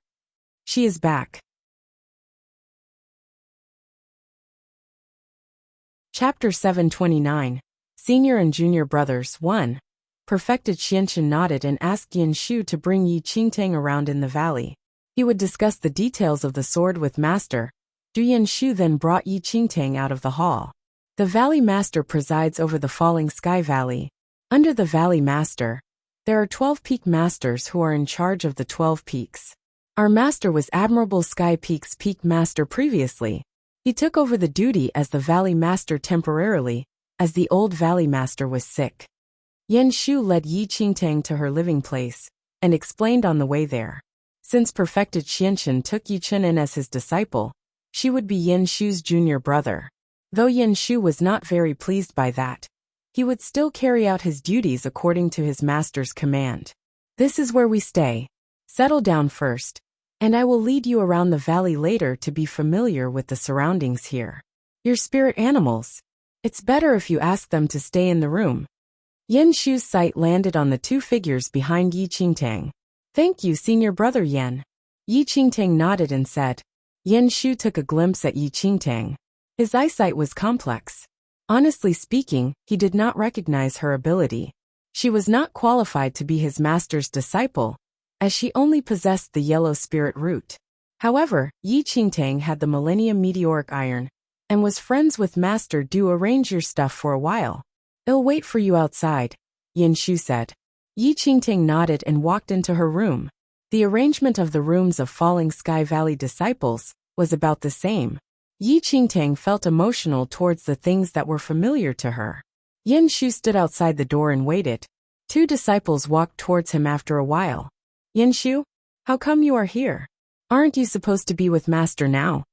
[SPEAKER 1] She is back." Chapter 729. Senior and Junior Brothers 1. Perfected Qianchen nodded and asked Yan Shu to bring Yi Qingtang around in the valley. He would discuss the details of the sword with Master. Yan Shu then brought Yi Qingtang out of the hall. The Valley Master presides over the Falling Sky Valley. Under the Valley Master, there are 12 Peak Masters who are in charge of the 12 peaks. Our master was Admirable Sky Peak's Peak Master previously. He took over the duty as the Valley Master temporarily, as the old Valley Master was sick. Yan Shu led Yi Qingtang to her living place, and explained on the way there. Since Perfected Qianchen took Yi Chen in as his disciple, she would be Yan Shu's junior brother. Though Yan Shu was not very pleased by that, he would still carry out his duties according to his master's command. "This is where we stay. Settle down first, and I will lead you around the valley later to be familiar with the surroundings here. Your spirit animals. It's better if you ask them to stay in the room." Yan Shu's sight landed on the two figures behind Yi Qingtang. "Thank you, senior brother Yan." Yi Qingtang nodded and said. Yan Shu took a glimpse at Yi Qingtang. His eyesight was complex. Honestly speaking, he did not recognize her ability. She was not qualified to be his master's disciple, as she only possessed the yellow spirit root. However, Yi Qingtang had the Millennium Meteoric Iron, and was friends with Master Du. "Arrange your stuff for a while. I'll wait for you outside," Yan Shu said. Yi Qingtang nodded and walked into her room. The arrangement of the rooms of Falling Sky Valley disciples was about the same. Yi Qingtang felt emotional towards the things that were familiar to her. Yan Shu stood outside the door and waited. Two disciples walked towards him after a while. "Yan Shu, how come you are here? Aren't you supposed to be with Master now?"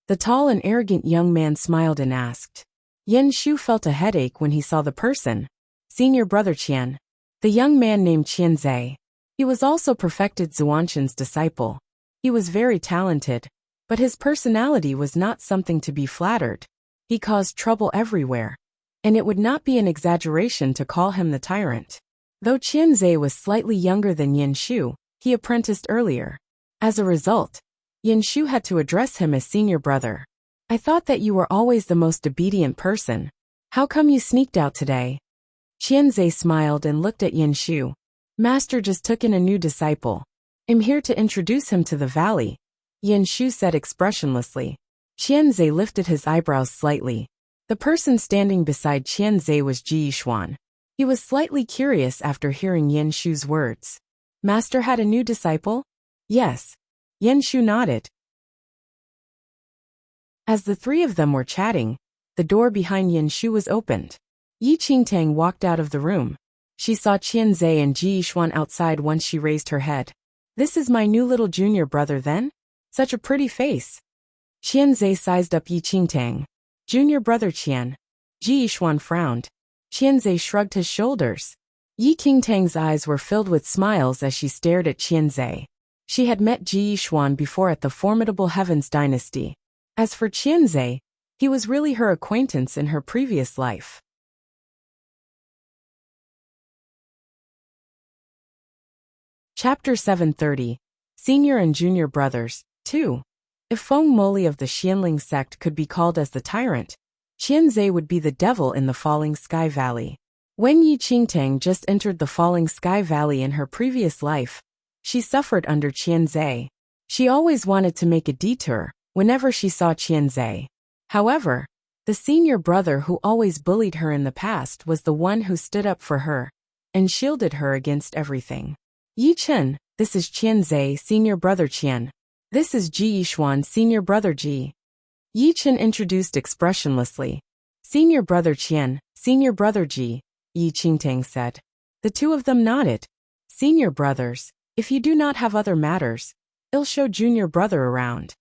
[SPEAKER 1] The tall and arrogant young man smiled and asked. Yan Shu felt a headache when he saw the person. "Senior brother Qian." The young man named Qian Zai. He was also Perfected Zuanshan's disciple. He was very talented, but his personality was not something to be flattered. He caused trouble everywhere, and it would not be an exaggeration to call him the tyrant. Though Qian Zai was slightly younger than Yan Shu, he apprenticed earlier. As a result, Yan Shu had to address him as senior brother. "I thought that you were always the most obedient person. How come you sneaked out today?" Qian Zai smiled and looked at Yan Shu. Master just took in a new disciple. I'm here to introduce him to the valley, Yan Shu said expressionlessly. Qianzai lifted his eyebrows slightly. The person standing beside Qianzai was Ji Yishuan. He was slightly curious after hearing Yan Shu's words. Master had a new disciple? Yes. Yan Shu nodded. As the three of them were chatting, the door behind Yan Shu was opened. Yi Qingtang walked out of the room. She saw Qianzai and Ji Yishuan outside once she raised her head. This is my new little junior brother then? Such a pretty face. Qianzai sized up Yi Qingtang. Junior brother Qian. Ji Yishuan frowned. Qianzai shrugged his shoulders. Yi Qingtang's eyes were filled with smiles as she stared at Qianzai. She had met Ji Yishuan before at the formidable Heavens dynasty. As for Qianzai, he was really her acquaintance in her previous life. Chapter 730. Senior and Junior Brothers, 2. If Feng Moli of the Xianling sect could be called as the tyrant, Qianzai would be the devil in the Falling Sky Valley. When Yi Qingtang just entered the Falling Sky Valley in her previous life, she suffered under Qianzai. She always wanted to make a detour whenever she saw Qianzai. However, the senior brother who always bullied her in the past was the one who stood up for her and shielded her against everything. Yi Chen, this is Qianzai, senior brother Qian. This is Ji Yishuan, senior brother Ji. Yi Chen introduced expressionlessly. Senior brother Qian, senior brother Ji, Yi Qingtang said. The two of them nodded. Senior brothers, if you do not have other matters, I'll show junior brother around.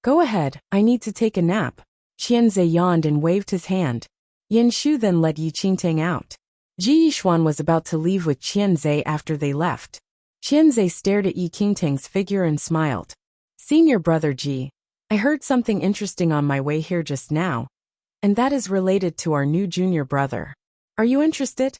[SPEAKER 1] Go ahead, I need to take a nap. Qianzai yawned and waved his hand. Yan Shu then led Yi Qingtang out. Ji Yishuan was about to leave with Qianzai after they left. Qianzai stared at Yi Qingtang's figure and smiled. Senior brother Ji, I heard something interesting on my way here just now, and that is related to our new junior brother. Are you interested?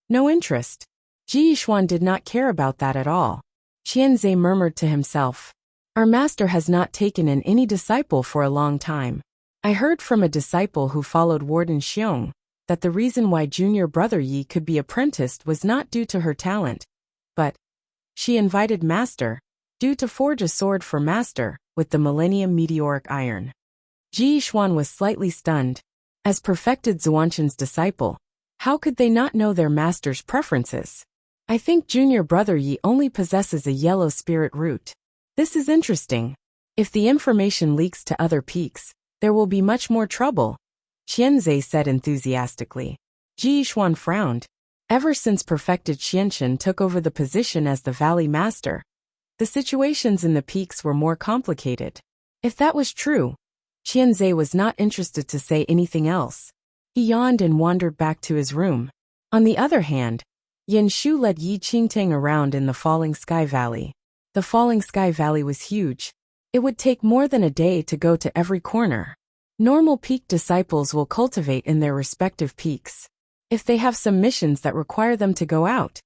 [SPEAKER 1] No interest. Ji Yishuan did not care about that at all. Qianzai murmured to himself. Our master has not taken in any disciple for a long time. I heard from a disciple who followed Warden Xiong that the reason why junior brother Yi could be apprenticed was not due to her talent, but she invited master, due to forge a sword for master with the Millennium Meteoric Iron. Ji Yishuan was slightly stunned. As perfected Zuanshan's disciple, how could they not know their master's preferences? I think junior brother Yi only possesses a yellow spirit root. This is interesting. If the information leaks to other peaks, there will be much more trouble, Qianzai said enthusiastically. Ji Yishuan frowned. Ever since perfected Xianshan took over the position as the valley master, the situations in the peaks were more complicated. If that was true, Qianzai was not interested to say anything else. He yawned and wandered back to his room. On the other hand, Yan Shu led Yi Qingtang around in the Falling Sky Valley. The Falling Sky Valley was huge. It would take more than a day to go to every corner. Normal peak disciples will cultivate in their respective peaks. If they have some missions that require them to go out,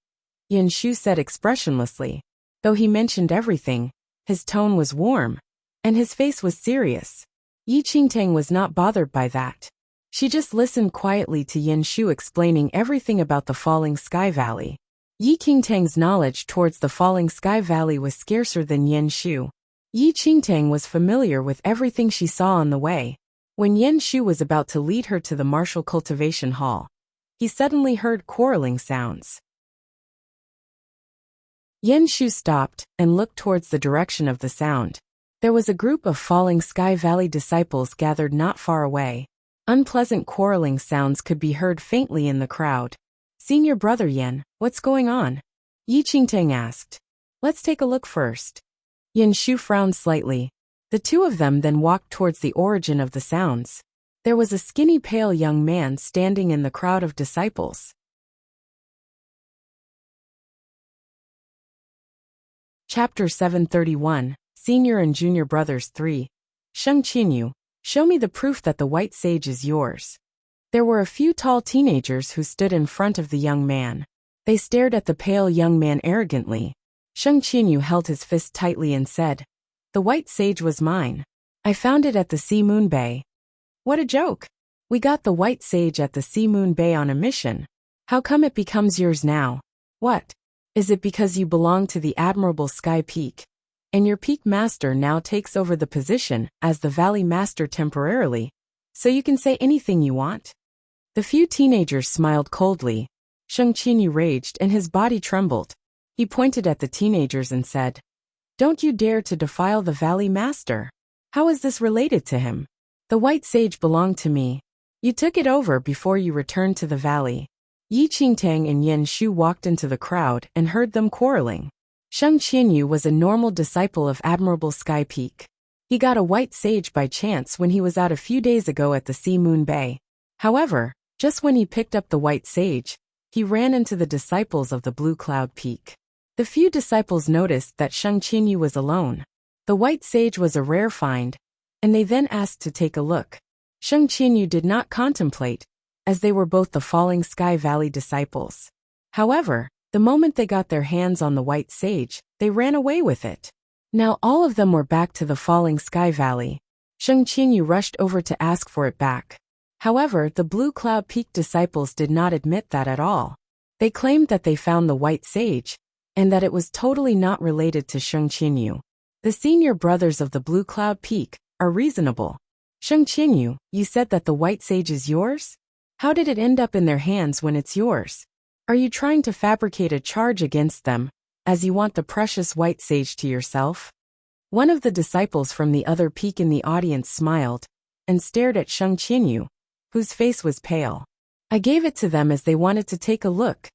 [SPEAKER 1] Yan Shu said expressionlessly. Though he mentioned everything, his tone was warm, and his face was serious. Yi Qingtang was not bothered by that. She just listened quietly to Yan Shu explaining everything about the Falling Sky Valley. Yi Qingtang's knowledge towards the Falling Sky Valley was scarcer than Yan Shu. Yi Qingtang was familiar with everything she saw on the way. When Yan Shu was about to lead her to the martial cultivation hall, he suddenly heard quarreling sounds. Yan Shu stopped and looked towards the direction of the sound. There was a group of Falling Sky Valley disciples gathered not far away. Unpleasant quarreling sounds could be heard faintly in the crowd. Senior brother Yan, what's going on? Yi Qingtang asked. Let's take a look first. Yan Shu frowned slightly. The two of them then walked towards the origin of the sounds. There was a skinny pale young man standing in the crowd of disciples. Chapter 731, Senior and Junior Brothers 3. Sheng Qinyu, show me the proof that the white sage is yours. There were a few tall teenagers who stood in front of the young man. They stared at the pale young man arrogantly. Sheng Qinyu held his fist tightly and said, The white sage was mine. I found it at the Sea Moon Bay. What a joke. We got the white sage at the Sea Moon Bay on a mission. How come it becomes yours now? What? Is it because you belong to the admirable Sky Peak, and your Peak Master now takes over the position as the Valley Master temporarily, so you can say anything you want? The few teenagers smiled coldly. Sheng Qinyu raged and his body trembled. He pointed at the teenagers and said, "Don't you dare to defile the Valley Master. How is this related to him? The White Sage belonged to me. You took it over before you returned to the valley." Yi Qingtang and Yan Shu walked into the crowd and heard them quarreling. Sheng Qinyu was a normal disciple of Admirable Sky Peak. He got a White Sage by chance when he was out a few days ago at the Sea Moon Bay. However, just when he picked up the White Sage, he ran into the disciples of the Blue Cloud Peak. The few disciples noticed that Sheng Qinyu was alone. The White Sage was a rare find, and they then asked to take a look. Sheng Qinyu did not contemplate, as they were both the Falling Sky Valley disciples. However, the moment they got their hands on the White Sage, they ran away with it. Now all of them were back to the Falling Sky Valley. Sheng Qinyu rushed over to ask for it back. However, the Blue Cloud Peak disciples did not admit that at all. They claimed that they found the White Sage, and that it was totally not related to Sheng Qinyu. The senior brothers of the Blue Cloud Peak are reasonable. Sheng Qinyu, you said that the White Sage is yours? How did it end up in their hands when it's yours? Are you trying to fabricate a charge against them, as you want the precious White Sage to yourself? One of the disciples from the other peak in the audience smiled, and stared at Sheng Qinyu, whose face was pale. I gave it to them as they wanted to take a look,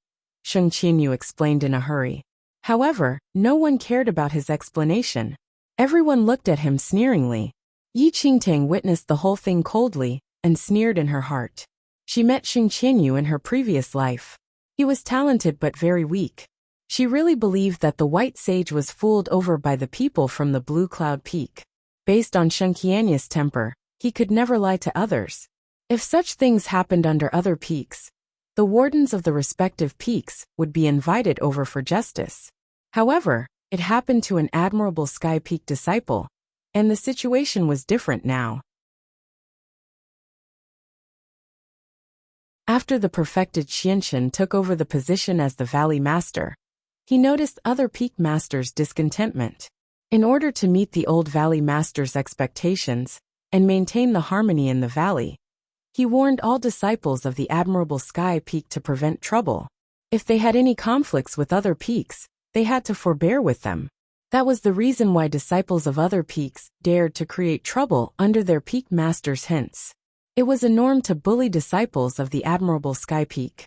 [SPEAKER 1] Sheng Qinyu explained in a hurry. However, no one cared about his explanation. Everyone looked at him sneeringly. Yi Qingtang witnessed the whole thing coldly, and sneered in her heart. She met Sheng Qinyu in her previous life. He was talented but very weak. She really believed that the White Sage was fooled over by the people from the Blue Cloud Peak. Based on Sheng Qianyu's temper, he could never lie to others. If such things happened under other peaks, the wardens of the respective peaks would be invited over for justice. However, it happened to an Admirable Sky Peak disciple, and the situation was different now. After the perfected Xianxian took over the position as the Valley Master, he noticed other Peak Masters' discontentment. In order to meet the old Valley Master's expectations and maintain the harmony in the valley, he warned all disciples of the Admirable Sky Peak to prevent trouble. If they had any conflicts with other peaks, they had to forbear with them. That was the reason why disciples of other peaks dared to create trouble under their Peak Master's hints. It was a norm to bully disciples of the Admirable Sky Peak.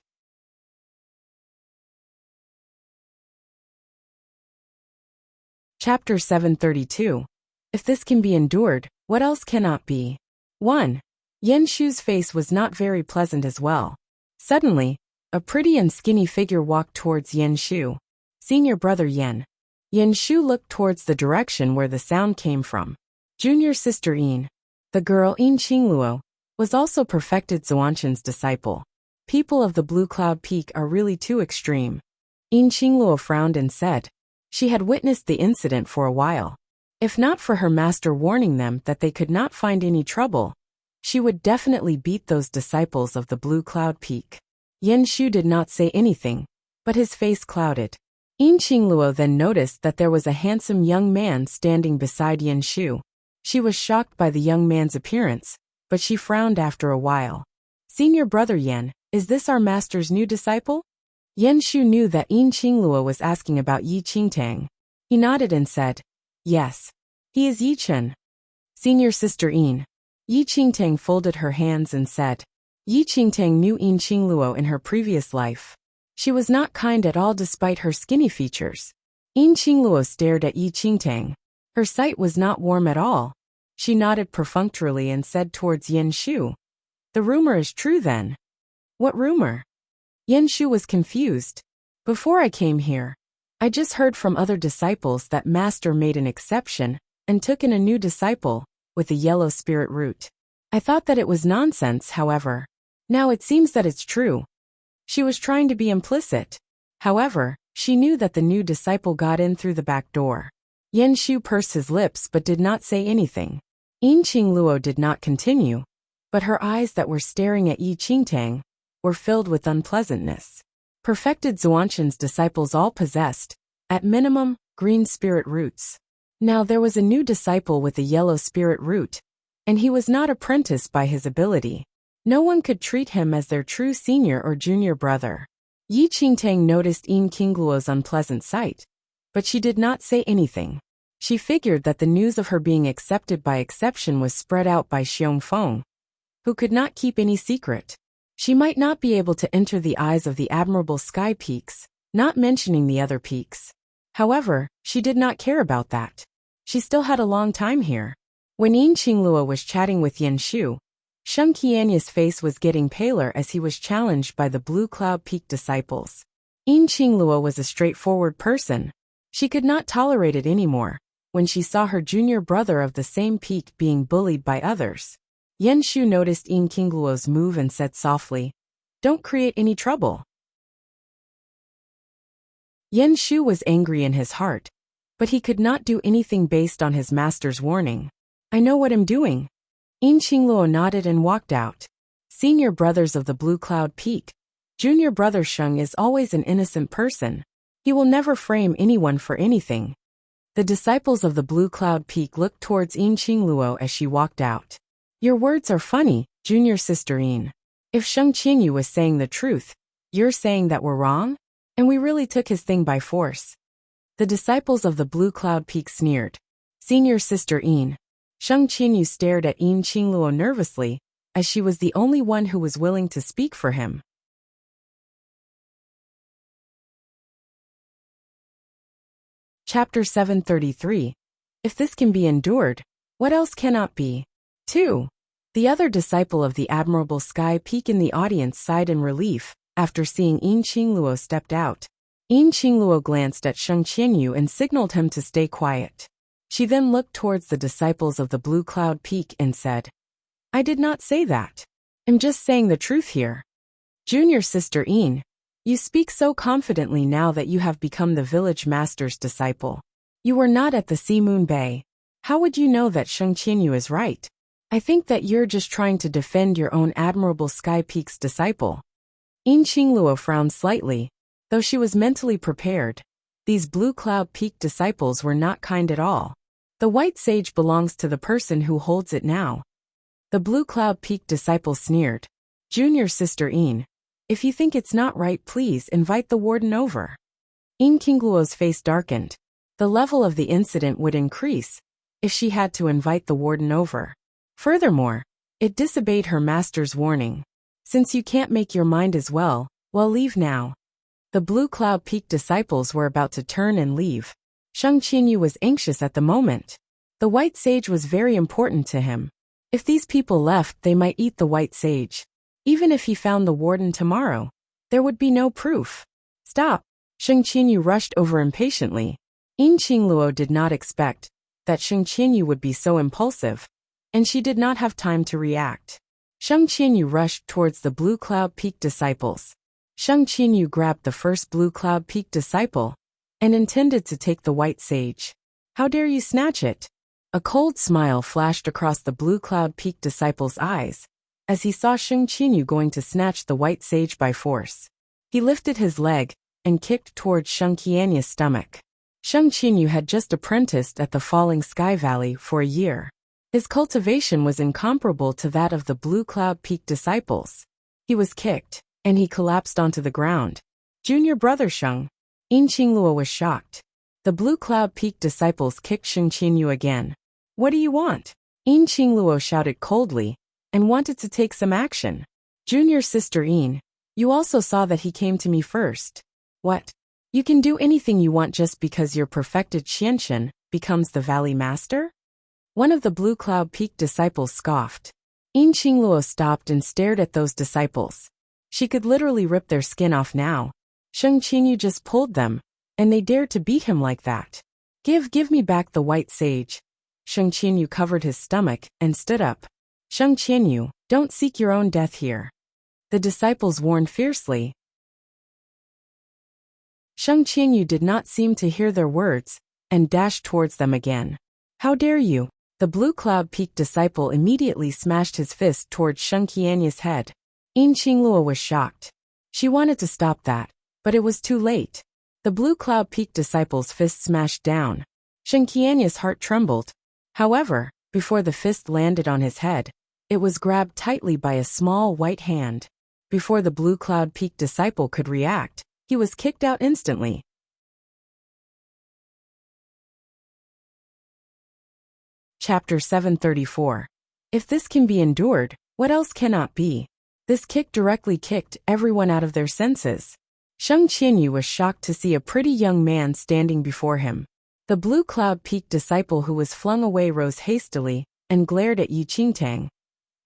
[SPEAKER 1] Chapter 732. If this can be endured, what else cannot be? 1. Yan Shu's face was not very pleasant as well. Suddenly, a pretty and skinny figure walked towards Yan Shu. Senior brother Yan. Yan Shu looked towards the direction where the sound came from. Junior sister Yin. The girl Yin Qingluo was also perfected Zuanshan's disciple. People of the Blue Cloud Peak are really too extreme. Yin Qingluo frowned and said, she had witnessed the incident for a while. If not for her master warning them that they could not find any trouble, she would definitely beat those disciples of the Blue Cloud Peak. Yan Shu did not say anything, but his face clouded. Yin Qingluo then noticed that there was a handsome young man standing beside Yan Shu. She was shocked by the young man's appearance, but she frowned after a while. Senior brother Yan, is this our master's new disciple? Yan Shu knew that Yin Qingluo was asking about Yi Qingtang. He nodded and said, yes. He is Yi Chen. Senior sister Yin. Yi Qingtang folded her hands and said, Yi Qingtang knew Yin Qingluo in her previous life. She was not kind at all despite her skinny features. Yin Qingluo stared at Yi Qingtang. Her sight was not warm at all. She nodded perfunctorily and said towards Yan Shu, the rumor is true then. What rumor? Yan Shu was confused. Before I came here, I just heard from other disciples that Master made an exception and took in a new disciple with a yellow spirit root. I thought that it was nonsense, however. Now it seems that it's true. She was trying to be implicit. However, she knew that the new disciple got in through the back door. Yan Shu pursed his lips but did not say anything. Yin Qingluo did not continue, but her eyes that were staring at Yi Qingtang were filled with unpleasantness. Perfected Zhuanshan's disciples all possessed, at minimum, green spirit roots. Now there was a new disciple with a yellow spirit root, and he was not apprenticed by his ability. No one could treat him as their true senior or junior brother. Yi Qingtang noticed Yin Qingluo's unpleasant sight, but she did not say anything. She figured that the news of her being accepted by exception was spread out by Xiong Feng, who could not keep any secret. She might not be able to enter the eyes of the admirable sky peaks, not mentioning the other peaks. However, she did not care about that. She still had a long time here. When Yin Qingluo was chatting with Yin Shu, Sheng Qianya's face was getting paler as he was challenged by the Blue Cloud Peak disciples. Yin Qingluo was a straightforward person. She could not tolerate it anymore when she saw her junior brother of the same peak being bullied by others. Yin Shu noticed Yin Qingluo's move and said softly, "Don't create any trouble." Yin Shu was angry in his heart, but he could not do anything based on his master's warning. "I know what I'm doing." Yin Qingluo nodded and walked out. Senior brothers of the Blue Cloud Peak, junior brother Sheng is always an innocent person. He will never frame anyone for anything. The disciples of the Blue Cloud Peak looked towards Yin Qingluo as she walked out. "Your words are funny, junior sister Yin. If Sheng Qingyu was saying the truth, you're saying that we're wrong? And we really took his thing by force." The disciples of the Blue Cloud Peak sneered. "Senior sister Yin." Sheng Qingyu stared at Yin Qingluo nervously, as she was the only one who was willing to speak for him. Chapter 733. If this can be endured, what else cannot be? 2. The other disciple of the admirable sky peak in the audience sighed in relief after seeing Yin Qingluo stepped out. Yin Qingluo glanced at Sheng Qianyu and signaled him to stay quiet. She then looked towards the disciples of the Blue Cloud Peak and said, "I did not say that. I'm just saying the truth here. Junior sister Yin, you speak so confidently now that you have become the village master's disciple. You were not at the Sea Moon Bay. How would you know that Sheng Qianyu is right? I think that you're just trying to defend your own admirable Sky Peak's disciple." Yin Qingluo frowned slightly, though she was mentally prepared. These Blue Cloud Peak disciples were not kind at all. The white sage belongs to the person who holds it now. The Blue Cloud Peak disciple sneered. "Junior sister Yin, if you think it's not right, please invite the warden over." Yin Qingluo's face darkened. The level of the incident would increase if she had to invite the warden over. Furthermore, it disobeyed her master's warning. "Since you can't make your mind as well leave now." The Blue Cloud Peak disciples were about to turn and leave. Sheng Qianyu was anxious at the moment. The white sage was very important to him. If these people left, they might eat the white sage. Even if he found the warden tomorrow, there would be no proof. "Stop!" Sheng Qianyu rushed over impatiently. Yin Qingluo did not expect that Sheng Qianyu would be so impulsive, and she did not have time to react. Sheng Qianyu rushed towards the Blue Cloud Peak disciples. Sheng Qianyu grabbed the first Blue Cloud Peak disciple and intended to take the white sage. "How dare you snatch it?" A cold smile flashed across the Blue Cloud Peak disciple's eyes as he saw Sheng Qianyu going to snatch the white sage by force. He lifted his leg and kicked towards Sheng Qianya's stomach. Sheng Qianyu had just apprenticed at the Falling Sky Valley for a year. His cultivation was incomparable to that of the Blue Cloud Peak disciples. He was kicked, and he collapsed onto the ground. "Junior brother Sheng." Yin Qingluo was shocked. The Blue Cloud Peak disciples kicked Sheng Qianyu again. "What do you want?" Yin Qingluo shouted coldly and wanted to take some action. "Junior sister Yin, you also saw that he came to me first. What? You can do anything you want just because your perfected Qianshan becomes the Valley Master?" One of the Blue Cloud Peak disciples scoffed. Yin Qingluo stopped and stared at those disciples. She could literally rip their skin off now. Sheng Qianyu just pulled them, and they dared to beat him like that. Give me back the white sage." Sheng Qianyu covered his stomach and stood up. "Sheng Qianyu, don't seek your own death here." The disciples warned fiercely. Sheng Qianyu did not seem to hear their words and dashed towards them again. "How dare you!" The Blue Cloud Peak disciple immediately smashed his fist towards Sheng Qianya's head. Yin Qingluo was shocked. She wanted to stop that, But it was too late. The Blue Cloud Peak disciple's fist smashed down. Shen Qianya's heart trembled. However, before the fist landed on his head, it was grabbed tightly by a small white hand. Before the Blue Cloud Peak disciple could react, he was kicked out instantly. Chapter 734. If this can be endured, what else cannot be? This kick directly kicked everyone out of their senses. Sheng Qianyu was shocked to see a pretty young man standing before him. The Blue Cloud Peak disciple who was flung away rose hastily and glared at Yi Qingtang,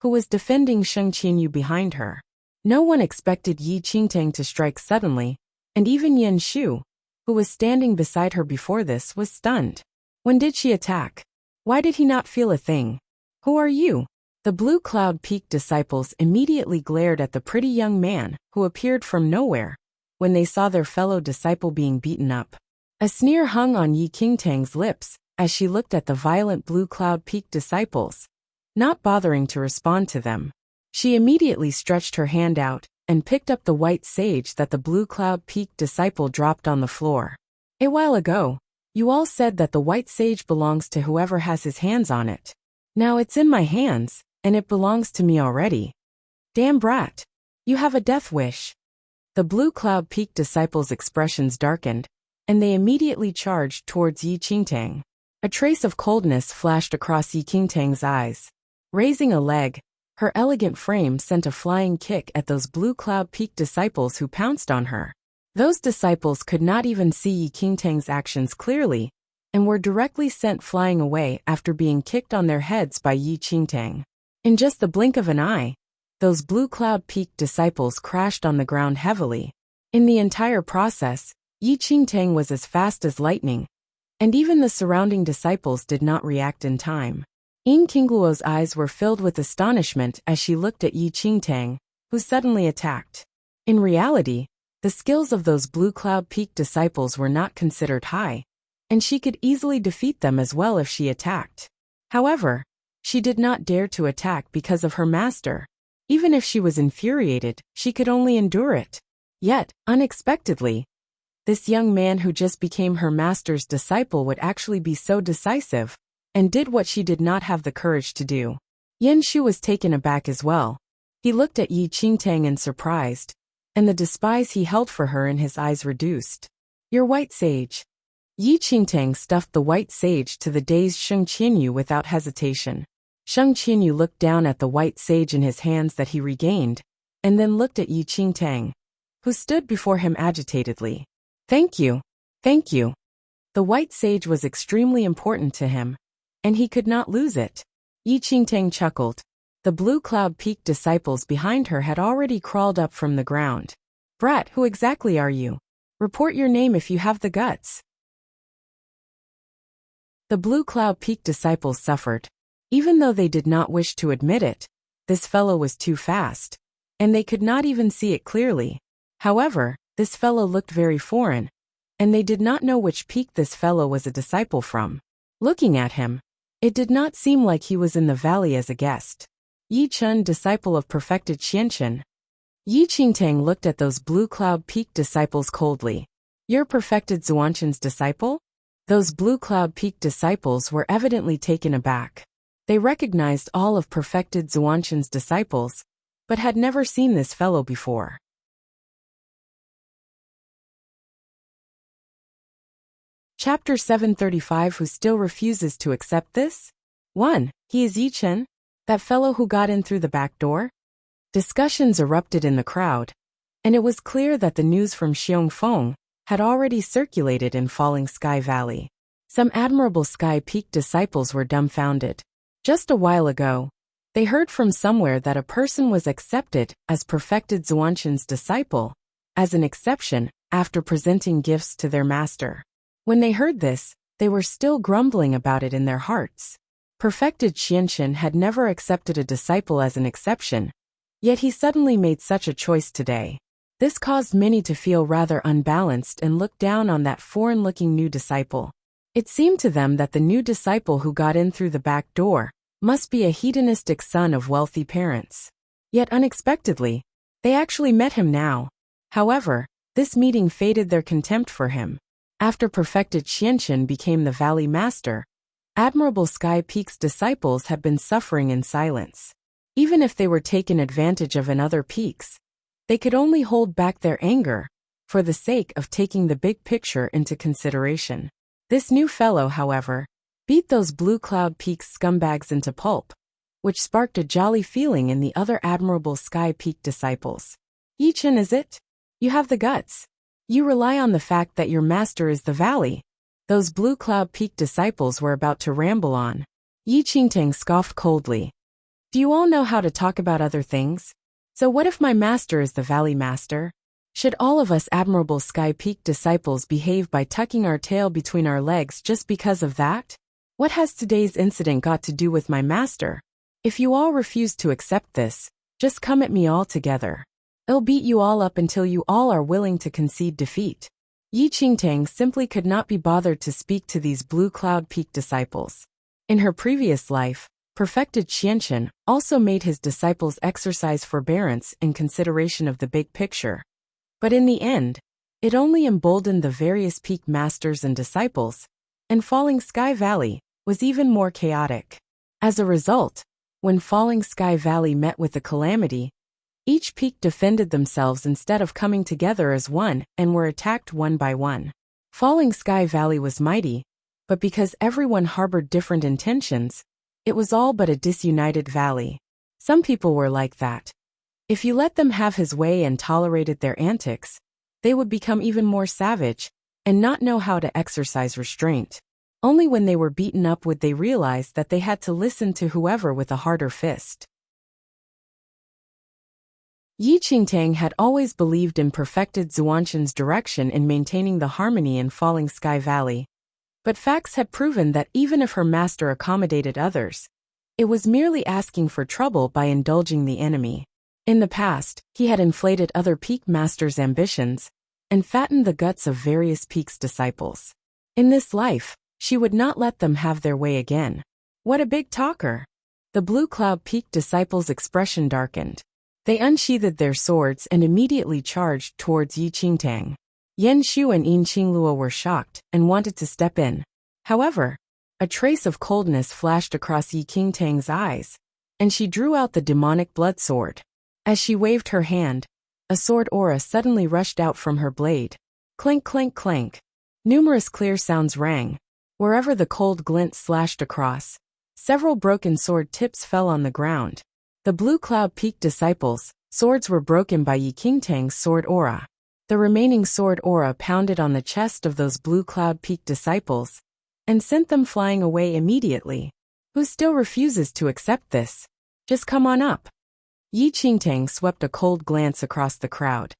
[SPEAKER 1] who was defending Sheng Qianyu behind her. No one expected Yi Qingtang to strike suddenly, and even Yan Shu, who was standing beside her before this, was stunned. When did she attack? Why did he not feel a thing? Who are you? The Blue Cloud Peak disciples immediately glared at the pretty young man who appeared from nowhere when they saw their fellow disciple being beaten up. A sneer hung on Yi Qingtang's lips as she looked at the violent Blue Cloud Peak disciples. Not bothering to respond to them, she immediately stretched her hand out and picked up the white sage that the Blue Cloud Peak disciple dropped on the floor. A while ago, you all said that the white sage belongs to whoever has his hands on it. Now it's in my hands, and it belongs to me already. Damn brat. You have a death wish. The Blue Cloud Peak disciples' expressions darkened, and they immediately charged towards Yi Qingtang. A trace of coldness flashed across Yi Qingtang's eyes. Raising a leg, her elegant frame sent a flying kick at those Blue Cloud Peak disciples who pounced on her. Those disciples could not even see Yi Qingtang's actions clearly, and were directly sent flying away after being kicked on their heads by Yi Qingtang. In just the blink of an eye, those Blue Cloud Peak disciples crashed on the ground heavily. In the entire process, Yi Qingtang was as fast as lightning, and even the surrounding disciples did not react in time. Yin Qingluo's eyes were filled with astonishment as she looked at Yi Qingtang, who suddenly attacked. In reality, the skills of those Blue Cloud Peak disciples were not considered high, and she could easily defeat them as well if she attacked. However, she did not dare to attack because of her master. Even if she was infuriated, she could only endure it. Yet, unexpectedly, this young man who just became her master's disciple would actually be so decisive, and did what she did not have the courage to do. Yan Shu was taken aback as well. He looked at Yi Qingtang in surprise, and the despise he held for her in his eyes reduced. Your white sage. Yi Qingtang stuffed the white sage to the dazed Sheng Qianyu without hesitation. Sheng Qianyu looked down at the white sage in his hands that he regained, and then looked at Yi Qingtang, who stood before him agitatedly. Thank you. Thank you. The white sage was extremely important to him, and he could not lose it. Yi Qingtang chuckled. The Blue Cloud Peak disciples behind her had already crawled up from the ground. Brat, who exactly are you? Report your name if you have the guts. The Blue Cloud Peak disciples suffered. Even though they did not wish to admit it, this fellow was too fast, and they could not even see it clearly. However, this fellow looked very foreign, and they did not know which peak this fellow was a disciple from. Looking at him, it did not seem like he was in the valley as a guest. Yi Chun, disciple of perfected Qianshen. Yi Qingtang looked at those Blue Cloud Peak disciples coldly. You're perfected Zuanshan's disciple? Those Blue Cloud Peak disciples were evidently taken aback. They recognized all of perfected Zuanshan's disciples, but had never seen this fellow before. Chapter 735. Who still refuses to accept this? 1. He is Yi Chen, that fellow who got in through the back door? Discussions erupted in the crowd, and it was clear that the news from Xiongfeng had already circulated in Falling Sky Valley. Some admirable Sky Peak disciples were dumbfounded. Just a while ago, they heard from somewhere that a person was accepted as perfected Zuanshan's disciple, as an exception, after presenting gifts to their master. When they heard this, they were still grumbling about it in their hearts. Perfected Qianshen had never accepted a disciple as an exception, yet he suddenly made such a choice today. This caused many to feel rather unbalanced and look down on that foreign-looking new disciple. It seemed to them that the new disciple who got in through the back door must be a hedonistic son of wealthy parents. Yet unexpectedly, they actually met him now. However, This meeting faded their contempt for him. After perfected Xianxin became the Valley Master, Admirable Sky Peak's disciples had been suffering in silence. Even if they were taken advantage of in other peaks, they could only hold back their anger for the sake of taking the big picture into consideration. This new fellow, however, beat those Blue Cloud Peak's scumbags into pulp, which sparked a jolly feeling in the other Admirable Sky Peak disciples. Yichen, is it? You have the guts. You rely on the fact that your master is the valley. Those Blue Cloud Peak disciples were about to ramble on. Yi Qingtang scoffed coldly. Do you all know how to talk about other things? So what if my master is the Valley Master? Should all of us Admirable Sky Peak disciples behave by tucking our tail between our legs just because of that? What has today's incident got to do with my master? If you all refuse to accept this, just come at me all together. I'll beat you all up until you all are willing to concede defeat. Yi Qingtang simply could not be bothered to speak to these Blue Cloud Peak disciples. In her previous life, perfected Xianxin also made his disciples exercise forbearance in consideration of the big picture. But in the end, it only emboldened the various peak masters and disciples, and Falling Sky Valley was even more chaotic. As a result, when Falling Sky Valley met with a calamity, each peak defended themselves instead of coming together as one and were attacked one by one. Falling Sky Valley was mighty, but because everyone harbored different intentions, it was all but a disunited valley. Some people were like that. If you let them have his way and tolerated their antics, they would become even more savage and not know how to exercise restraint. Only when they were beaten up would they realize that they had to listen to whoever with a harder fist. Yi Qingtang had always believed in perfected Zuanshan's direction in maintaining the harmony in Falling Sky Valley. But facts had proven that even if her master accommodated others, it was merely asking for trouble by indulging the enemy. In the past, he had inflated other peak masters' ambitions and fattened the guts of various peaks' disciples. In this life, she would not let them have their way again. What a big talker! The Blue Cloud Peak disciples' expression darkened. They unsheathed their swords and immediately charged towards Yi Qingtang. Yan Shu and Yin Qinglua were shocked and wanted to step in. However, a trace of coldness flashed across Yi Qingtang's eyes, and she drew out the demonic blood sword. As she waved her hand, a sword aura suddenly rushed out from her blade. Clink, clink, clank. Numerous clear sounds rang. Wherever the cold glint slashed across, several broken sword tips fell on the ground. The Blue Cloud Peak disciples' swords were broken by Yi Qingtang's sword aura. The remaining sword aura pounded on the chest of those Blue Cloud Peak disciples and sent them flying away immediately. Who still refuses to accept this? Just come on up. Yi Qingtang swept a cold glance across the crowd.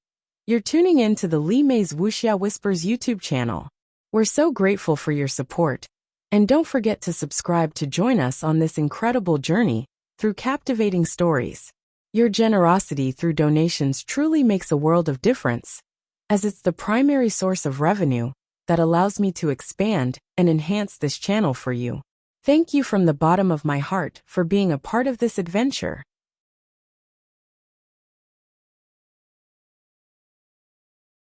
[SPEAKER 1] You're tuning in to the Li Mei's Wuxia Whispers YouTube channel. We're so grateful for your support, and don't forget to subscribe to join us on this incredible journey through captivating stories. Your generosity through donations truly makes a world of difference, as it's the primary source of revenue that allows me to expand and enhance this channel for you. Thank you from the bottom of my heart for being a part of this adventure.